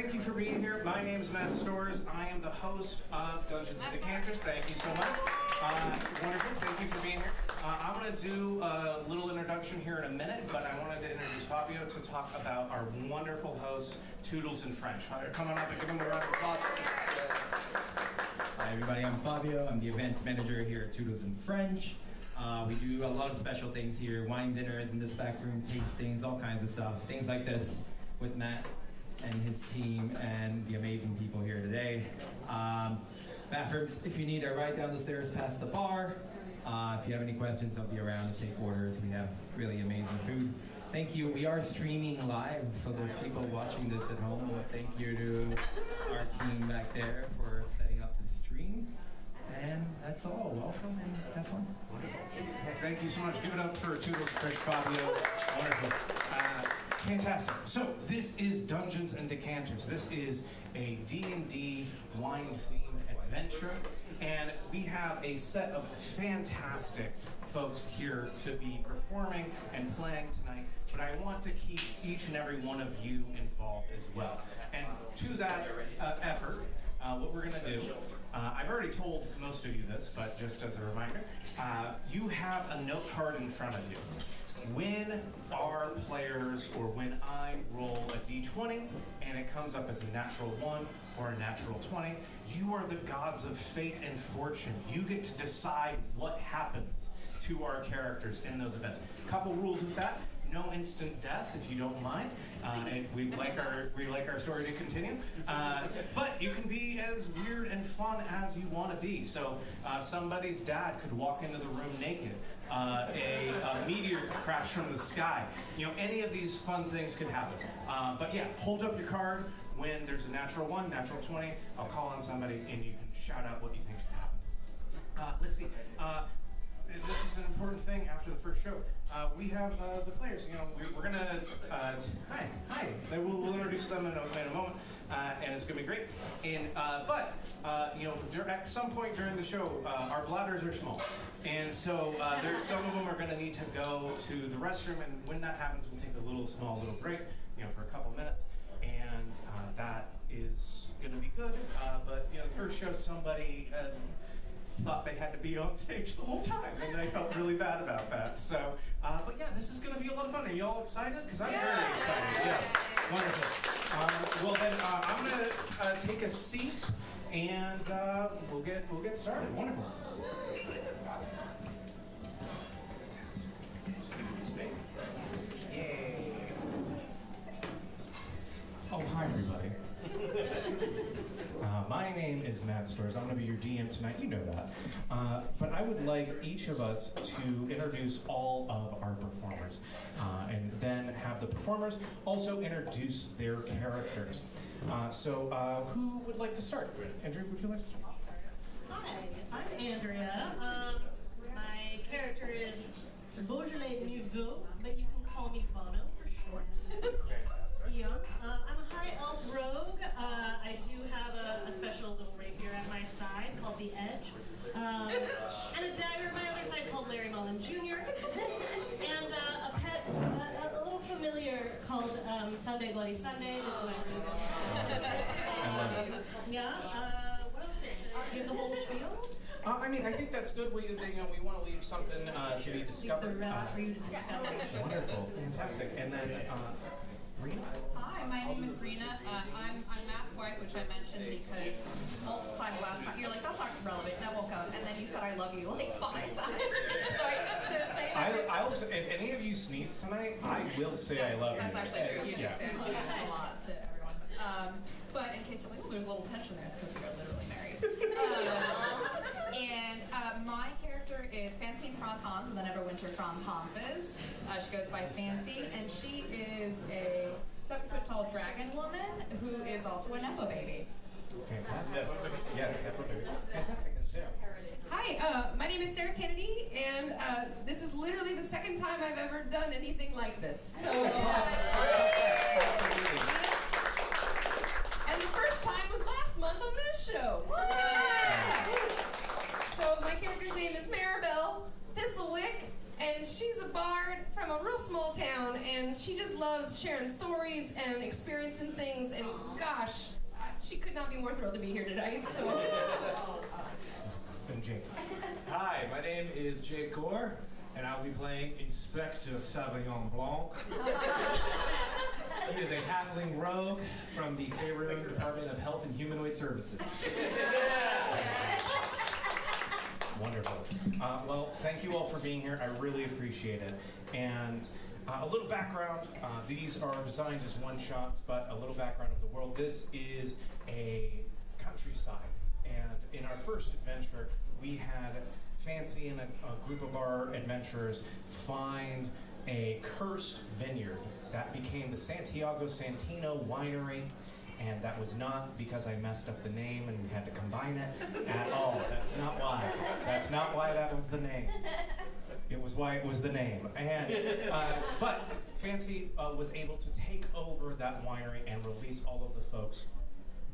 thank you for being here. My name is Matt Storrs. I am the host of Dungeons and Decanters. Thank you so much. Wonderful. Thank you for being here. I'm going to do a little introduction here in a minute, but I wanted to introduce Fabio to talk about our wonderful hosts, Tootles and French. Come on up and give them a round of applause. Hi everybody, I'm Fabio. I'm the events manager here at Tootles and French. We do a lot of special things here, wine dinners in this back room, tastings, all kinds of stuff. Things like this with Matt and his team and the amazing people here today. Bathrooms, if you need, are right down the stairs past the bar. If you have any questions, I'll be around to take orders. We have really amazing food. Thank you. We are streaming live, so there's people watching this at home. Thank you to our team back there for setting up the stream. And that's all. Welcome and have fun. Wonderful. Thank you so much. Give it up for Tootles, French, Fabio. Wonderful. Fantastic. So this is Dungeons and Decanters. This is a D&D wine-themed adventure, and we have a set of fantastic folks here to be performing and playing tonight, but I want to keep each and every one of you involved as well. And to that effort, what we're going to do, I've already told most of you this, but just as a reminder, you have a note card in front of you. When our players, or when I roll a d20 and it comes up as a natural 1 or a natural 20, you are the gods of fate and fortune. You get to decide what happens to our characters in those events. A couple rules with that. No instant death, if you don't mind. If we'd like our story to continue. But you can be as weird and fun as you want to be. So somebody's dad could walk into the room naked. A meteor could crash from the sky. You know, any of these fun things could happen. But yeah, hold up your card when there's a natural 1, natural 20. I'll call on somebody and you can shout out what you think should happen. Let's see. This is an important thing after the first show. We have the players. You know, we're gonna hi. We'll introduce them in a moment, and it's gonna be great. And but you know, at some point during the show, our bladders are small, and so some of them are gonna need to go to the restroom. And when that happens, we'll take a small little break, you know, for a couple minutes, and that is gonna be good. But you know, the first show, somebody thought they had to be on stage the whole time, and I felt really bad about that. So, but yeah, this is going to be a lot of fun. Are you all excited? Because I'm very excited. Yes, wonderful. Well then, I'm going to take a seat, and we'll get started. Wonderful. Yay! Oh, hi everybody. My name is Matt Storrs. I'm going to be your DM tonight. You know that. But I would like each of us to introduce all of our performers, and then have the performers also introduce their characters. So who would like to start? Andrew, would you like to start? Hi, I'm Andrea. My character is Beaujolais Nouveau, but you can call me Bono for short. Yeah. I'm a high elf rogue. I do have a special little rapier at my side called the Edge, and a dagger at my other side called Larry Mullen Jr., and a pet, a little familiar called Sunday Bloody Sunday. This is my rogue. Yeah. What else should I give the whole spiel? I mean, I think that's good. We want to leave something to be discovered. Leave the rest for you to discover. Wonderful, fantastic. And then Rena? Hi, my name is Rena. I'm Matt's wife, which I mentioned because multiple times last time you're like, that's not relevant, that won't go. And then you said I love you like 5 times. So to say I'll say, if any of you sneeze tonight, I will say I love you. That's actually true. You do say I love you a lot to everyone. But in case you're like, oh, there's a little tension there, it's because we are literally married. And my character is Francine Franz Hans, and the Neverwinter Franz Hanses. She goes by Fancy, and she is a 7-foot-tall dragon woman who is also a Nepo baby. Fantastic. Yes, Nepo baby. Fantastic. And Sarah. Hi, my name is Sarah Kennedy, and this is literally the second time I've ever done anything like this. So, and the first time was last month on this show. So my character's name is Maribel Thistlewick, and she's a bard from a real small town, and she just loves sharing stories and experiencing things, and gosh, she could not be more thrilled to be here tonight, so. And Jake. Hi, my name is Jake Gore, and I'll be playing Inspector Sauvignon Blanc. He is a halfling rogue from the Fairburn Department of Health and Humanoid Services. Wonderful. Well, thank you all for being here. I really appreciate it. And a little background. These are designed as one-shots, but a little background of the world. This is a countryside. And in our first adventure, we had Fancy and a group of our adventurers find a cursed vineyard that became the Santiago Santino Winery. And that was not because I messed up the name and we had to combine it at all. That's not why. That's not why that was the name. It was why it was the name. And but Fancy was able to take over that winery and release all of the folks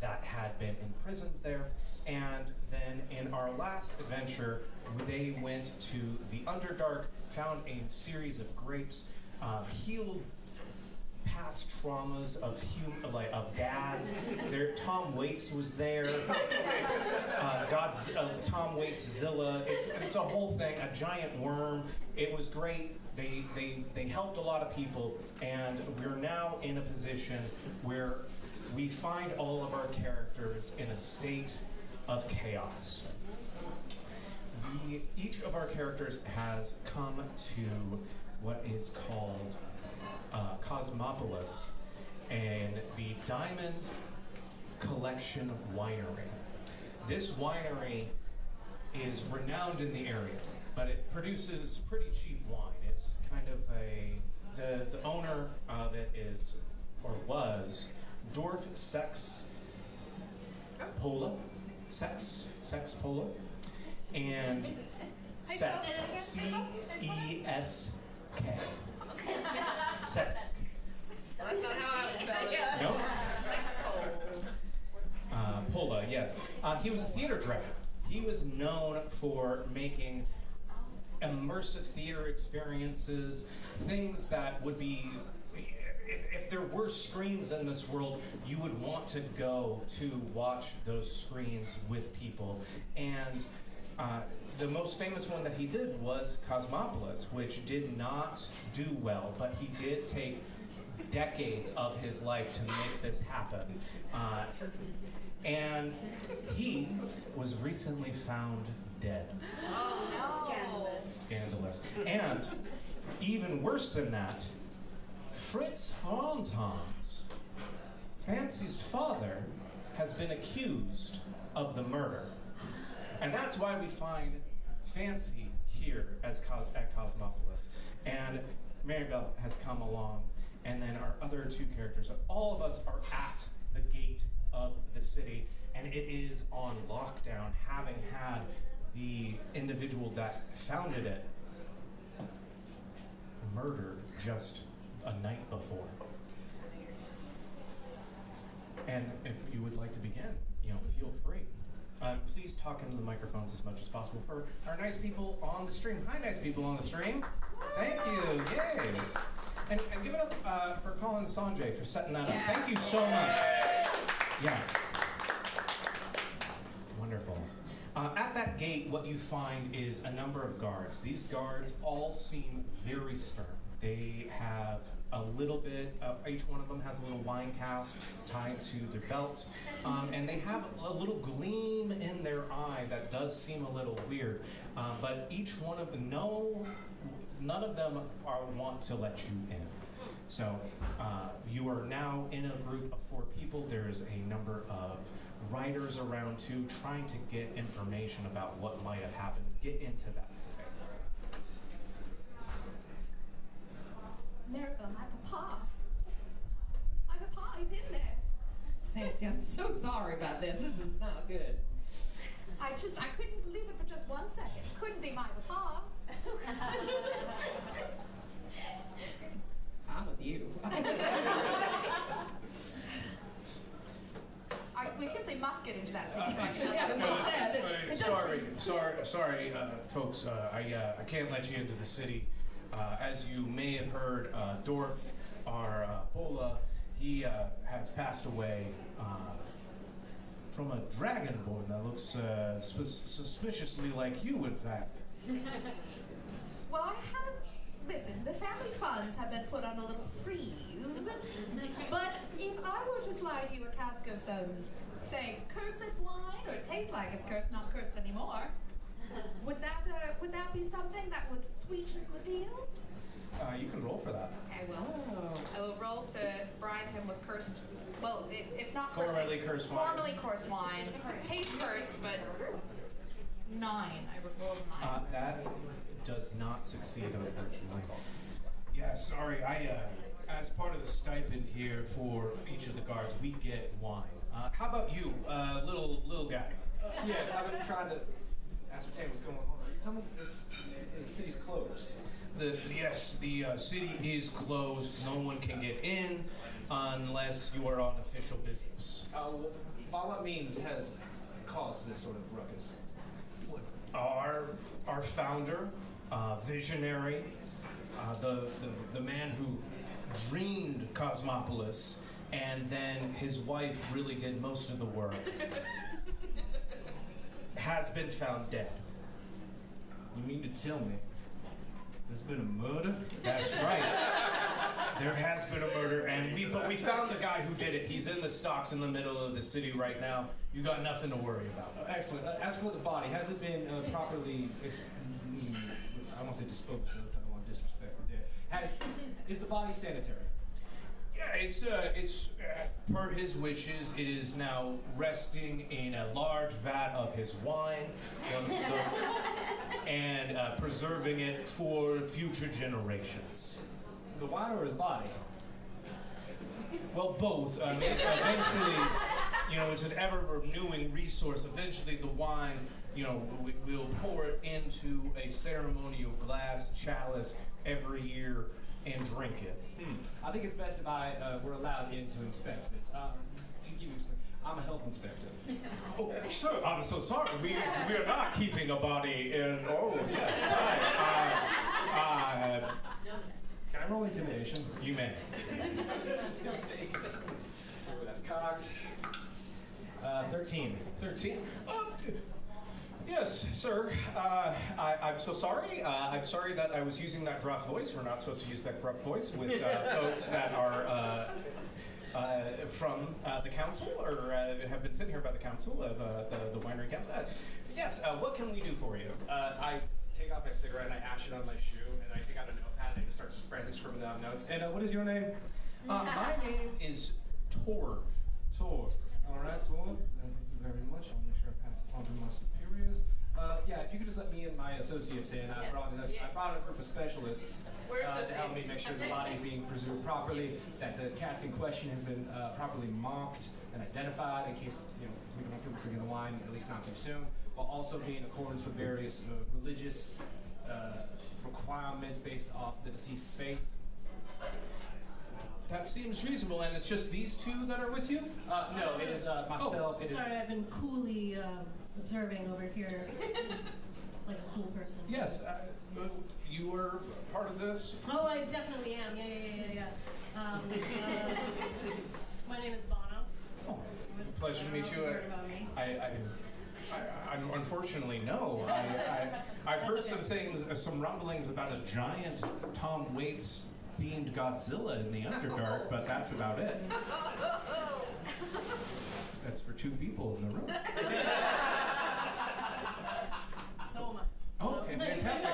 that had been imprisoned there. And then in our last adventure, they went to the Underdark, found a series of grapes, healed past traumas of dads. Tom Waits was there. Tom Waits Zilla. It's a whole thing. A giant worm. It was great. They helped a lot of people, and we're now in a position where we find all of our characters in a state of chaos. Each of our characters has come to what is called Cosmopolis and the Diamond Collection Winery. This winery is renowned in the area, but it produces pretty cheap wine. It's kind of the owner of it is, or was, Dorf Sex Pola, Sex Pola, and Sex, C-E-S-K. Sex. That's not how I would spell it. No? Sex Pola, yes. He was a theater director. He was known for making immersive theater experiences, things that would be, if there were screens in this world, you would want to go to watch those screens with people. And the most famous one that he did was Cosmopolis, which did not do well, but he did take decades of his life to make this happen. And he was recently found dead. Oh, no. Scandalous. And even worse than that, Fritz Frontons, Fancy's father, has been accused of the murder. And that's why we find Fancy here at Cosmopolis. And Maribel has come along, and then our other two characters. All of us are at the gate of the city, and it is on lockdown, having had the individual that founded it murdered just a night before. And if you would like to begin, feel free. Please talk into the microphones as much as possible for our nice people on the stream. Hi, nice people on the stream. Thank you. Yay. And give it up for Colin and Sanjay for setting that up. Thank you so much. Yes. Wonderful. At that gate, what you find is a number of guards. These guards all seem very stern. They have a little bit, each one of them has a little wine cask tied to their belts, and they have a little gleam in their eye that does seem a little weird, but each one of them, none of them want to let you in. So you are now in a group of 4 people. There's a number of riders around too, trying to get information about what might have happened, get into that city. Maribel, my papa. My papa, he's in there. Fancy, I'm so sorry about this. This is not good. I couldn't believe it for just 1 second. Couldn't be my papa. I'm with you. We simply must get into that situation. Sorry, folks. I can't let you into the city. As you may have heard, Dorf, our Pola, he has passed away from a dragonborn that looks suspiciously like you, in fact. Well, I have. Listen, the family funds have been put on a little freeze. But if I were to slide you a cask of some, say, cursed wine, or it tastes like it's cursed, not cursed anymore, would that be something that would sweeten the deal? You can roll for that. I will. I will roll to bribe him with cursed. Well, it's not cursed. Formerly cursed wine. Formerly cursed wine. Tastes cursed, but 9. I rolled a 9. That does not succeed, unfortunately. Yeah, sorry. As part of the stipend here for each of the guards, we get wine. How about you, little guy? Yes, I've been trying to ascertain what's going on. You tell me the city's closed. Yes, the city is closed. No one can get in unless you are on official business. By what means has caused this sort of ruckus? Our founder, visionary, the man who dreamed Cosmopolis, and then his wife really did most of the work, has been found dead. You mean to tell me there's been a murder? That's right. There has been a murder, but we found the guy who did it. He's in the stocks in the middle of the city right now. You got nothing to worry about. Excellent. As for the body, has it been properly? I won't say disposed. I don't want to disrespect the dead. Is the body sanitary? Yeah, it's per his wishes. It is now resting in a large vat of his wine, and preserving it for future generations. The wine or his body? Well, both. I mean, eventually, it's an ever-renewing resource. Eventually, the wine, we'll pour it into a ceremonial glass chalice every year and drink it. I think it's best if we're allowed in to inspect this. To give you some, I'm a health inspector. Oh, sir, I'm so sorry. We are not keeping a body in. Oh, yes. Can I roll intimidation? You may. Intimidation. Oh, that's cocked. 13. 13? Yes, sir. I'm so sorry. I'm sorry that I was using that gruff voice. We're not supposed to use that gruff voice with folks that are from the council or have been sitting here by the council of the winery council. Yes, what can we do for you? I take off my cigarette and I ash it on my shoe, and I take out a notepad and I just start frantically scribbling down notes. And what is your name? My name is Torv. Tor. All right, Tor. Thank you very much. I'll make sure I pass this on to my superiors. Yeah, if you could just let me and my associates in. I brought in a group of specialists to help me make sure the body is being preserved properly, that the cask in question has been properly marked and identified in case we don't want people drinking the wine, at least not too soon, while also being in accordance with various religious requirements based off the deceased's faith. That seems reasonable, and it's just these two that are with you? No, it is myself. It is. Sorry, I've been coolly observing over here, like a cool person. Yes, you were part of this? Oh, I definitely am. Yeah. My name is Bono. Oh, pleasure to meet you. Heard about me. I unfortunately no. I've heard some things, some rumblings about a giant Tom Waits themed Godzilla in the Underdark, but that's about it. That's for two people in the room. So am I. Oh, okay, fantastic.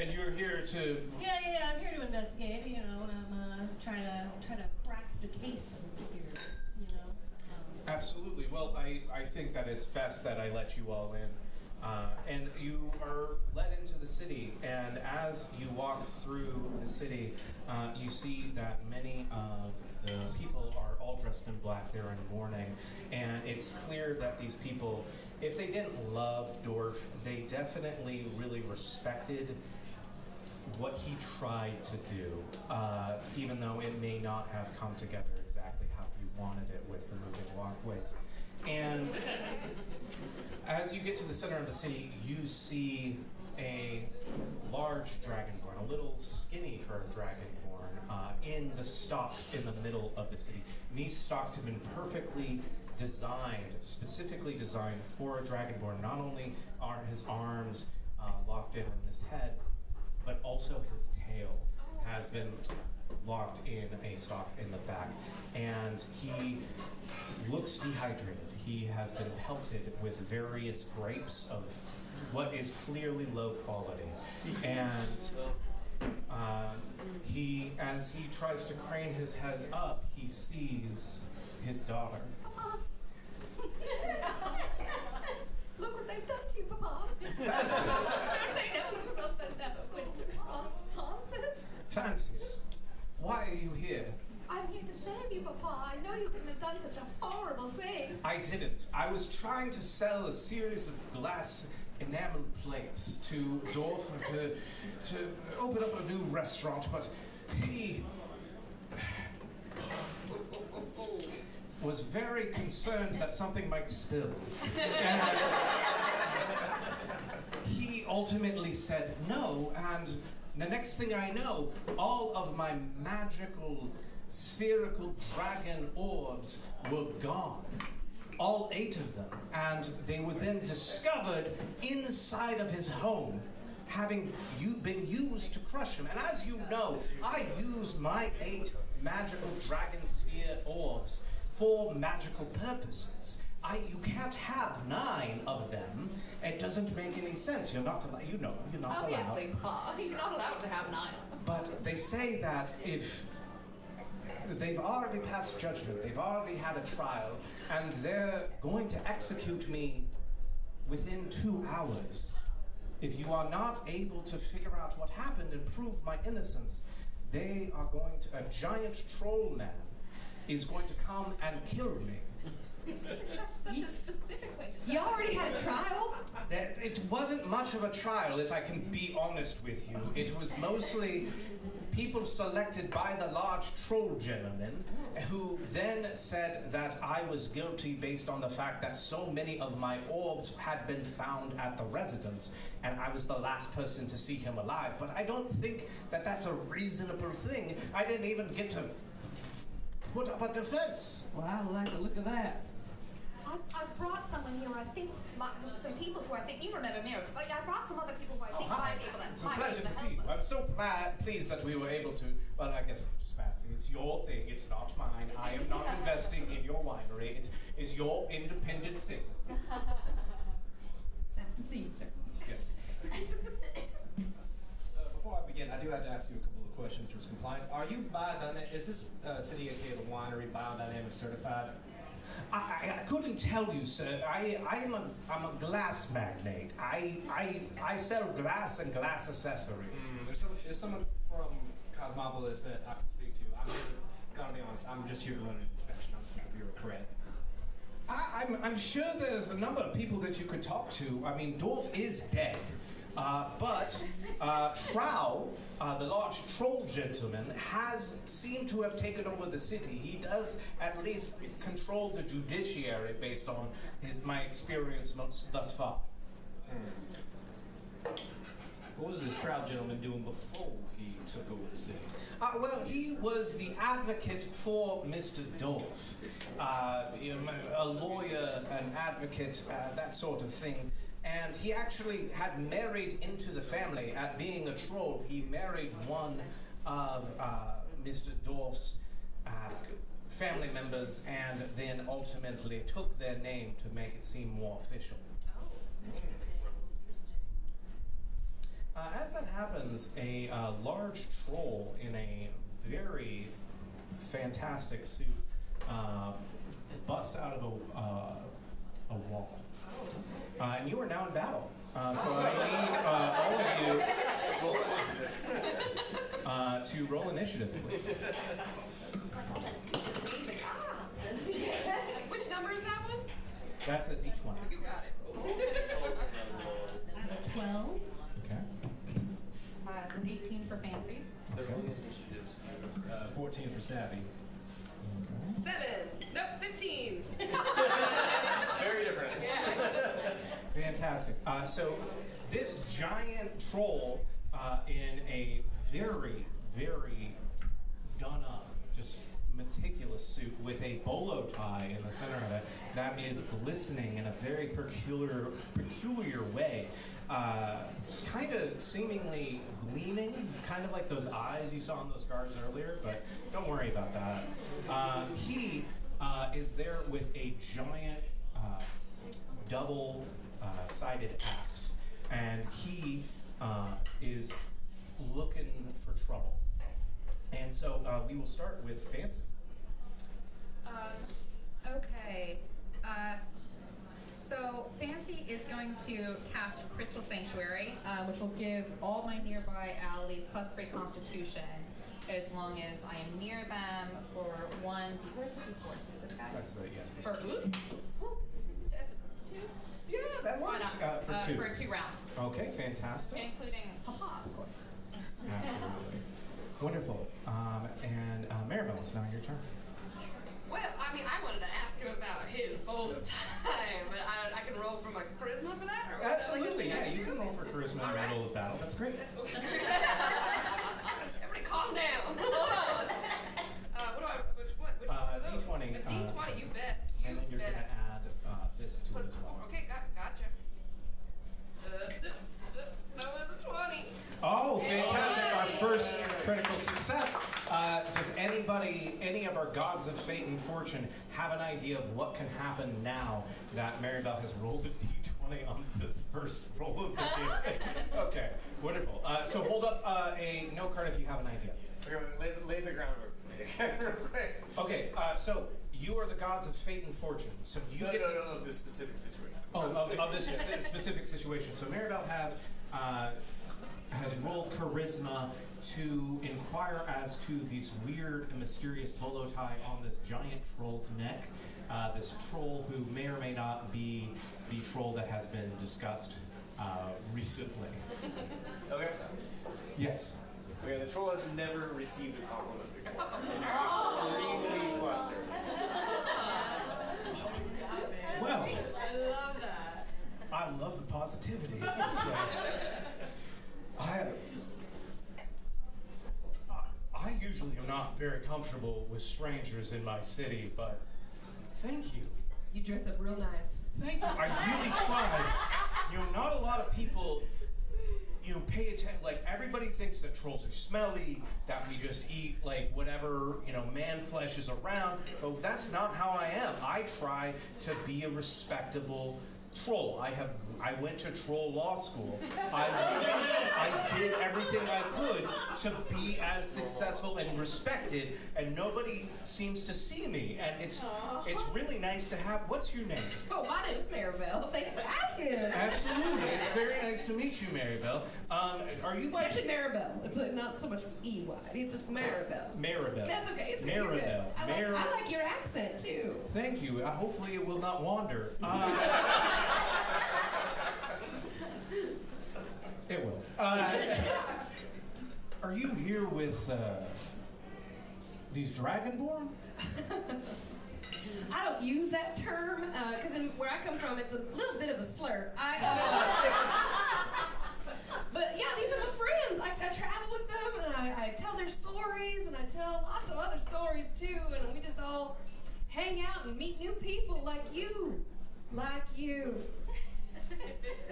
And you're here to... Yeah, I'm here to investigate, and I'm trying to crack the case here, Absolutely. Well, I think that it's best that I let you all in. And you are led into the city, and as you walk through the city, you see that many of the people are all dressed in black. They're in mourning, and it's clear that these people, if they didn't love Dorf, they definitely really respected what he tried to do, even though it may not have come together exactly how he wanted it with the moving walkways. And as you get to the center of the city, you see a large dragonborn. a little skinny for a dragonborn, in the stocks in the middle of the city. And these stocks have been perfectly designed, specifically designed for a dragonborn. Not only are his arms locked in on his head, but also his tail has been locked in a stock in the back. And he looks dehydrated. He has been pelted with various grapes of what is clearly low quality. And as he tries to crane his head up, he sees his daughter. Look what they've done to you, Papa. Fancy. Don't they know you from the Neverwinter Francis? Fancy. Why are you here? I'm here to save you, Papa. I know you couldn't have done such a horrible thing. I didn't. I was trying to sell a series of glass enamel plates to Dorf to open up a new restaurant, but he was very concerned that something might spill. And he ultimately said no, and the next thing I know, all of my magical spherical dragon orbs were gone. All 8 of them. And they were then discovered inside of his home, having been used to crush him. And as you know, I used my 8 magical dragon sphere orbs for magical purposes. You can't have 9 of them. It doesn't make any sense. You're not allowed. You know, you're not allowed. Obviously, Pa, you're not allowed to have 9. But they say that if they've already passed judgment, they've already had a trial, and they're going to execute me within 2 hours. If you are not able to figure out what happened and prove my innocence, they are going to, a giant troll man is going to come and kill me. That's such a specific way to You already had a trial? It wasn't much of a trial, if I can be honest with you. It was mostly people selected by the large troll gentleman, who then said that I was guilty based on the fact that so many of my orbs had been found at the residence, and I was the last person to see him alive. But I don't think that that's a reasonable thing. I didn't even get to put up a defense. Well, I like the look of that. I brought someone here, I think, some people who I think, you remember me, but I brought some other people who I think might be able to It's a pleasure to see you. I'm so pleased that we were able to, well, I guess I'm just fancy. It's your thing, it's not mine. I am not investing in your winery. It is your independent thing. Nice to see you, sir. Yes. Before I begin, I do have to ask you a couple of questions towards compliance. Are you is this City of Cable Winery biodynamic certified? I couldn't tell you, sir. I'm a glass magnate. I sell glass and glass accessories. There's someone from Cosmopolis that I can speak to. I'm gonna be honest, I'm just here to run an inspection. I'm just a bureaucrat. I'm sure there's a number of people that you could talk to. I mean, Dorf is dead. But Trow, the large troll gentleman, has seemed to have taken over the city. He does at least control the judiciary based on my experience thus far. What was this Trow gentleman doing before he took over the city? Well, he was the advocate for Mr. Dorf. A lawyer, an advocate, that sort of thing. And he actually had married into the family. At being a troll, he married one of Mr. Dorf's family members, and then ultimately took their name to make it seem more official. As that happens, a large troll in a very fantastic suit busts out of a wall. And you are now in battle. So I need all of you to roll initiative, please. Which number is that one? That's a D20. You got it. I have a 12. Okay. It's an 18 for fancy. 14 for savvy. 7. Nope, 15. Very different. Fantastic. So this giant troll in a very, very done up, just meticulous suit with a bolo tie in the center of it that is glistening in a very peculiar way. Kind of seemingly gleaming, kind of like those eyes you saw on those guards earlier, but don't worry about that. He is there with a giant double-sided axe, and he is looking for trouble. And so we will start with Fancy. Okay. So Fancy is going to cast Crystal Sanctuary, which will give all my nearby allies +3 Constitution, as long as I am near them for 1d. Where's the d4? Is this guy? That's the yes. For who? 2? Yeah, that works. For 2. For 2 rounds. Okay, fantastic. Including Papa, of course. Absolutely. Wonderful. And Maribel, it's now your turn. Well, I mean, I wanted to ask him about his bowl tie, but I can roll for my charisma for that? Or Absolutely, yeah. You can roll for charisma in the middle of battle. That's great. That's okay. Everybody calm down. Hold on. Which one of those? D20. A D20, you bet. You And then you're bet. going to add this to it as well. Okay, gotcha. That was a 20. Oh, fantastic. Our first critical success. Does any of our gods of fate and fortune have an idea of what can happen now that Maribel has rolled a d20 on the first roll of the game? Okay, wonderful. So hold up a note card if you have an idea. Okay, lay the groundwork real quick. Okay, so you are the gods of fate and fortune. So you get of this specific situation. of this specific situation. So Maribel has rolled charisma to inquire as to this weird and mysterious bolo tie on this giant troll's neck. This troll who may or may not be the troll that has been discussed recently. Okay. Yes. Okay, the troll has never received a compliment before. Extremely flustered. Well, I love that. I love the positivity in this place. I usually am not very comfortable with strangers in my city, but thank you. You dress up real nice. Thank you. I really tried. Not a lot of people, pay attention. Like, everybody thinks that trolls are smelly, that we just eat, like, whatever, man flesh is around. But that's not how I am. I try to be a respectable troll. I went to troll law school. I did everything I could to be as successful and respected, and nobody seems to see me. And it's really nice to have. What's your name? Oh, my name's Maribel. Thank you for asking. Absolutely, it's very nice to meet you, Maribel. Are you like? It's actually Maribel. It's not so much EY. It's Maribel. Maribel. That's okay. It's very good. Maribel. I like your accent too. Thank you. Hopefully, it will not wander. It will. Are you here with these Dragonborn? I don't use that term because where I come from, it's a little bit of a slur. But yeah, these are my friends. I travel with them, and I tell their stories, and I tell lots of other stories too, and we just all hang out and meet new people like you.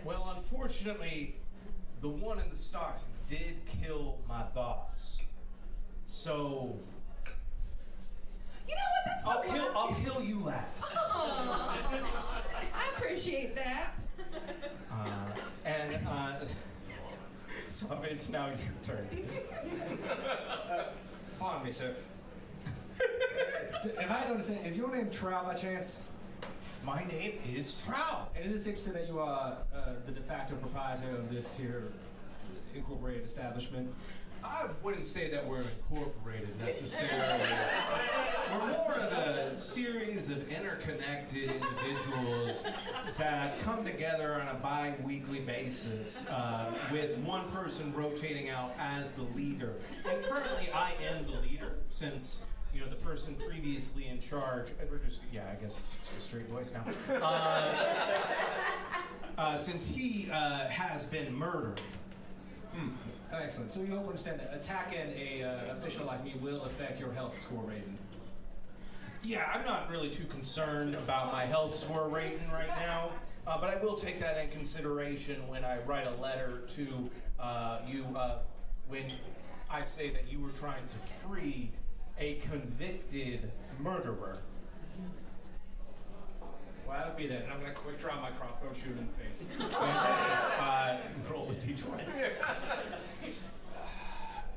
Well, unfortunately, the one in the stocks did kill my boss. So you know what? That's so kind. I'll kill you last. Oh, I appreciate that. So it's now your turn. Pardon me, sir. If I understand, is your name Trow by chance? My name is Trow. And is it safe to say that you are the de facto proprietor of this here incorporated establishment? I wouldn't say that we're incorporated necessarily. We're more of a series of interconnected individuals that come together on a bi-weekly basis with one person rotating out as the leader. And currently I am the leader since the person previously in charge, and we're just, I guess it's just a straight voice now. Since he has been murdered. Excellent. So you understand that attacking a official like me will affect your health score rating. Yeah, I'm not really too concerned about my health score rating right now, but I will take that in consideration when I write a letter to you when I say that you were trying to free a convicted murderer. Well, that'll be that. And I'm going to quick draw my crossbow and shoot him in the face. Roll a d20.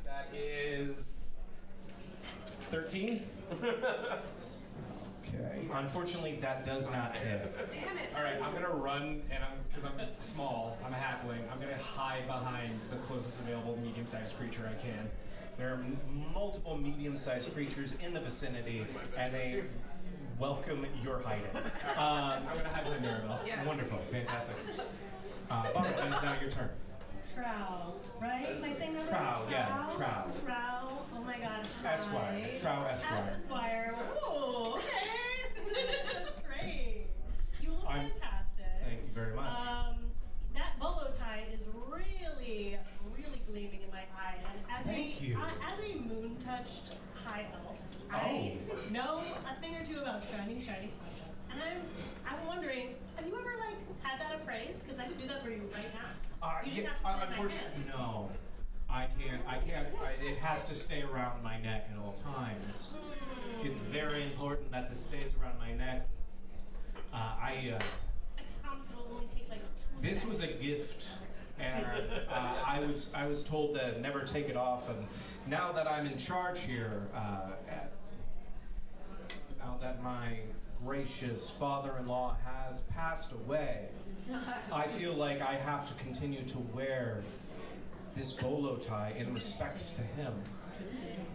That is 13. Okay. Unfortunately, that does not hit. Damn it. All right, I'm gonna run, and because I'm small, I'm a halfling. I'm gonna hide behind the closest available medium-sized creature I can. There are multiple medium-sized creatures in the vicinity, and they welcome your hiding. I'm gonna hide behind Maribel. Yeah. Wonderful, fantastic. Bob, it is now your turn. Trow, right? Am I saying that right? Trow, yeah, Trow. Trow. Oh my God. Hi. Esquire. Trow Esquire. Esquire. Oh, okay. That's great. You look fantastic. Thank you very much. That bolo tie is really, really gleaming in my eye. And as Thank you. As a moon-touched high elf, I know a thing or two about shiny objects. And I'm wondering, have you ever had that appraised? Because I could do that for you right now. You just have to put it in my unfortunately, hand. no. I can't. It has to stay around my neck at all times. It's very important that this stays around my neck. I promise it will only take 2 This seconds. was a gift, and I was told to never take it off. And now that I'm in charge here, now that my gracious father-in-law has passed away, I feel like I have to continue to wear this bolo tie in respects to him. Interesting.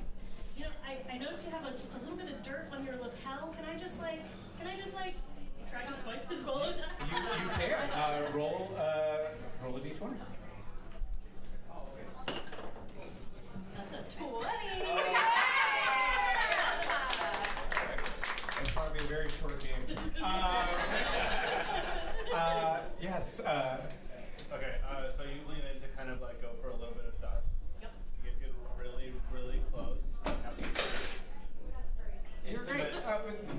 You know, I noticed you have just a little bit of dirt on your lapel. Can I just try to swipe this bolo tie? You can roll a d20. That's a 20. It's probably a very short game. Yes. Okay, so you lean in to kind of go for a little bit of dust. Yep. You guys get really, really close. You're great.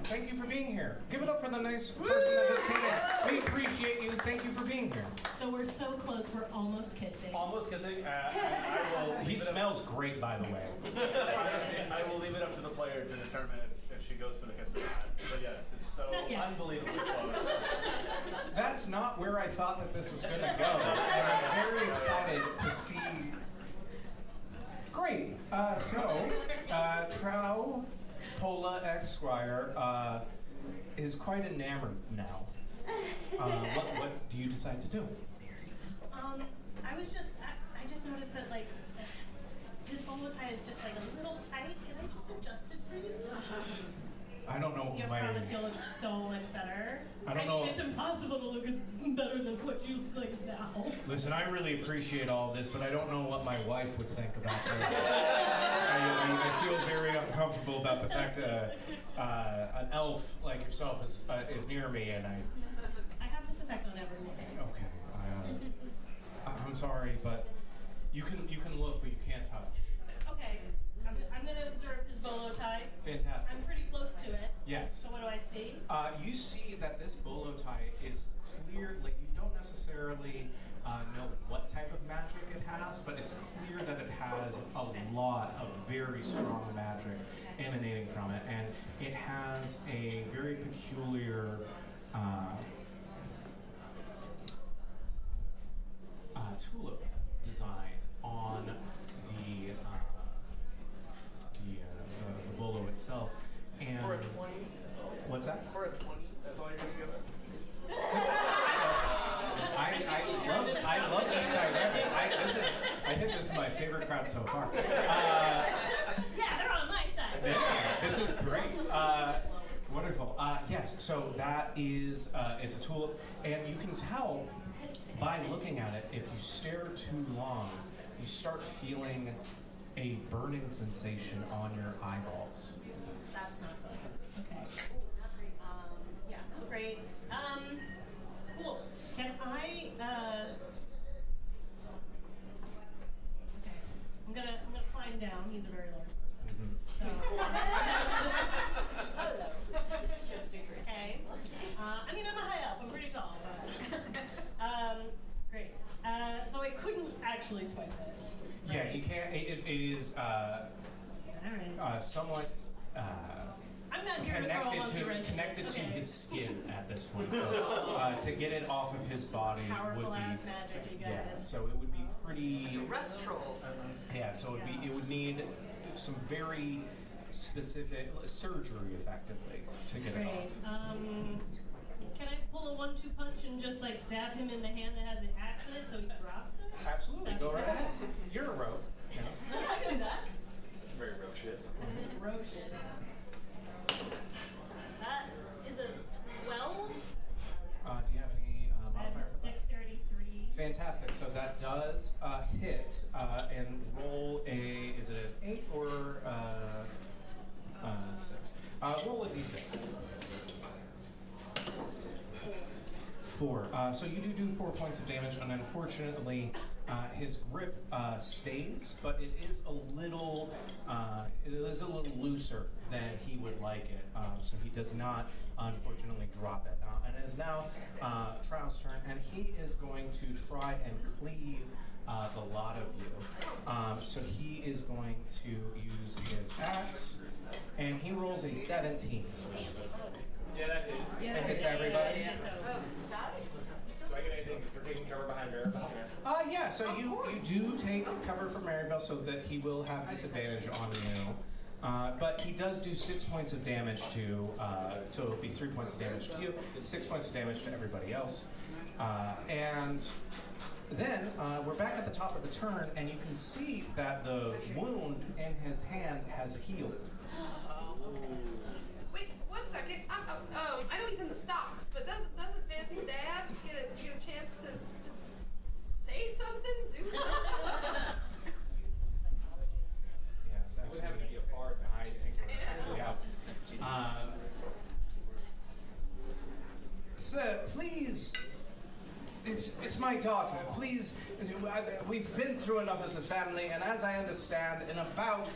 Thank you for being here. Give it up for the nice person that just came in. We appreciate you. Thank you for being here. So we're so close, we're almost kissing. Almost kissing. And I will. He smells great, by the way. I will leave it up to the player to determine if she goes for the kiss or not. But yes, it's so Not yet. unbelievably close. That's not where I thought that this was going to go. And I'm very excited to see. Great. Trow Coppola Esquire is quite enamored now. What do you decide to do? I just noticed that this bolo tie is just a little tight. Can I just adjust it for you? I don't know I promise you'll look so much better. I don't know. It's impossible to look better than what you look now. Listen, I really appreciate all this, but I don't know what my wife would think about this. I feel very uncomfortable about the fact an elf like yourself is near me, and I have this effect on everyone. Okay. I'm sorry, but you can look, but you can't touch. Okay, I'm going to observe his bolo tie. Fantastic. I'm pretty close to it. Yes. So what do I see? You see that this bolo tie is clear, you don't necessarily know what type of magic it has, but it's clear that it has a lot of very strong magic emanating from it, and it has a very peculiar tulip design on the bolo itself. And For a 20. what's that? For a 20. That's all you're going to give us. I love this dynamic. I think this is my favorite crowd so far. Yeah, they're on my side. This is great. Wonderful. Yes, so that is, it's a tulip, and you can tell by looking at it, if you stare too long, you start feeling a burning sensation on your eyeballs. That's not pleasant. Okay. Yeah, great. Cool. Can I, okay. he's a very large person. So. Hello. It's just a great. Okay. I mean, I'm a high elf. I'm pretty tall. But, great. So I couldn't actually swipe it. Right? Yeah, you can't. It is somewhat. I'm not here to throw a monkey wrench. Connected to his skin at this point. So to get it off of his body Powerful would be ass magic, you guys. yeah. So it would be pretty. Restful. Yeah. So it would need some very specific surgery, effectively, to get it off. Can I pull a 1-2 punch and just like stab him in the hand that has an axe in it so he drops it? Absolutely. Go right ahead. You're a rogue. You know. I can do that. It's very rogue shit. That's some rogue shit. That is a 12. Do you have any I have modifier for that? dexterity 3. Fantastic. So that does hit and roll a. Is it an 8 or 6? Roll a d6. 4. So you do 4 points of damage, and unfortunately, his grip stays, but it is a little looser than he would like it. So he does not, unfortunately, drop it. And it is now Trow's turn, and he is going to try and cleave the lot of you. So he is going to use his axe, and he rolls a 17. Yeah, that hits. Yeah. That hits everybody. Yeah, so. Do I get anything for taking cover behind Maribel? Yeah, so you do take cover from Maribel so that he will have disadvantage on you. But he does do 6 points of damage to, so it'll be 3 points of damage to you, 6 points of damage to everybody else. And then we're back at the top of the turn, and you can see that the wound in his hand has healed. Wait, 1 second. I know he's in the stocks, but doesn't Fancy's dad get a chance to say something, do something? Yes, Would have to absolutely. be a bard. I think we're yeah. Sir, please. It's my daughter. Please, we've been through enough as a family, and as I understand, in about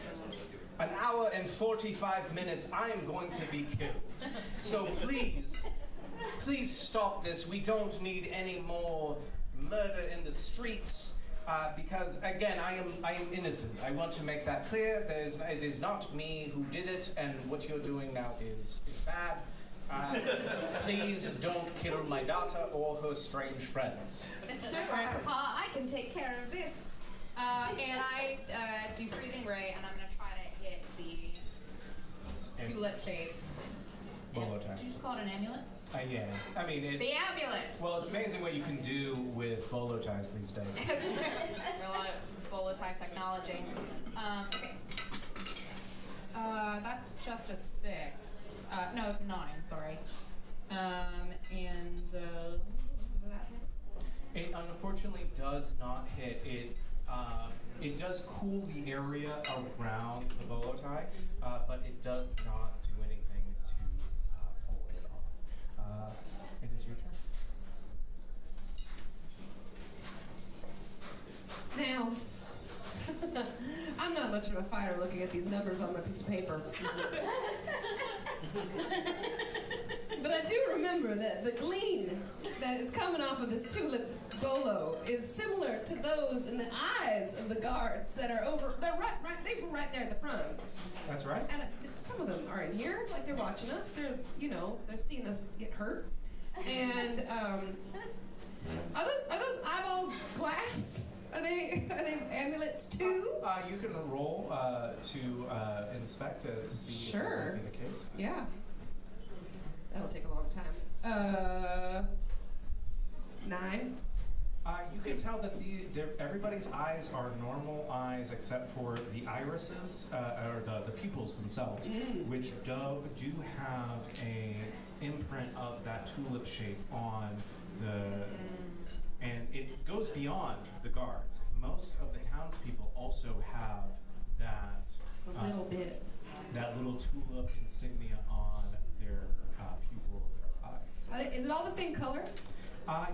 an hour and 45 minutes, I am going to be killed. So please stop this. We don't need any more murder in the streets. Because again, I am innocent. I want to make that clear. It is not me who did it, and what you're doing now is bad. Please don't kill my daughter or her strange friends. Don't worry, Papa, I can take care of this. And I do freezing ray, and I'm gonna try to hit the tulip-shaped. Bolo tie. Did you just call it an amulet? Yeah. I mean, The amulet. well, it's amazing what you can do with bolo ties these days. A lot of bolo tie technology. Okay. That's just a 6. No, it's 9. Sorry. And did that hit? It unfortunately does not hit. It does cool the area around the bolo tie, but it does not do anything to pull it off. It is your turn. Now, I'm not much of a fighter looking at these numbers on my piece of paper. But I do remember that the gleam that is coming off of this tulip bolo is similar to those in the eyes of the guards that are they're right there at the front. That's right. And some of them are in here, like they're watching us. They're seeing us get hurt. And are those eyeballs glass? Are they amulets too? You can roll to inspect to see if that might be the case. Yeah. That'll take a long time. 9. You can tell that everybody's eyes are normal eyes except for the irises, or the pupils themselves, which do have a imprint of that tulip shape on the... And it goes beyond the guards. Most of the townspeople also have that... A little bit. That little tulip insignia on their pupil of their eyes. Is it all the same color?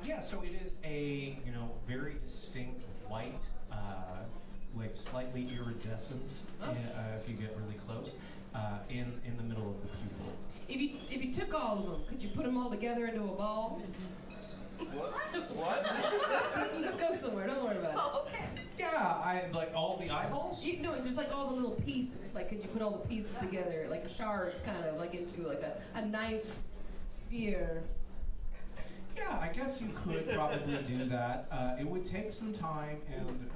Yeah, so it is a very distinct white like slightly iridescent if you get really close, in the middle of the pupil. If you took all of them, could you put them all together into a ball? What? Let's go somewhere. Don't worry about it. Oh, okay. Yeah, I like all the eyeballs. No, just like all the little pieces. Like, could you put all the pieces together, like shards, kind of like into like a knife sphere? Yeah, I guess you could probably do that. It would take some time and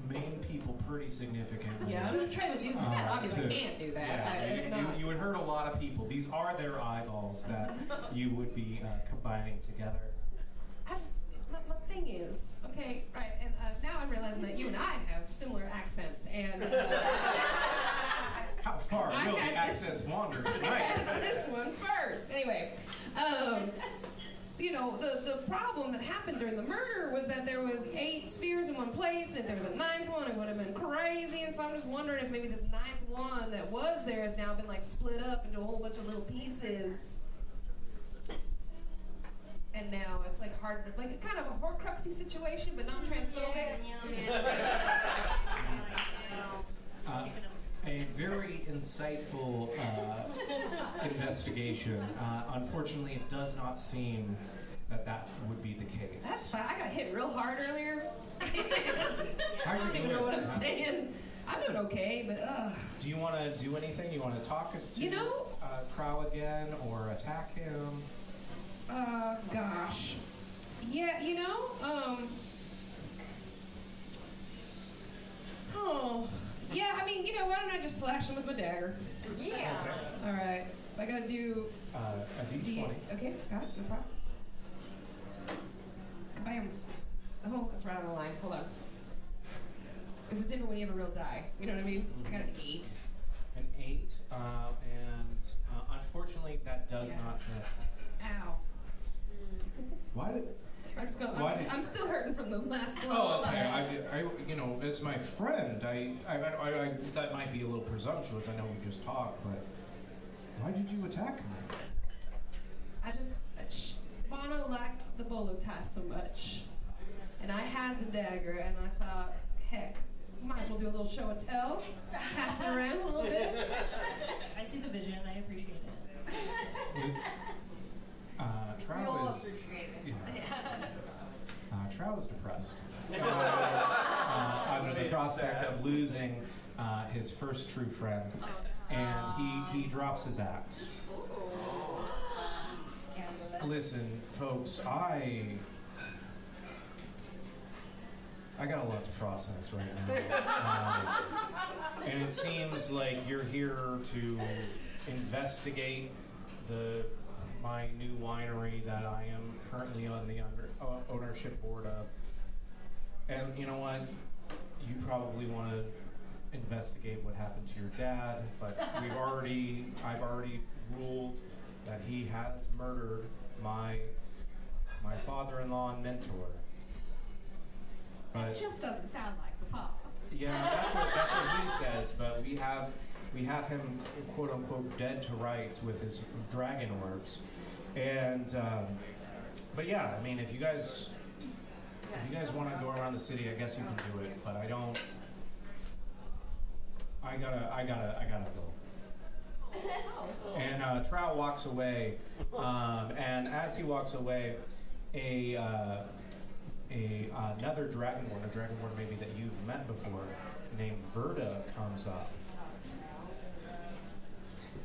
maim people pretty significantly. Yeah, I'm not trying to do that. Obviously, I can't do that. Yeah, you would hurt a lot of people. These are their eyeballs that you would be combining together. My thing is, okay, right, and now I'm realizing that you and I have similar accents, and how far will the accents wander tonight? This one first. Anyway, you know, the problem that happened during the murder was that there was 8 spheres in one place, and if there was a 9th one, it would have been crazy, and so I'm just wondering if maybe this 9th one that was there has now been like split up into a whole bunch of little pieces. And now it's like hard, like kind of a Horcruxy situation, but not transphobic. A very insightful investigation. Unfortunately, it does not seem that would be the case. That's fine. I got hit real hard earlier. How are you I don't even know what I'm saying. I'm doing okay, but Do you want to do anything? You want to talk to Trow again or attack him? Gosh. Yeah, you know, oh. Yeah, I mean, you know, why don't I just slash him with my dagger? Yeah. Okay. Alright. I gotta do a D20. Okay, got it, no problem. Kabam. Oh, that's right on the line. Hold on. This is different when you have a real die. You know what I mean? I got an 8. An 8, and unfortunately, that does not hit. Ow. Why did? I'm still hurting from the last blow. Oh, okay. I you know, as my friend, I that might be a little presumptuous. I know we just talked, but why did you attack me? Bono liked the bolo tie so much, and I had the dagger, and I thought, heck, might as well do a little show and tell, pass it around a little bit. I see the vision. I appreciate it. Trow is. Trow is depressed under the prospect of losing his first true friend, and he drops his axe. Listen, folks, I got a lot to process right now, and it seems like you're here to investigate my new winery that I am currently on the ownership board of. And you know what? You probably want to investigate what happened to your dad, but I've already ruled that he has murdered my father-in-law and mentor. But It just doesn't sound like the pop. yeah, that's what he says, but we have him quote unquote dead to rights with his dragon orbs. And but yeah, I mean, if you guys want to go around the city, I guess you can do it, but I don't. I gotta go. And Trow walks away, and as he walks away, another dragonborn, a dragonborn maybe that you've met before, named Verda, comes up.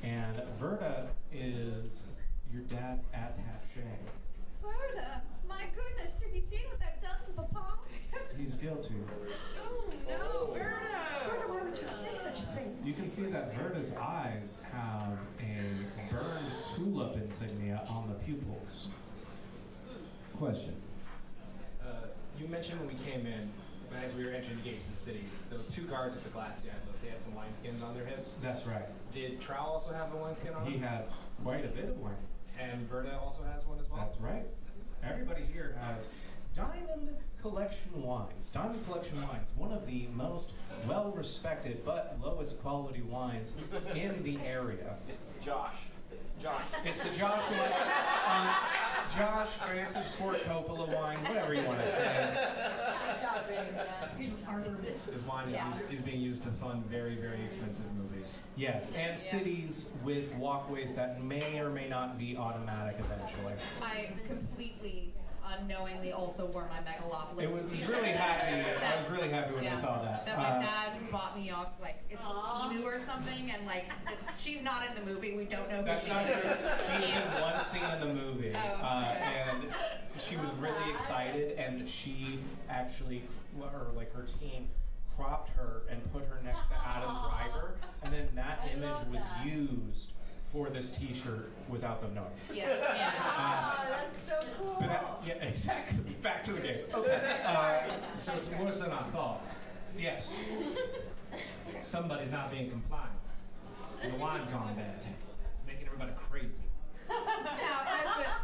And Verda is your dad's attaché. Verda, my goodness, have you seen what they've done to Papa? He's guilty. Oh no, Verda! Verda, why would you say such a thing? You can see that Verda's eyes have a burned tulip insignia on the pupils. Question. You mentioned when we came in, as we were entering the gates of the city, those 2 guards with the glassy eyes, they had some wineskins on their hips. That's right. Did Trow also have a wineskin on? He had quite a bit of wine. And Verda also has one as well? That's right. Everybody here has Diamond Collection wines. Diamond Collection wines, one of the most well-respected but lowest quality wines in the area. Josh. It's the Josh Francis Ford Coppola wine, whatever you want to say. This wine is being used to fund very, very expensive movies. Yes, and cities with walkways that may or may not be automatic eventually. I completely unknowingly also wore my Megalopolis. I was really happy. I was really happy when I saw that. That my dad bought me off, like, it's Timu or something, and, like, she's not in the movie. We don't know who That's she not is. true. She's in one scene in the movie, and she was really excited, and she actually, or like her team, cropped her and put her next to Adam Driver, and then that image was used for this T-shirt without them knowing. Yes, That's so cool. But yeah, exactly. Back to the game. Okay. So it's worse than I thought. Yes. Somebody's not being compliant. The wine's gone bad. It's making everybody crazy. Now,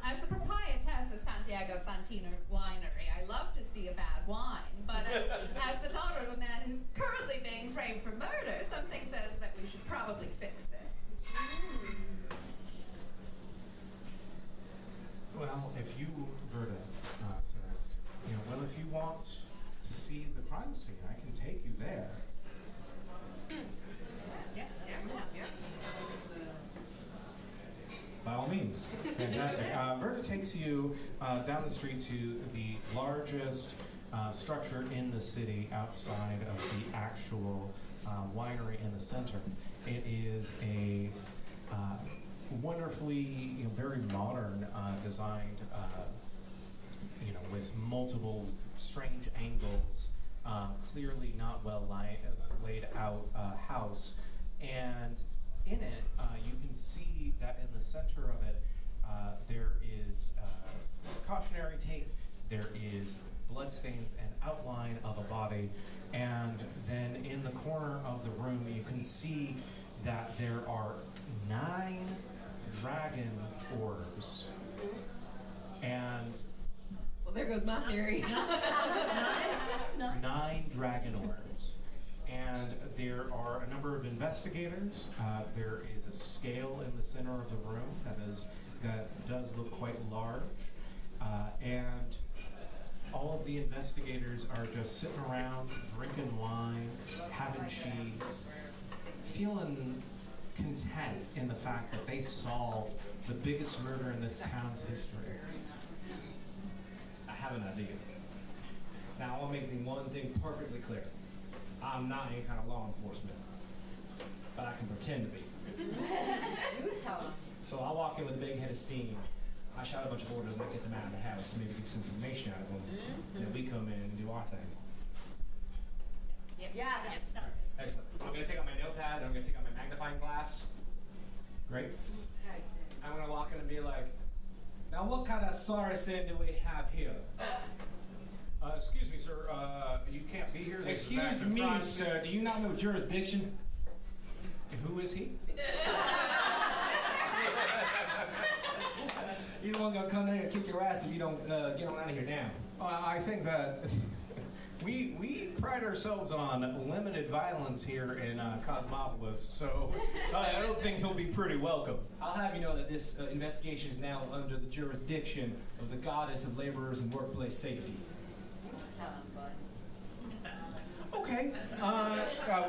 as the proprietress of Santiago Santino Winery, I love to see a bad wine, but as the daughter of a man who's currently being framed for murder, something says that we should probably fix this. Well, if you, Verda, says, well, if you want to see the crime scene, I can take you there. By all means. Fantastic. Verda takes you down the street to the largest structure in the city outside of the actual winery in the center. It is a wonderfully, very modern designed, with multiple strange angles, clearly not well laid out house. And in it, you can see that in the center of it, there is cautionary tape, there is bloodstains and outline of a body, and then in the corner of the room, you can see that there are 9 dragon orbs. And Well, there goes my theory. 9 dragon orbs. And there are a number of investigators. There is a scale in the center of the room that does look quite large. And all of the investigators are just sitting around, drinking wine, having cheese, feeling content in the fact that they solved the biggest murder in this town's history. I have an idea. Now, I want to make the one thing perfectly clear. I'm not any kind of law enforcement, but I can pretend to be. So I walk in with a big head of steam. I shout a bunch of orders and I get them out of the house and maybe get some information out of them. Then we come in and do our thing. Yes. Excellent. I'm going to take out my notepad and I'm going to take out my magnifying glass. Great. I'm going to walk in and be like, now what kind of sorry sin do we have here? Excuse me, sir. You can't be here. This is an act Excuse of me, crime. sir. Do you not know jurisdiction? Who is he? You're the one gonna come in and kick your ass if you don't get on out of here now. I think that we pride ourselves on limited violence here in Cosmopolis, so I don't think he'll be pretty welcome. I'll have you know that this investigation is now under the jurisdiction of the goddess of laborers and workplace safety. Okay.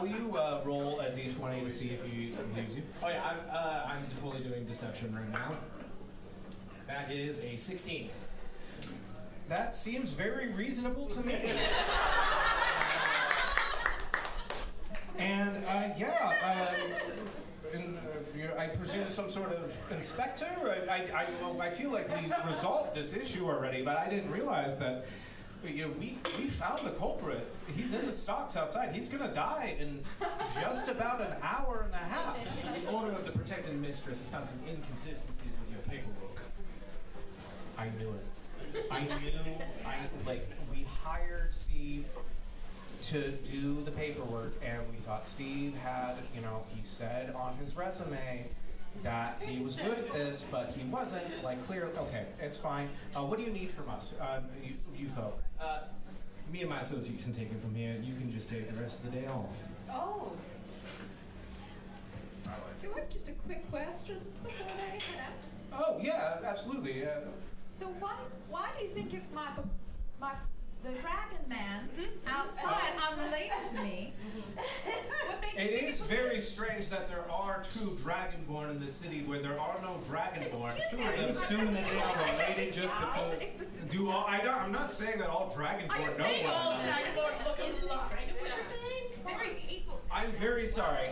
Will you roll a d20 to see if he believes you? Oh yeah, I'm totally doing deception right now. That is a 16. That seems very reasonable to me. And I presume some sort of inspector. I feel like we resolved this issue already, but I didn't realize that. We found the culprit. He's in the stocks outside. He's gonna die in just about an hour and a half. The order of the protected mistress has found some inconsistencies with your paperwork. I knew it. We hired Steve to do the paperwork, and we thought Steve had, he said on his resume that he was good at this, but he wasn't, clear. Okay, it's fine. What do you need from us, you folk? Me and my associates can take it from here. You can just take the rest of the day off. Oh. Do I have just a quick question before they head out? Oh, yeah, absolutely. So why do you think it's the the dragon man outside, unrelated to me. What makes you It think is was very strange that there are two dragonborn in the city where there are no dragonborn. Excuse me, I'm are you assuming that they are related just I because. Do all? I'm not saying that all dragonborn Are you know saying one all another. dragonborn look Is it alike? kind of what you're saying? It's very hateful. I'm very sorry.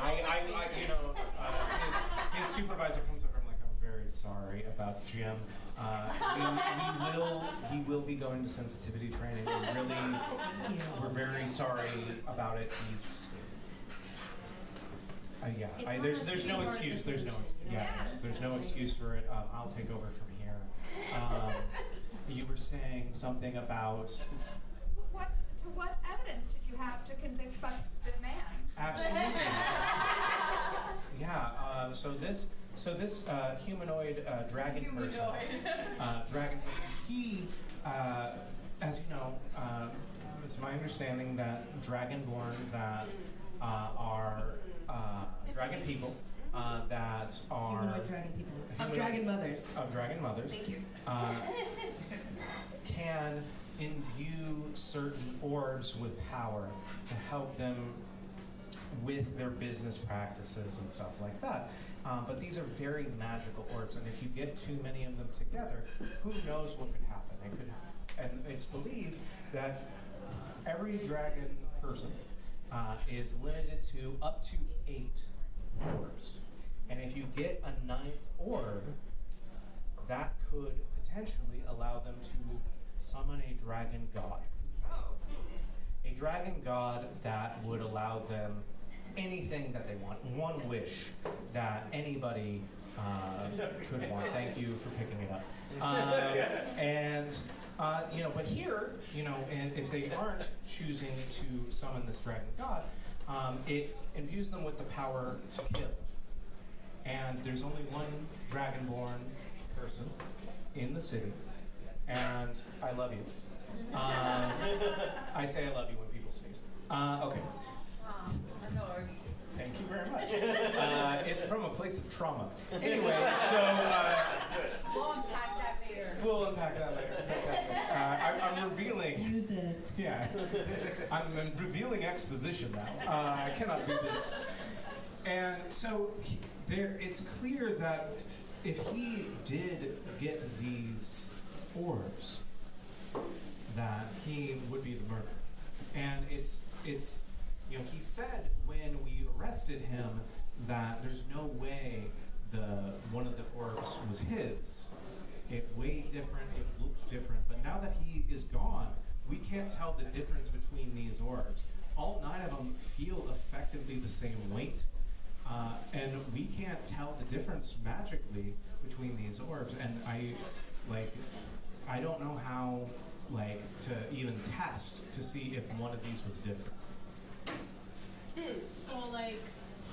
His supervisor comes over. I'm like, I'm very sorry about Jim. He will be going to sensitivity training. We're very sorry about it. He's. There's no excuse. There's no excuse for it. I'll take over from here. You were saying something about. What evidence did you have to convict the man? Absolutely. Yeah. So this humanoid dragon person, he, as you know, it's my understanding that dragonborn that are dragon people that are Humanoid dragon people. Of dragon mothers. Of dragon mothers. Thank you. Can imbue certain orbs with power to help them with their business practices and stuff like that. But these are very magical orbs, and if you get too many of them together, who knows what could happen? And it's believed that every dragon person is limited to up to 8 orbs. And if you get a 9th orb, that could potentially allow them to summon a dragon god. A dragon god that would allow them anything that they want, one wish that anybody could want. Thank you for picking it up. But here, and if they aren't choosing to summon this dragon god, it imbues them with the power to kill. And there's only one dragonborn person in the city, and I love you. I say I love you when people sneeze. Okay. Thank you very much. It's from a place of trauma. Anyway, so We'll unpack that later. we'll unpack that later. Fantastic. I'm revealing. Use it. Yeah, I'm revealing exposition now. I cannot do this. And so it's clear that if he did get these orbs, that he would be the murderer. And it's he said when we arrested him that there's no way one of the orbs was his. It weighed different, it looked different, but now that he is gone, we can't tell the difference between these orbs. All 9 of them feel effectively the same weight, and we can't tell the difference magically between these orbs. And I don't know how to even test to see if one of these was different. So,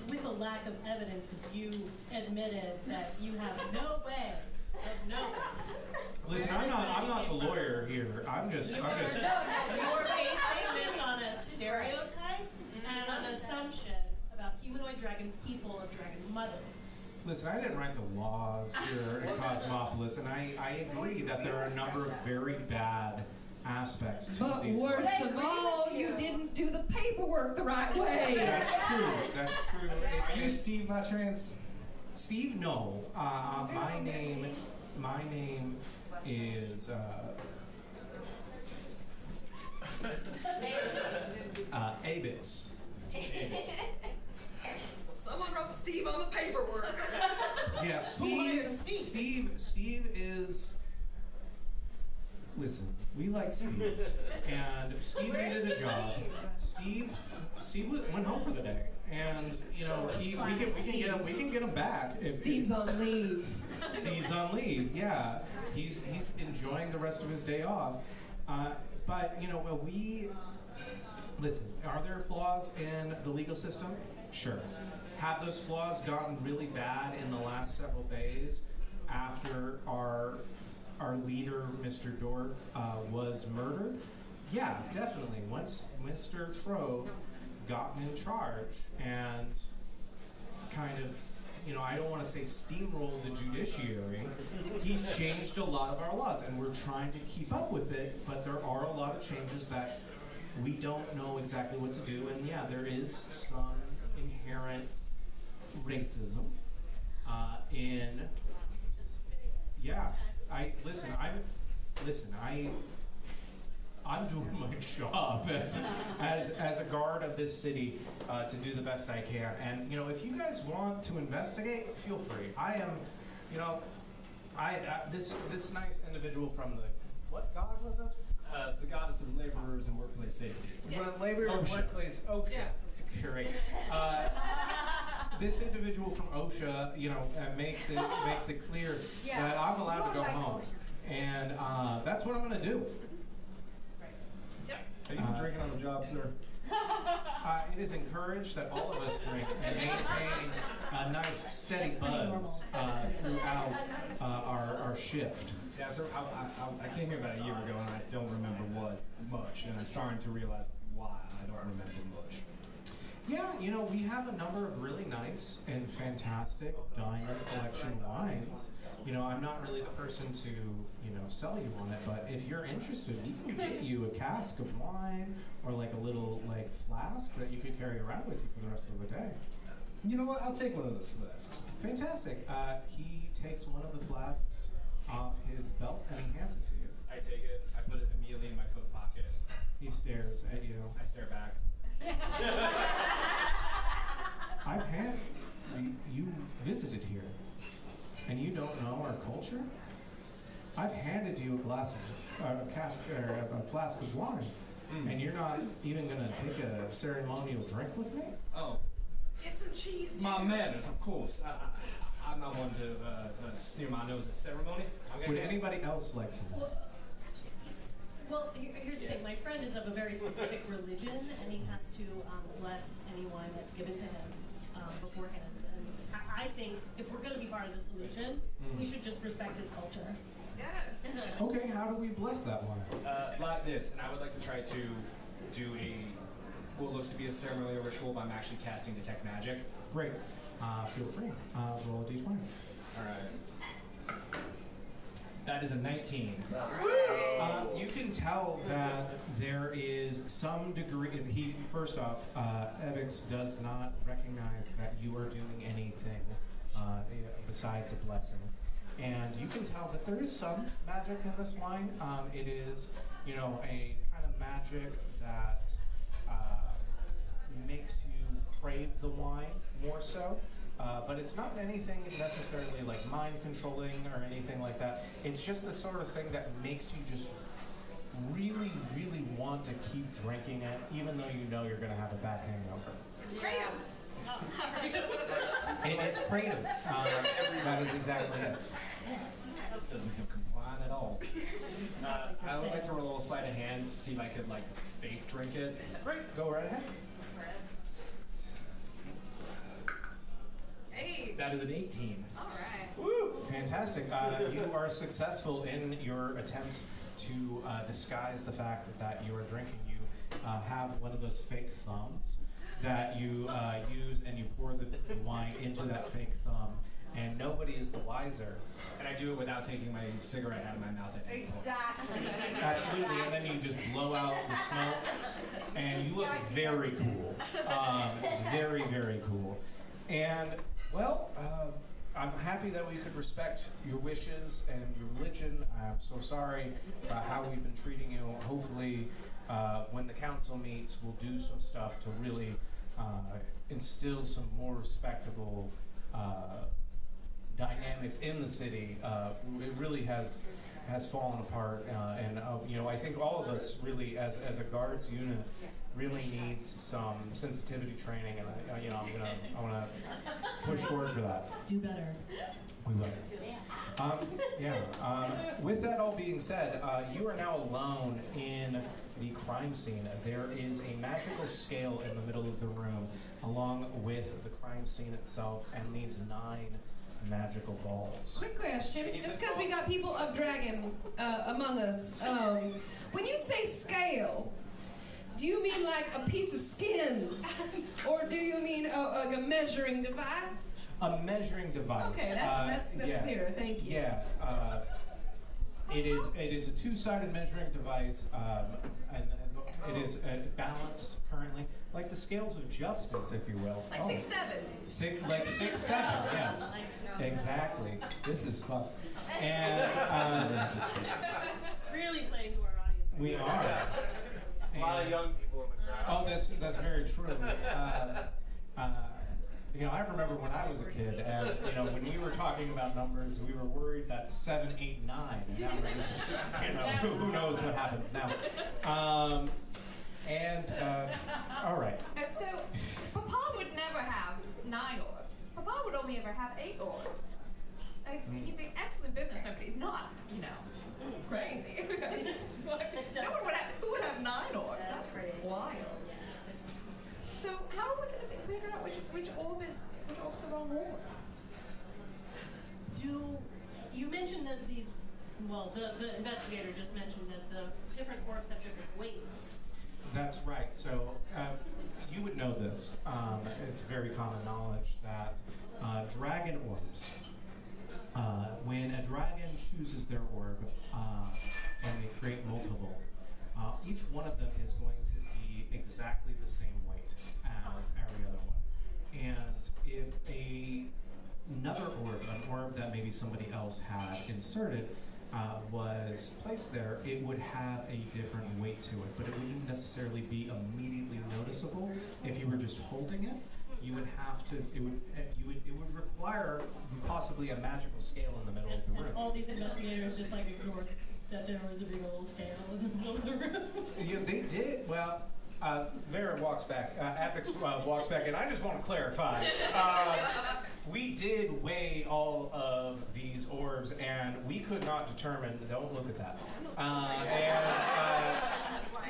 with a lack of evidence, because you admitted that you have no way of knowing. Listen, I'm not the lawyer here. I'm just. You're basing this on a stereotype and an assumption about humanoid dragon people of dragon mothers. Listen, I didn't write the laws here at Cosmopolis, and I agree that there are a number of very bad aspects to But these worst laws. of all, you didn't do the paperwork the right way. That's true. That's true. Are you Steve by chance? Steve? No. My name is Abitz. Someone wrote Steve on the paperwork. Yeah, Steve is. Listen, we like Steve, and Steve needed a job. Steve went home for the day, and we can get him back. Steve's on leave. Steve's on leave. Yeah, he's enjoying the rest of his day off. But we listen. Are there flaws in the legal system? Sure. Have those flaws gotten really bad in the last several days after our leader, Mr. Dorff, was murdered? Yeah, definitely. Once Mr. Trove got in charge and kind of I don't want to say steamrolled the judiciary. He changed a lot of our laws, and we're trying to keep up with it, but there are a lot of changes that we don't know exactly what to do, and yeah, there is some inherent racism in. Yeah, I'm doing my job as a guard of this city to do the best I can. And if you guys want to investigate, feel free. I am, this nice individual from the what god was it? The goddess of laborers and workplace safety. Yes. Labor and workplace OSHA. Yeah. Great. This individual from OSHA, makes it clear that I'm allowed to go home, and that's what I'm going to do. Are you drinking on the job, sir? It is encouraged that all of us drink and maintain a nice steady buzz throughout our shift. Yeah, sir. I came here about a year ago and I don't remember much, and I'm starting to realize why I don't remember much. Yeah, we have a number of really nice and fantastic diamond collection wines. I'm not really the person to, sell you on it, but if you're interested, we can get you a cask of wine or like a little flask that you could carry around with you for the rest of the day. You know what? I'll take one of those flasks. Fantastic. He takes one of the flasks off his belt and he hands it to you. I take it. I put it immediately in my coat pocket. He stares at you. I stare back. I've had you visited here, and you don't know our culture. I've handed you a flask of wine, and you're not even gonna take a ceremonial drink with me. Oh, Get some cheese. my manners, of course. I'm not one to sneer my nose at ceremony. Would anybody else like some? Well, here's the thing. My friend is of a very specific religion, and he has to bless any wine that's given to him beforehand. And I think if we're going to be part of this illusion, we should just respect his culture. Yes. Okay, how do we bless that wine? Like this, and I would like to try to do what looks to be a ceremonial ritual, but I'm actually casting Detect Magic. Great. Feel free. Roll a d20. All right. That is a 19. You can tell that there is some degree. First off, Evix does not recognize that you are doing anything besides a blessing, and you can tell that there is some magic in this wine. It is, a kind of magic that makes you crave the wine more so. But it's not anything necessarily like mind controlling or anything like that. It's just the sort of thing that makes you just really, really want to keep drinking it, even though you know you're going to have a bad hangover. It's Kratos. It is Kratos. That is exactly it. This doesn't feel compliant at all. I would like to roll a sleight of hand to see if I could fake drink it. Great, go right ahead. Hey. That is an 18. All right. Woo! Fantastic. You are successful in your attempt to disguise the fact that you are drinking. You have one of those fake thumbs that you use, and you pour the wine into that fake thumb, and nobody is the wiser. And I do it without taking my cigarette out of my mouth at any point. Exactly. Absolutely, and then you just blow out the smoke, and you look very cool. Very, very cool. And, well, I'm happy that we could respect your wishes and your religion. I'm so sorry about how we've been treating you. Hopefully, when the council meets, we'll do some stuff to really instill some more respectable dynamics in the city. It really has fallen apart, and I think all of us really, as a guards unit, really needs some sensitivity training, and I want to push forward for that. Do better. We will. With that all being said, you are now alone in the crime scene. There is a magical scale in the middle of the room, along with the crime scene itself and these 9 magical balls. Quick question, just because we got people of dragon among us, when you say scale, do you mean like a piece of skin, or do you mean a measuring device? A measuring device. Okay, that's yeah. clear. Thank you. Yeah. It is a two-sided measuring device, and it is balanced currently, like the scales of justice, if you will. Like 6'7". 6'7", yes. Exactly. This is fun. And Really playing to our audience. we are. A lot of young people in the crowd. Oh, that's very true. I remember when I was a kid, and when we were talking about numbers, we were worried that 7, 8, 9. And now we're just, who knows what happens now. All right. So, Papa would never have 9 orbs. Papa would only ever have 8 orbs. He's an excellent businessman, but he's not, crazy. No one would have, who would have 9 orbs? That's crazy. Wild. So how are we going to figure out which orb's the wrong orb? You mentioned that the investigator just mentioned that the different orbs have different weights. That's right. So you would know this. It's very common knowledge that dragon orbs, when a dragon chooses their orb and they create multiple, each one of them is going to be exactly the same weight as every other one. And if another orb, an orb that maybe somebody else had inserted, was placed there, it would have a different weight to it, but it wouldn't necessarily be immediately noticeable. If you were just holding it, you would have to. It would require possibly a magical scale in the middle of the room. And all these investigators just ignored that there was a big old scale in the middle of the room. Yeah, they did. Well, Vera walks back. Apex walks back, and I just want to clarify. We did weigh all of these orbs, and we could not determine. Don't look at that.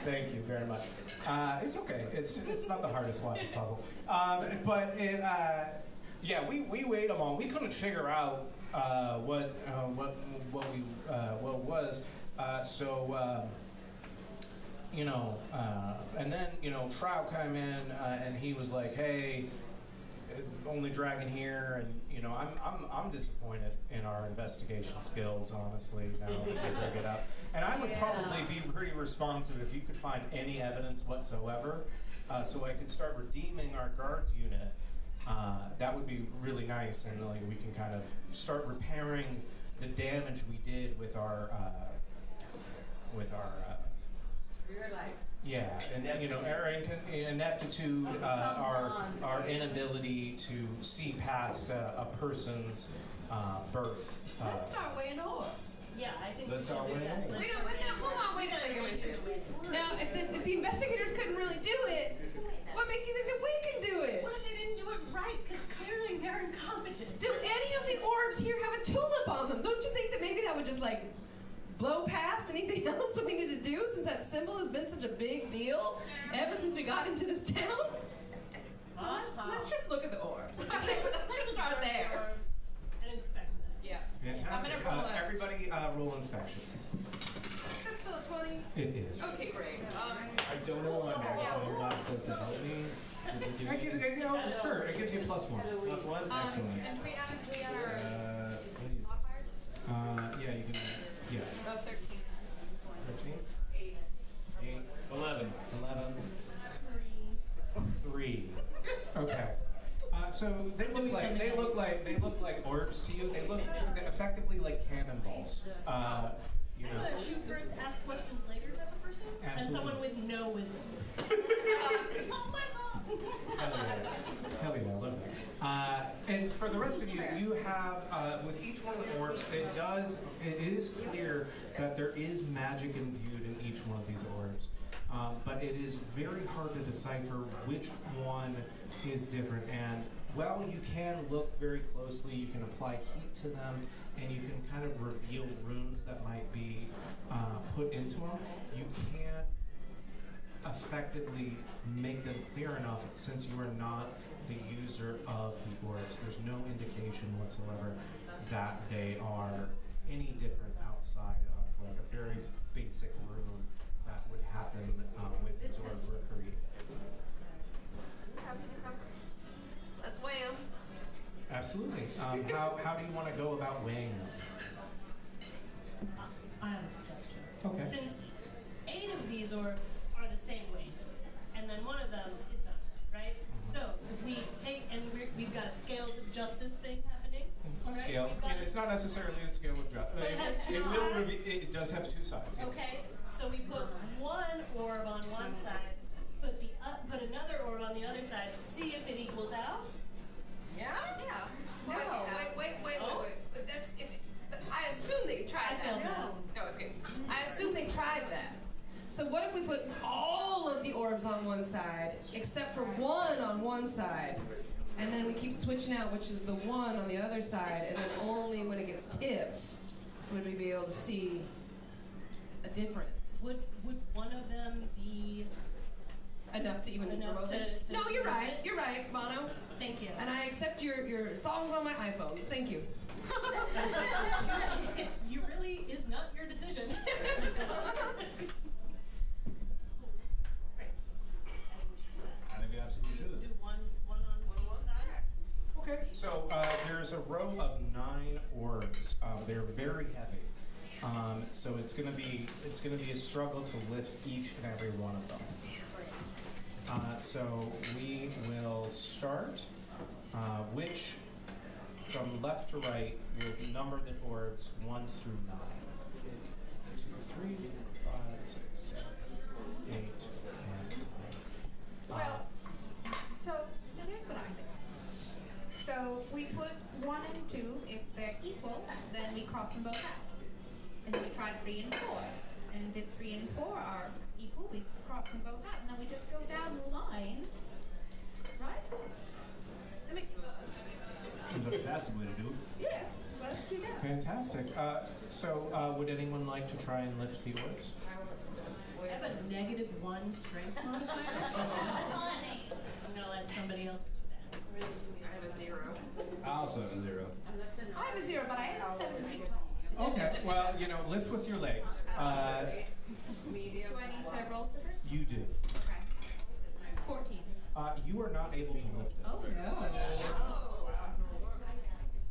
Thank you very much. It's okay. It's not the hardest logic puzzle. But we weighed them all. We couldn't figure out what was. And then Trout came in and he was like, "Hey, only dragon here," and I'm disappointed in our investigation skills, honestly. Now that we bring it up, and I would probably be pretty responsive if you could find any evidence whatsoever, so I could start redeeming our guards unit. That would be really nice, and we can kind of start repairing the damage we did with our Spirit life. Yeah, and our ineptitude, our inability to see past a person's birth. Let's start weighing orbs. Yeah, I think Let's we should start do weighing that. orbs. Hold on, wait a second. Now, if the investigators couldn't really do it, what makes you think that we can do it? What if they didn't do it right? Because clearly they're incompetent. Do any of the orbs here have a tulip on them? Don't you think that maybe that would just blow past anything else that we need to do, since that symbol has been such a big deal ever since we got into this town? Let's just look at the orbs. Let's just start there. And inspect them. Yeah. Fantastic. I'm gonna roll everybody roll inspection. Is that still a 20? It is. Okay, great. I don't know what magnifying glass does to help me. Does it give Sure, it gives you a +1. +1? Excellent. And do we add our Please. modifiers? Yeah, you can. Yeah. Oh, 13. 13. 8. 8. 11. 11. 3. Okay. So they look like orbs to you. They look effectively like cannonballs. I'm gonna shoot first, ask questions later type of person, and Absolutely. someone with no wisdom. Oh my god! Hell yeah, I love that. And for the rest of you, you have with each one of the orbs, it is clear that there is magic imbued in each one of these orbs. But it is very hard to decipher which one is different. And while you can look very closely, you can apply heat to them, and you can kind of reveal runes that might be put into them, you can't effectively make them clear enough, since you are not the user of the orbs. There's no indication whatsoever that they are any different outside of a very basic rune that would happen with these orbs were created. Let's weigh them. Absolutely. How do you want to go about weighing them? I have a suggestion. Okay. Since 8 of these orbs are the same weight, and then one of them is not, right? So if we take, and we've got a scales of justice thing happening. Right? Scale. It's not necessarily a scale of justice. But it has two sides? It does have 2 sides. Yes. Okay, so we put one orb on one side, put another orb on the other side, see if it equals out. Yeah? Yeah. No. Wait. That's I assume they tried I that. feel bad. No, it's good. I assume they tried that. So what if we put all of the orbs on one side, except for one on one side, and then we keep switching out which is the one on the other side, and then only when it gets tipped would we be able to see a difference? Would one of them be Enough to even enough promote to it? No, you're promote right. it? You're right, Bono. Thank you. And I accept your songs on my iPhone. Thank you. You really is not your decision. Okay, so there's a row of 9 orbs. They're very heavy, so it's gonna be a struggle to lift each and every one of them. So we will start. Which from left to right will number the orbs 1 through 9. 2, 3, 5, 6, 7, 8, and 9. Well, so here's what I think. So we put 1 and 2. If they're equal, then we cross them both out. And then we try 3 and 4. And if 3 and 4 are equal, we cross them both out. And then we just go down the line. Right? That makes the most sense. Seems like a faster way to do it. Yes, let's do that. Fantastic. So would anyone like to try and lift the orbs? I have a -1 strength modifier. I'm gonna let somebody else do that. I have a 0. I also have a 0. I have a 0, but I am 7 feet tall. Okay, well, lift with your legs. Do I need to roll for this? You do. Okay. 14. You are not able to lift it. Oh no.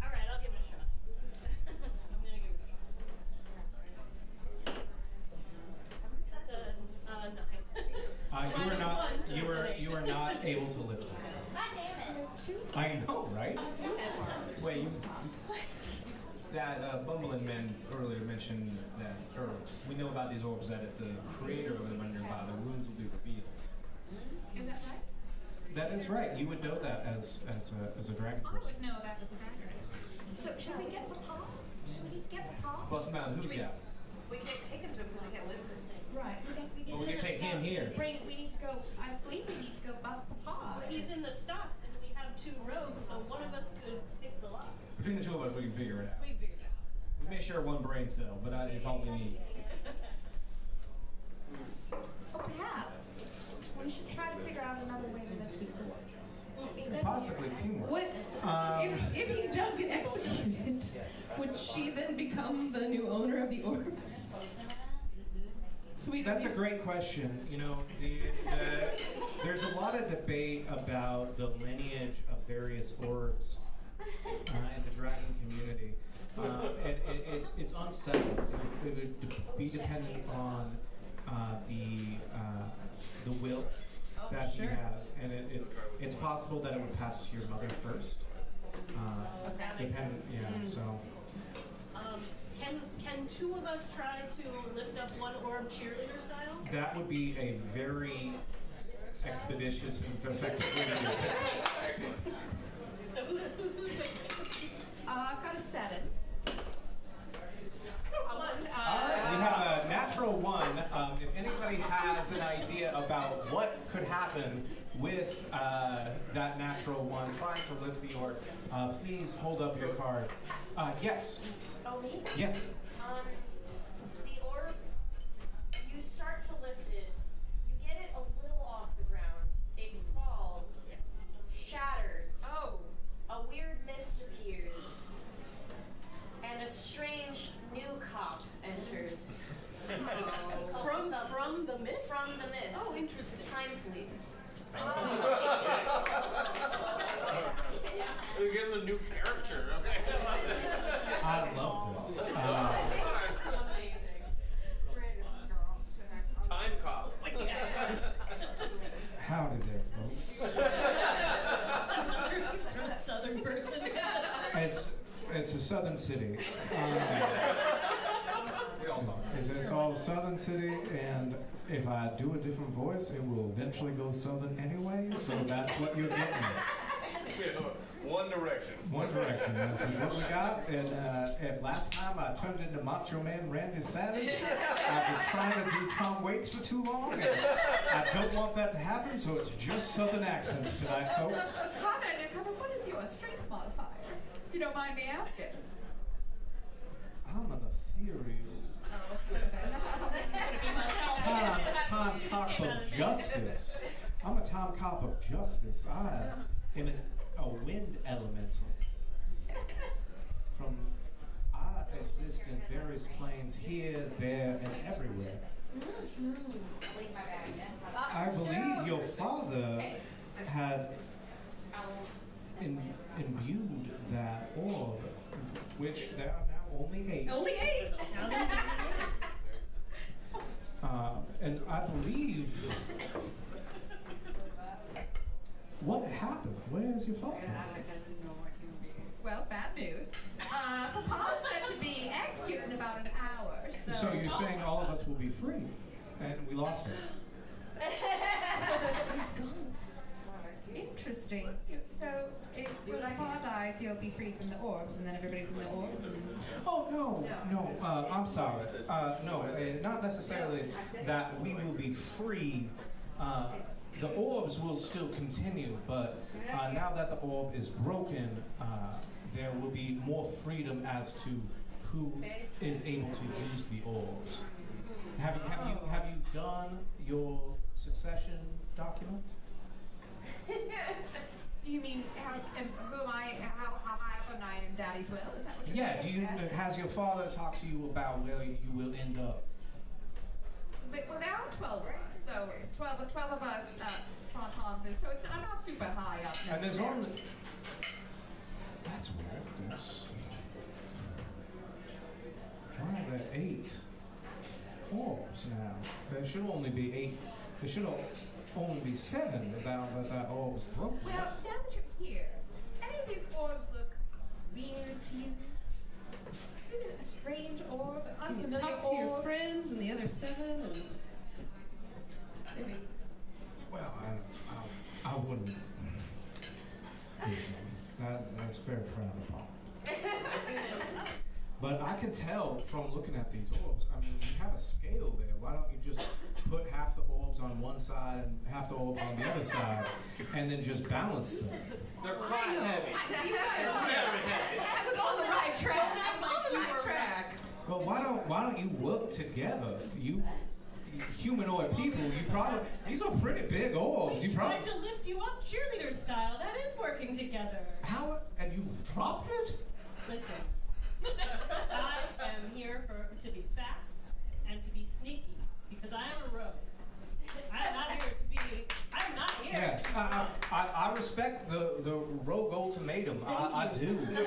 All right, I'll give it a shot. I'm gonna give it a shot. That's a 9. You are not able to lift it. I know, right? Wait, that bumbling man earlier mentioned that, or we know about these orbs that if the creator of them are nearby, the runes will be revealed. Is that right? That is right. You would know that as a dragon I person. would know that was a dragon. So should we get the paw? Do we need to get the paw? Bust him out. Who's got? We can't take him to him because we can't live this thing. Right. Well, we can take him here. We need to go. I believe we need to go bust the paw. He's in the stocks, and we have 2 rogues, so one of us could pick the locks. Between the 2 of us, we can figure it out. We figured it out. We may share 1 brain cell, but it's all we need. Or perhaps we should try to figure out another way to lift these orbs. Possibly teamwork. What if he does get executed? Would she then become the new owner of the orbs? So That's a great question. There's a lot of debate about the lineage of various orbs in the dragon community. It's unsettled. It would be dependent on the will that he has, and it's possible that it would pass to your mother first. Dependent, yeah. So. Can 2 of us try to lift up 1 orb cheerleader style? That would be a very expeditious and effective way to do this. Excellent. So who's with me? I've got a 7. All right, we have a natural 1. If anybody has an idea about what could happen with that natural 1 trying to lift the orb, please hold up your card. Yes. Oh, me? Yes. The orb, you start to lift it, you get it a little off the ground, it falls, shatters. Oh. A weird mist appears, and a strange new cop enters. From the mist? From the mist. Oh, interesting. Time police. They're getting a new City. We all talk. It's all Southern City, and if I do a different voice, it will eventually go Southern anyway, so that's what you're getting. One direction. One direction, that's what we got. And last time I turned into Macho Man Randy Savage. I've been trying to do Tom Waits for too long, and I don't want that to happen, so it's just Southern accents tonight, folks. Hi there, Newcomer. What is your strength modifier? If you don't mind me asking. I'm an ethereal Tom Cop of Justice. I'm a Tom Cop of Justice. I am a wind elemental. I exist in various planes here, there, and everywhere. I believe your father had imbued that orb, which there are now only 8. Only 8? And I believe... What happened? Where is your father? Well, bad news. Papa's set to be executed in about an hour, so... So you're saying all of us will be free, and we lost him. He's gone. Interesting. So, when Papa dies, you'll be free from the orbs, and then everybody's in the orbs, and... Oh, no, I'm sorry. No, not necessarily that we will be free. The orbs will still continue, but now that the orb is broken, there will be more freedom as to who is able to use the orbs. Have you done your succession documents? You mean, how high am I in Daddy's will? Is that what you're saying? Yeah, has your father talked to you about where you will end up? But we're now 12 of us, so 12 of us, Francis, so I'm not super high up necessarily. And there's only... That's weird. That's... Why are there 8 orbs now? There should only be 8. There should only be 7 now that orb is broken. Well, now that you're here, any of these orbs look weird to you? Maybe a strange orb, an unfamiliar Talk to your orb? friends and the other 7 and... Maybe. Well, I wouldn't... Listen, that's very frowned upon. But I can tell from looking at these orbs, I mean, you have a scale there. Why don't you just put half the orbs on one side and half the orbs on the other side, and then just balance them? They're quite heavy. I was on the right track. I was on the right track. Well, why don't you work together? You humanoid people, these are pretty big orbs. You Trying to lift you up cheerleader style. That is working together. How? And you dropped it? Listen, I am here to be fast and to be sneaky because I am a rogue. I'm not here to be. I'm not here. Yes, I respect the rogue ultimatum. I do, and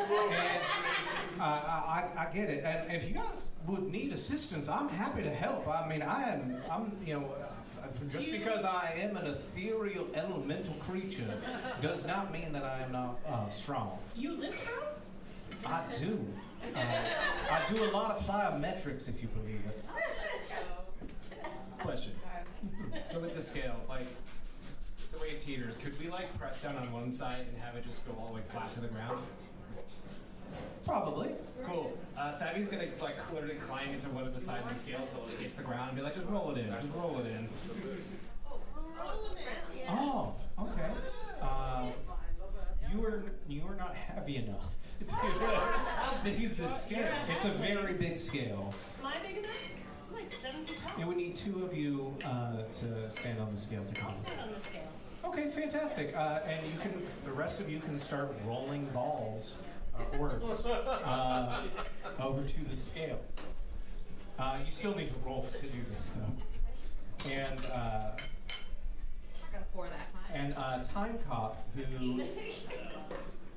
I get it. And if you guys would need assistance, I'm happy to help. I mean, I'm just because I am an ethereal elemental creature does not mean that I am not strong. You live through? I do. I do a lot of plyometrics, if you believe it. Question. So with the scale, like the way it teeters, could we like press down on one side and have it just go all the way flat to the ground? Probably. Cool. Savvy's gonna like literally climb into one of the sides of the scale until it hits the ground and be like, just roll it in, just roll it in. Oh, okay. You are not heavy enough. How big is this scale? It's a very big scale. Am I big enough? I'm like 7 feet tall. It would need 2 of you to stand on the scale together. I'll stand on the scale. Okay, fantastic. And the rest of you can start rolling balls, orbs, over to the scale. You still need to roll to do this, though. And I got a 4 that time. and Time Cop, who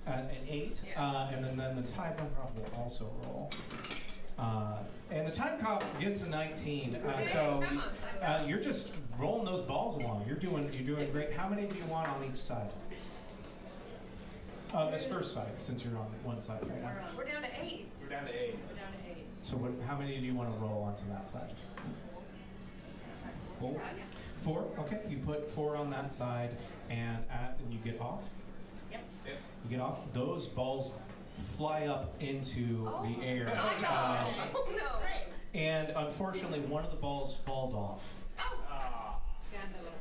an 8, and then the Time Cop will also roll. And the Time Cop gets a 19. So you're just rolling those balls along. You're doing great. How many do you want on each side? This first side, since you're on one side right now. We're down to 8. We're down to 8. We're down to 8. So how many do you want to roll onto that side? 4? 4? Okay, you put 4 on that side, and you get off. Yep. You get off. Those balls fly up into the air. Oh no! And unfortunately, one of the balls falls off. Scandalous.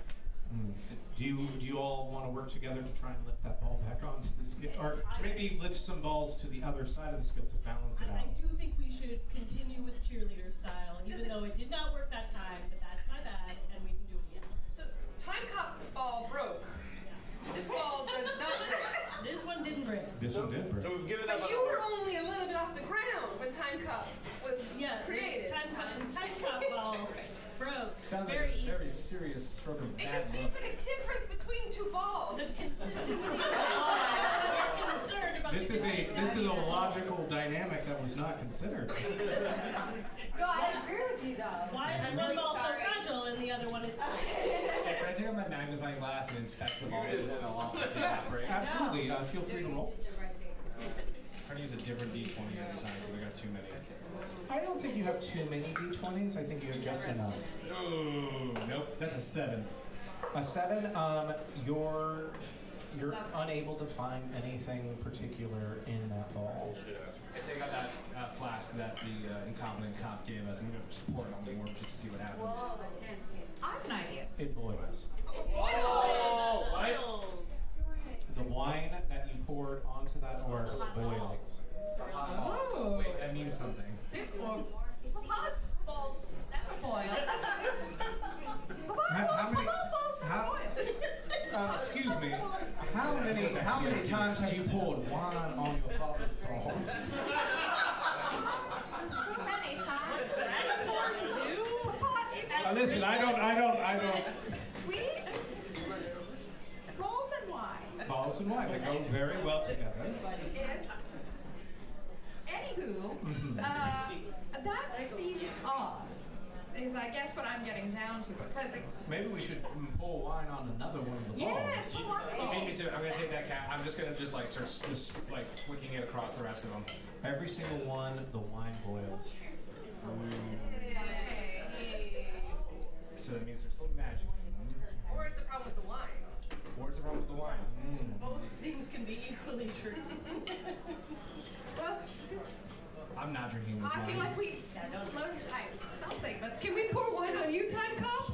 Do you all want to work together to try and lift that ball back onto the skid, or maybe lift some balls to the other side of the skid to balance it I out? do think we should continue with cheerleader style, even though it did not work that time, but that's my bad, and we can do it again. So time cup ball broke. This ball did not break. This one didn't break. This one did break. So we've given up But on you the were horse. only a little bit off the ground when time cup was created. Time cup ball broke Sounds very like a very easily. serious stroke of It bad just luck. seems like a difference between two balls. The consistency of the balls. We're concerned about This the is consistency. a logical dynamic that was not considered. No, I agree with you though. Why is I'm one really ball sorry. so fragile and the other one is Hey, can I take out my magnifying glass and inspect the ball that just fell off? Did that break? Absolutely. Feel free to roll. I'm trying to use a different D20 every time because I got too many. I don't think you have too many d20s. I think you have just enough. Oh, nope. That's a 7. A 7. You're unable to find anything particular in that ball. I take out that flask that the incompetent cop gave us. I'm going to just pour it on the warp just to see what happens. I have an idea. It boils. Oh! What? The wine that you poured onto that orb boils. Oh! Wait, that means something. This orb. Papa's balls never spoil. Papa's balls never spoil. Excuse me. How many times have you poured wine on your father's balls? So many times. Listen, I don't. We rolls and wine. Balls and wine, they go very well together. Yes. Anywho, that seems odd. Is I guess what I'm getting down to because Maybe we should pour wine on another one of the balls. yes, You beat me to it. I'm gonna take that cap. I'm just gonna start just like flicking it across the rest of them. Every single one, the wine boils. So that means there's still magic in them. Or it's a problem with the wine. Or it's wrong with the wine. both things can be equally true. well, this, I'm not drinking this I wine. feel like we Yeah, don't- learned something, but Can we pour wine on you, time cop?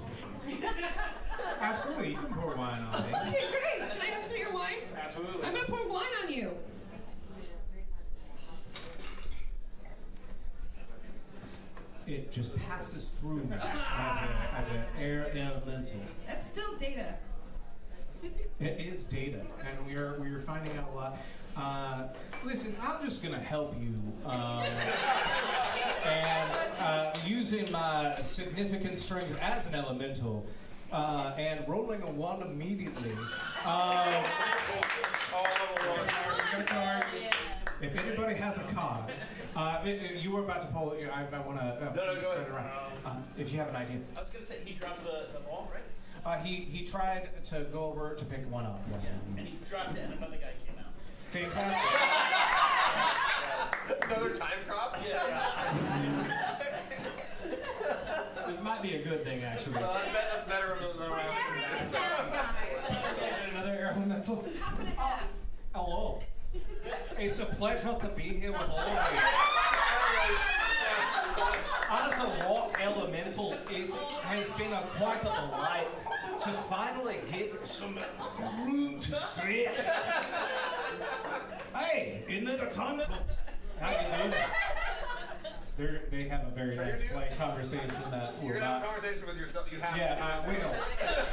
Absolutely, you can pour wine on me. Okay, great. Can I have some of your wine? Absolutely. I'm gonna pour wine on you. It just passes through me as an air elemental. That's still data. It is data, and we're finding out a lot. Listen, I'm just gonna help you, and using my significant strength as an elemental, and rolling a 1 immediately. If anybody has a card, you were about to pull. I want to. No, go spread ahead. it around. If you have an idea. I was gonna say he dropped the ball, right? He tried to go over to pick one up. Yes. And he dropped it, and another guy came out. Fantastic. Another time crop? Yeah. This might be a good thing, actually. Well, that's better than what I was narrowing it thinking. down, guys. Another air elemental. Half and a half. Hello. It's a pleasure to be here with all of you. As a rock elemental, it has been quite a delight to finally get some room to stretch. Hey, isn't it a tongue? How you doing? They have a very nice polite conversation that You're we're gonna have a not. conversation with yourself. You have Yeah, I will.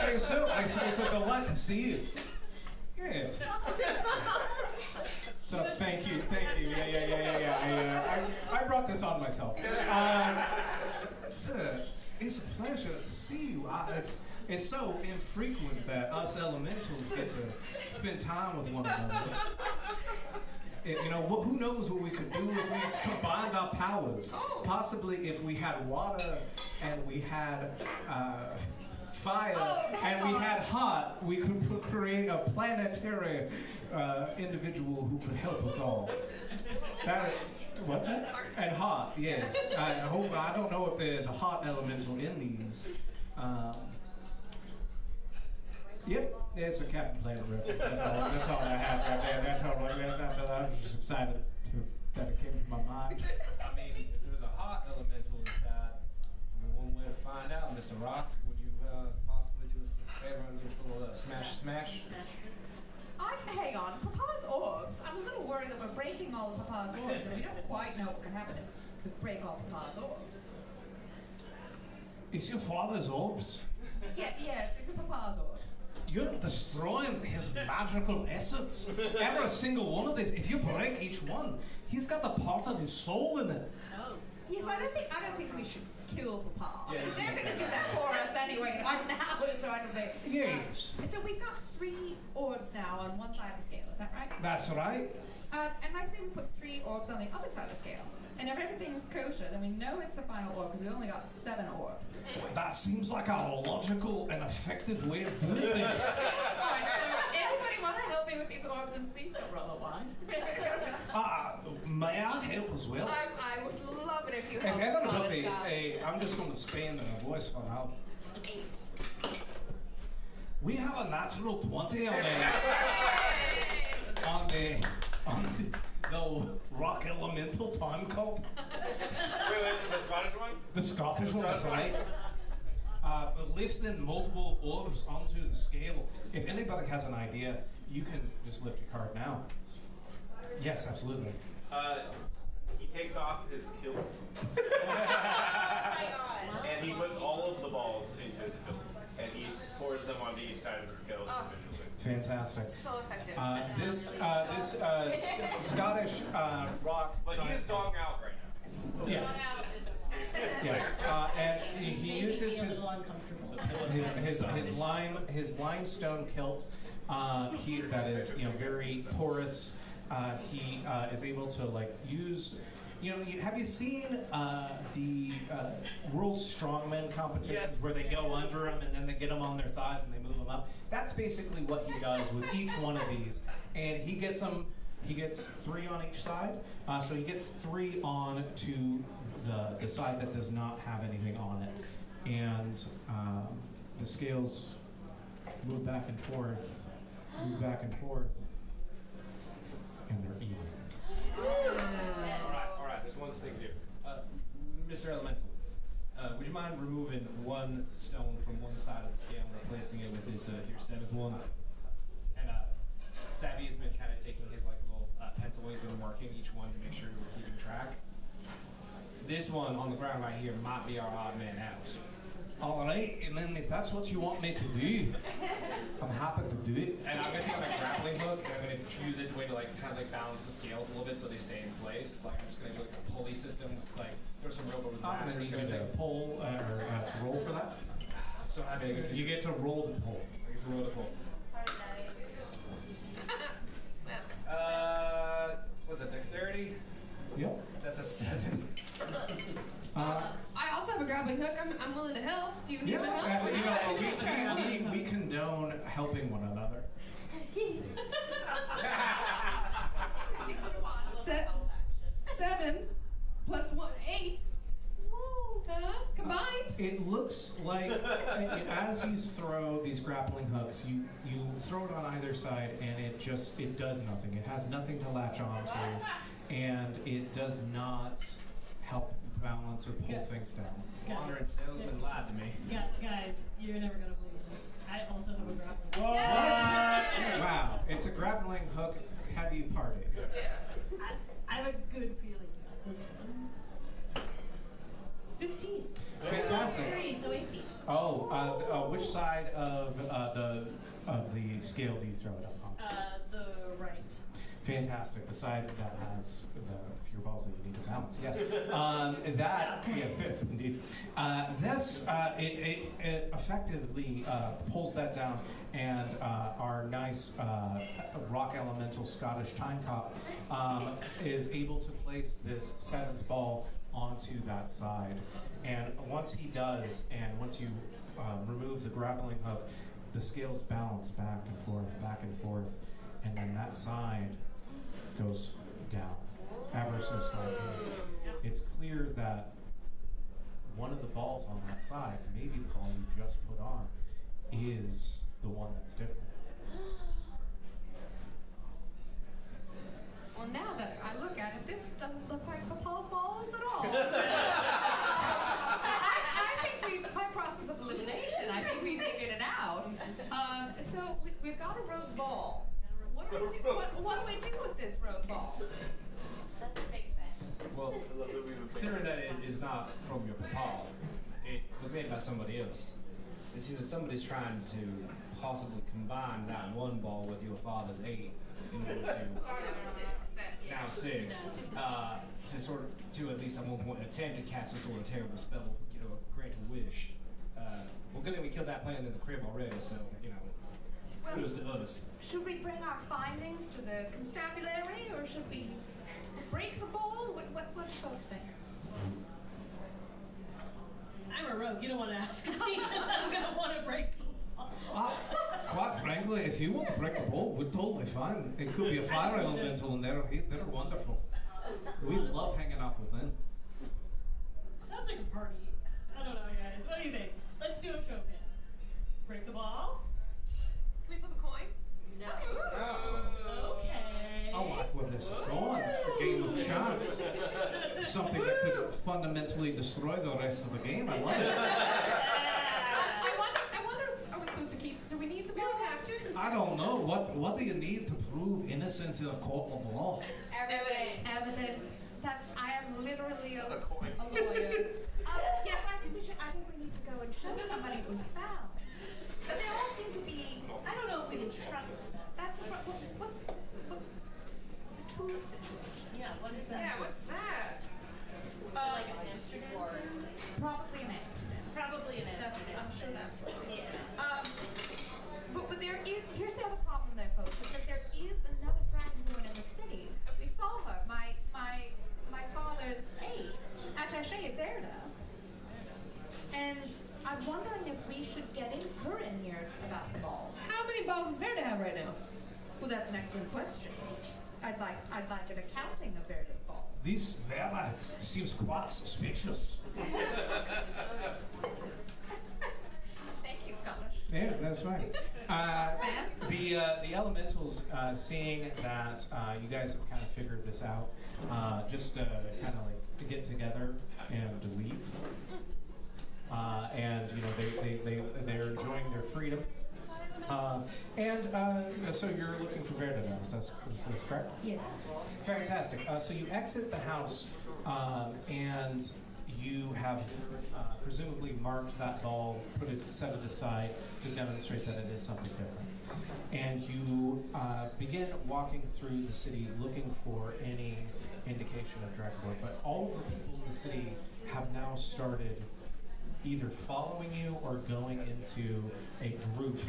Hey, so it's a delight to see you. Yes. So thank you. Yeah. I brought this on myself. It's a pleasure to see you. It's so infrequent that us elementals get to spend time with one another. Who knows what we could do if we combined our powers? Possibly if we had water and we had fire and we had hot, we could create a planetary individual who could help us all. What's that? And hot, yes. I don't know if there's a hot elemental in these. Yep, it's a Captain Planet reference. That's all I have right there. I was just excited that it came to my mind. I mean, if there's a hot elemental inside, one way to find out, Mr. Rock, would you possibly do us a favor and give us a little smash? Hang on, Papa's orbs. I'm a little worried that we're breaking all of Papa's orbs, and we don't quite know what can happen if we break all Papa's orbs. It's your father's orbs. Yes, these are Papa's orbs. You're destroying his magical essence. Every single one of these, if you break each one, he's got a part of his soul in it. Oh. Yes, I don't think we should kill Papa. Yeah, They're going to do that for us anyway in about an hour, so I don't think. Yes. So we've got 3 orbs now on one side of the scale, is that right? That's right. And I say we put 3 orbs on the other side of the scale. And if everything's kosher, then we know it's the final orb because we only got 7 orbs at this point. That seems like a logical and effective way of doing this. Alright, so anybody want to help me with these orbs? And please don't roll a 1. May I help as well? I would love it if you If helped everybody, Scottish I'm just going to stand in a voice for now. 8. We have a natural 20 on the rock elemental time cop. Wait, the Scottish one? The Scottish one, that's right. But lifting multiple orbs onto the scale. If anybody has an idea, you can just lift your card now. Yes, absolutely. He takes off his kilt. And he puts all of the balls into his kilt. And he pours them onto each side of the scale individually. Fantastic. So effective. This Scottish rock. But he is gong out right now. Yeah. Yeah. And he uses his limestone kilt here that is very porous. He is able to use. Have you seen the World Strongman competitions where they go under them and then they get them on their thighs and they move them up? That's basically what he does with each one of these, and he gets them. He gets 3 on each side, so he gets 3 on to the side that does not have anything on it, and the scales move back and forth, and they're even. All right. There's one thing to do. Mr. Elemental, would you mind removing 1 stone from one side of the scale and replacing it with this your 7th one? And Savvy's been kind of taking his little pencil. He's been marking each one to make sure we're keeping track. This one on the ground right here might be our odd man out. All right, and then if that's what you want me to do, I'm happy to do it. And I'm gonna take my grappling hook and I'm gonna use it to kind of balance the scales a little bit so they stay in place. I'm just gonna do a pulley system with throw some rope over the back. I'm gonna need you to pull or to roll for that. So how big is it? You get to roll to pull. I get to roll to pull. Was it dexterity? Yep. That's a 7. I also have a grappling hook. I'm willing to help. Do you need my help? We condone helping one another. 7 plus 1, 8. Woo! Combined. It looks like as you throw these grappling hooks, you throw it on either side, and it does nothing. It has nothing to latch onto, and it does not help balance or pull things down. Wandering salesman lied to me. Guys, you're never gonna believe this. I also have a grappling hook. What? Wow, it's a grappling hook heavy party. I have a good feeling about this one. 15. Fantastic. 3, so 18. Which side of the scale do you throw it up on? The right. Fantastic. The side that has the fewer balls that you need to balance. Yes. Yes, indeed. It effectively pulls that down, and our nice rock elemental Scottish time cop is able to place this 7th ball onto that side. And once he does, and once you remove the grappling hook, the scales bounce back and forth, and then that side goes down. ever so slightly. It's clear that one of the balls on that side, maybe the ball you just put on, is the one that's different. Well, now that I look at it, this doesn't look like Papa's balls at all. So I think by process of elimination, I think we figured it out. So we've got a rogue ball. What do we do with this rogue ball? That's a big thing. Well, considering that it is not from your papa, it was made by somebody else. It seems that somebody's trying to possibly combine that one ball with your father's 8 in order to now 6 to at least at one point attempt to cast some sort of terrible spell, grant a wish. Well, good thing we killed that plant in the crib already, so kudos to us. Should we bring our findings to the constabulary, or should we break the ball? What do folks think? I'm a rogue. You don't want to ask me because I'm going to want to break the ball. Quite frankly, if you want to break the ball, we're totally fine. It could be a fire elemental, and they're wonderful. We love hanging out with them. Sounds like a party. I don't know, guys. What do you think? Let's do a show pins. Break the ball. Can we flip a coin? No. Okay. I like where this is going. A game of chance. Something that could fundamentally destroy the rest of the game. I love it. I wonder, are we supposed to keep, do we need to be active? I don't know. What do you need to prove innocence in a court of law? Evidence. I am literally a lawyer. Yes, I think we need to go and show somebody what we found. But they all seem to be. I don't know if we can trust them. That's the what's the tulip situation? Yeah, what is that? Yeah, what's that? Like an Amsterdam? Probably an Amsterdam. Probably an Amsterdam. I'm sure that's what it is. Yeah. But here's the other problem there, folks, is that there is another dragon woman in the city. We saw her, my father's aide, Attaché Verda. And I'm wondering if we should get her in here about the ball. How many balls does Verda have right now? Well, that's an excellent question. I'd like an accounting of Verda's balls. This Vera seems quite suspicious. Thank you, Scottish. Yeah, that's fine. The elementals, seeing that you guys have kind of figured this out, just kind of like to get together and to leave. And they're enjoying their freedom. So you're looking for Verda now, is that correct? Yes. Fantastic. So you exit the house, and you have presumably marked that ball, set it aside to demonstrate that it is something different. And you begin walking through the city looking for any indication of Dragonborn, but all of the people in the city have now started either following you or going into a group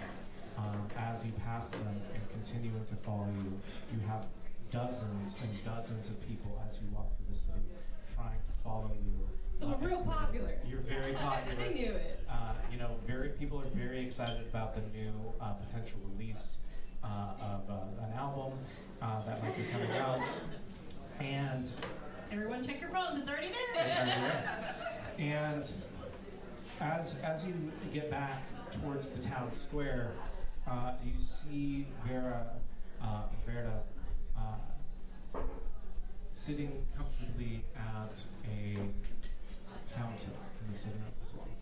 as you pass them and continuing to follow you. You have dozens and dozens of people as you walk through the city trying to follow you. So we're real popular. You're very popular. I knew it. People are very excited about the new potential release of an album that might be coming out. And everyone check your phones, it's already there. It's already there. And as you get back towards the town square, you see Verda sitting comfortably at a fountain in the center of the city.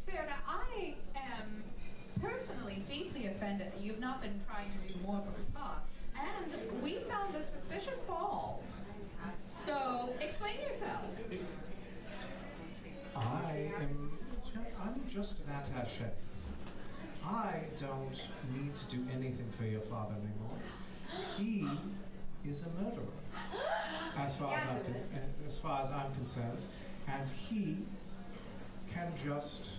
Verda, I am personally deeply offended that you've not been trying to do more for Papa. And we found a suspicious ball. So, explain yourself. I'm just an attaché. I don't need to do anything for your father anymore. He is a murderer, as far as I'm concerned, and he can just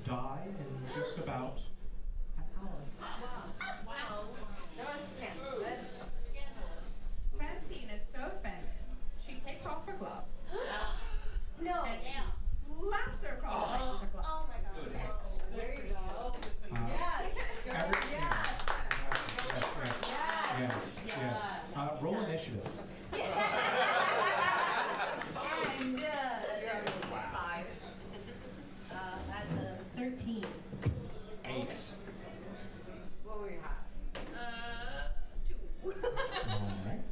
die in just about an hour. Wow. That was scandalous. Francine is so offended, she takes off her glove. No. And she slaps her across the face with her glove. Oh my god. There you go. Yes. roll initiative. And 5. That's a 13. 8. what do we have? 2. All right.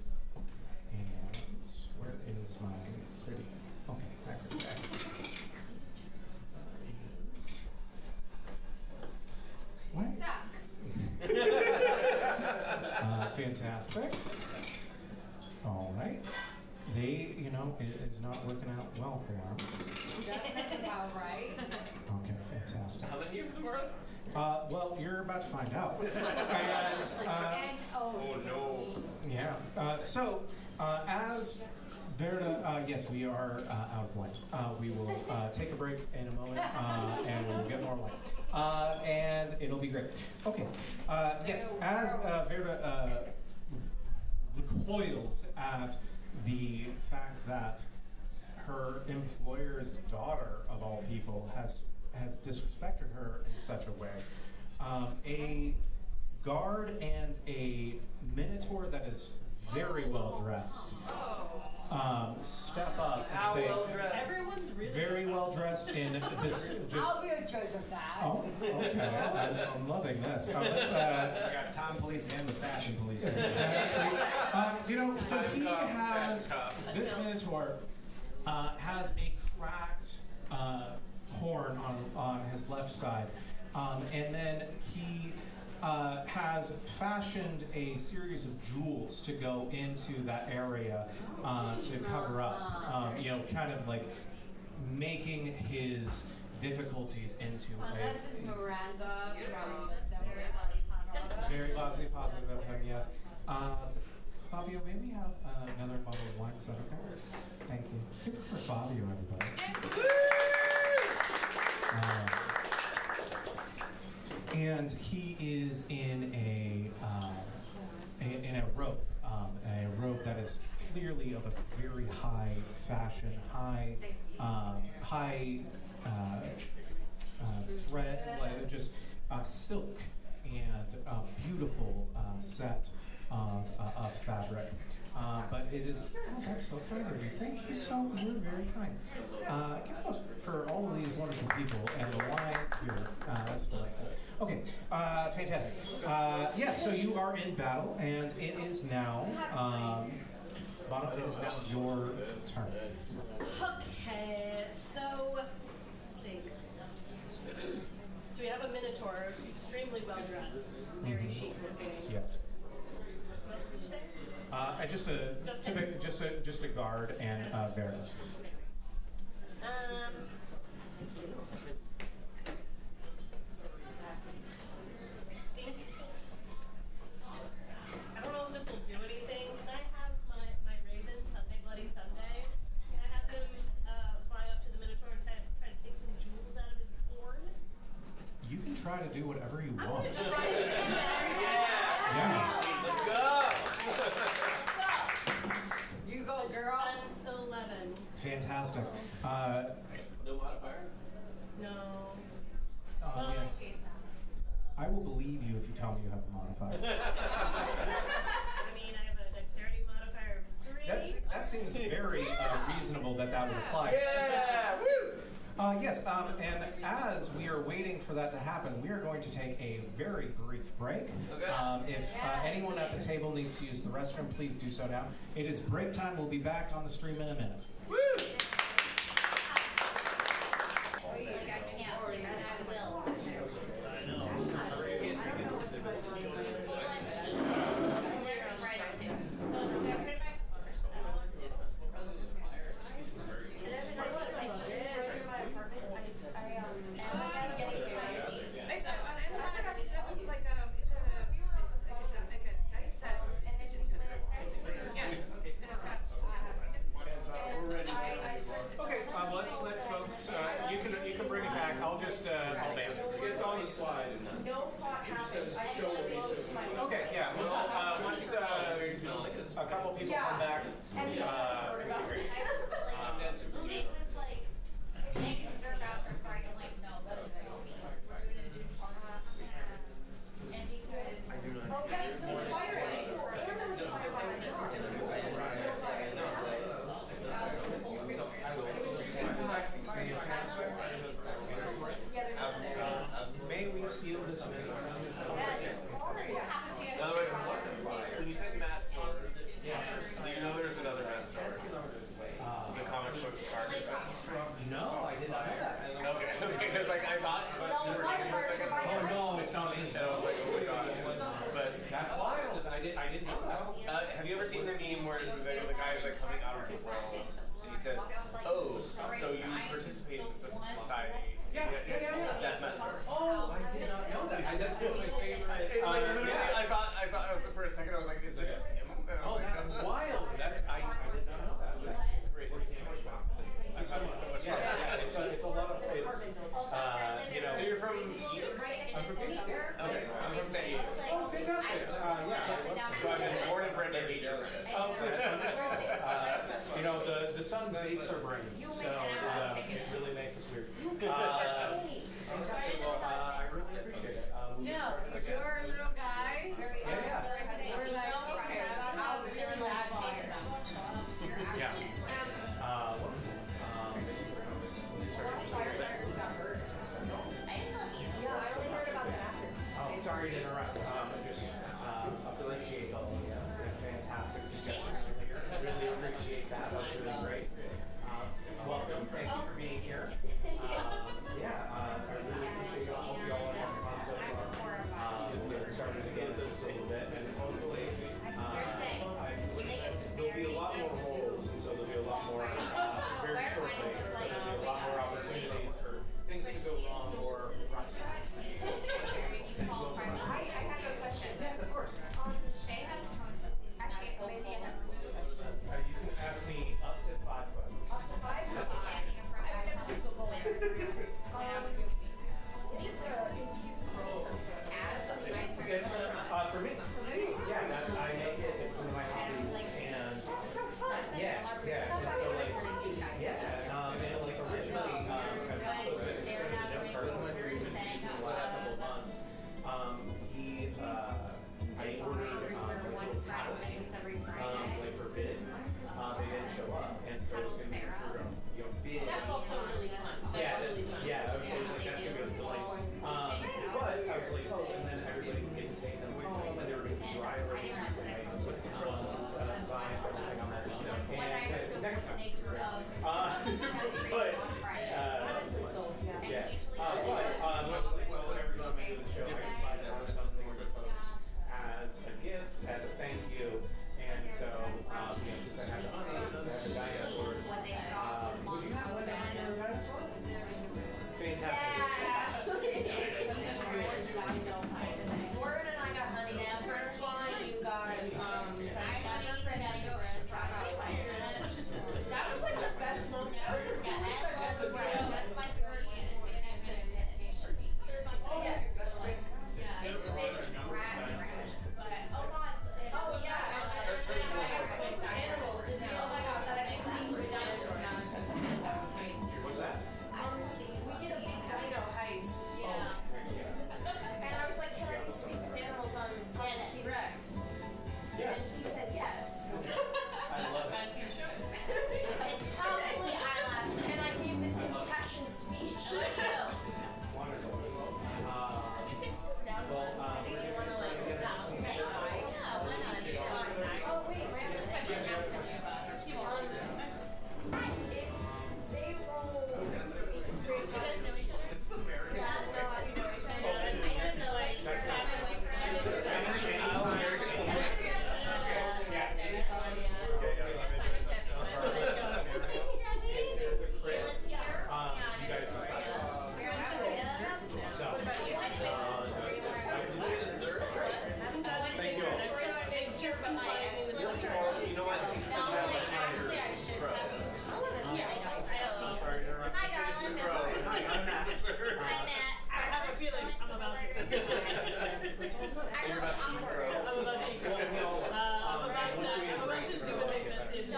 And where is my pretty? Okay, back. What? Suck. Fantastic. All right. They, it's not working out well for them. That sounds about right. Okay, fantastic. How many years were it? Well, you're about to find out. And, Oh no. yeah. So, as Verda, yes, we are out of wine. We will take a break in a moment, and we'll get more wine. And it'll be great. Okay. Yes, as Verda recoils at the fact that her employer's daughter, of all people, has disrespected her in such a way, a guard and a minotaur that is very well dressed step up and say, Everyone's really very well dressed in this. I'll be a judge of that. Oh, okay. I'm loving this. Oh, let's, We got Tom Police and the Fashion Police. so he has this minotaur has a cracked horn on his left side, and then he has fashioned a series of jewels to go into that area to cover up, kind of like making his difficulties into This is Miranda from very positive of him, yes. Fabio, may we have another bottle of wine? Is that okay? Thank you. Give it for Fabio, everybody. And he is in a robe that is clearly of a very high fashion, high thread, like just silk and beautiful set of fabric. But it is, that's so kind of you. Thank you so much. You're very kind. Give it up for all of these wonderful people and the wine here. That's delightful. Okay, fantastic. Yeah, so you are in battle, and it is now, Bono, it is now your turn. Okay, so let's see. So we have a minotaur, extremely well dressed, very chic looking. Yes. What else did you say? Just a guard and Verda. Let's see. I don't know if this will do anything. Can I have my raven, Sunday Bloody Sunday? Can I have him fly up to the Minotaur and try to take some jewels out of his horn? You can try to do whatever you I'm want. gonna try to do that. Yeah. Let's go. You go, girl. 11. Fantastic. No modifier? No. Yeah. I will believe you if you tell me you have a modifier. I mean, I have a dexterity modifier of 3. That seems very reasonable that would apply. Yeah! Woo! Yes, and as we are waiting for that to happen, we are going to take a very brief break. Okay. If anyone at the table needs to use the restroom, please do so now. It is break time. We'll be back on the stream in a minute. Woo! Okay, yeah. Well, once a couple people come back, Jake was like, making sure about her starting. I'm like, no, that's right. We're gonna do Parma. And because. Oh, yeah, there's fire. There was fire by my door. where the guy is like coming out of the world, and he says, "Oh, so you participate in society?" Yeah. That's messed up. Oh, I did not know that. That's one of my favorite. Like literally, I thought for a second I was like, "Is this him?" And I was like, that's wild. I did not know that. That's great. This is so much fun. I'm having so much fun. Yeah. It's a lot of you know. So you're from Phoenix? I'm from Phoenix. Okay, I'm from San Diego. Oh, fantastic. So I've been born and bred in Asia. Oh, you know, the sun bakes our brains, so it really makes us weird. Fantastic. Well, I really appreciate it. You're a little guy. Yeah. We're like, okay, I'll really laugh on it. Yeah. I only heard about that after. Oh, sorry to interrupt. I just appreciate the fantastic suggestion earlier. Really appreciate that. That was really great. Welcome. Thank you for being here. I really appreciate it. I hope you all are having fun so far. We'll get started again just a little bit, and hopefully there'll be a lot more roles, and so there'll be a lot more very shortly. So there'll be a lot more opportunities for things to go wrong or right. I have a question. Yes, of course. Shay has actually maybe I have You can ask me up to 5 questions. up to 5 standing in front of a pencil and For me? Yeah, I make it. It's one of my hobbies, and that's so fun. yeah. And so like, and like originally, I'm supposed to extend the young person that we've been using the last couple of months. I ordered like towels, like for bid. They didn't show up, and so it was going to be for bid. That's also really fun. Yeah, I was like, that's gonna be a delight. But I was like, oh, and then everybody would get to take them home, and they were gonna be dry erase with the design and everything on that. And next time. But Honestly, so yeah. I was like, well, whenever you want me to do the show, I can buy them or something for folks as a gift, as a thank you. And so, since I have the honeys, since I have the dinosaurs, would you have a dinosaur? Fantastic. Warren and I got honey. Francois, you got that was like the best moment. That was the coolest I've ever been. That's my favorite one. Oh yes. Oh god. Oh yeah. Animals. Did you know that I made some into a dinosaur now? What's that? We did a big dino heist. Yeah. And I was like, can I speak animals on T-Rex? Yes. And he said yes. I love it. As you should. It's probably eyelash. And I gave this impassioned speech. Wonderful. You can slow down. Well, I think you want to like that. Yeah, why not? Oh wait, my other question asked me about if they roll. Do you guys know each other? This is American. No, I don't know each other. I don't know like That's your not- time and you guys decide. So, thank you all. You know what? Sorry to interrupt. Hi, I'm Matt. I have a feeling I'm about to. You're about to eat crow. I'm about to eat crow. I'm about to do what they best did.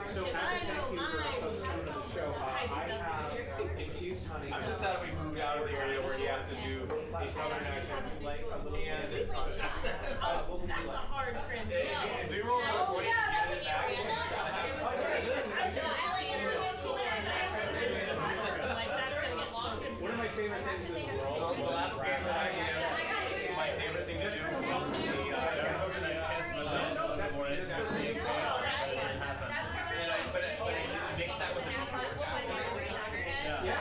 So as a thank you for folks coming to the show, I have infused honey. I'm just sad we moved out of the area where he has to do a southern accent like a little and this accent. Oh, that's a hard transition. If we roll on the 40, one of my favorite things in the world. the last game that I did, my favorite thing to do was the overnight test. No, that's more than but it makes that with the Yeah.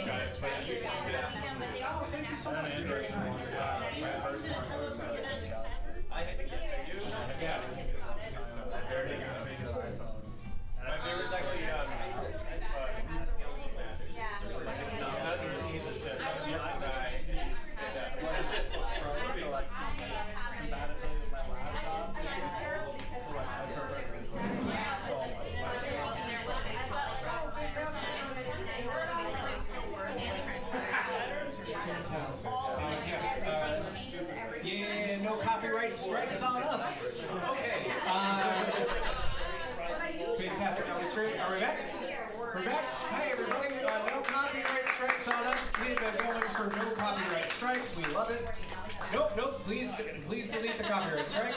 Thank you so much. Yeah. My favorite is actually yeah, no copyright strikes on us. Okay. Fantastic. Are we straight? Are we back? We're back. Hi, everybody. No copyright strikes on us. We've been going for no copyright strikes. We love it. Nope. Please delete the copyright strike.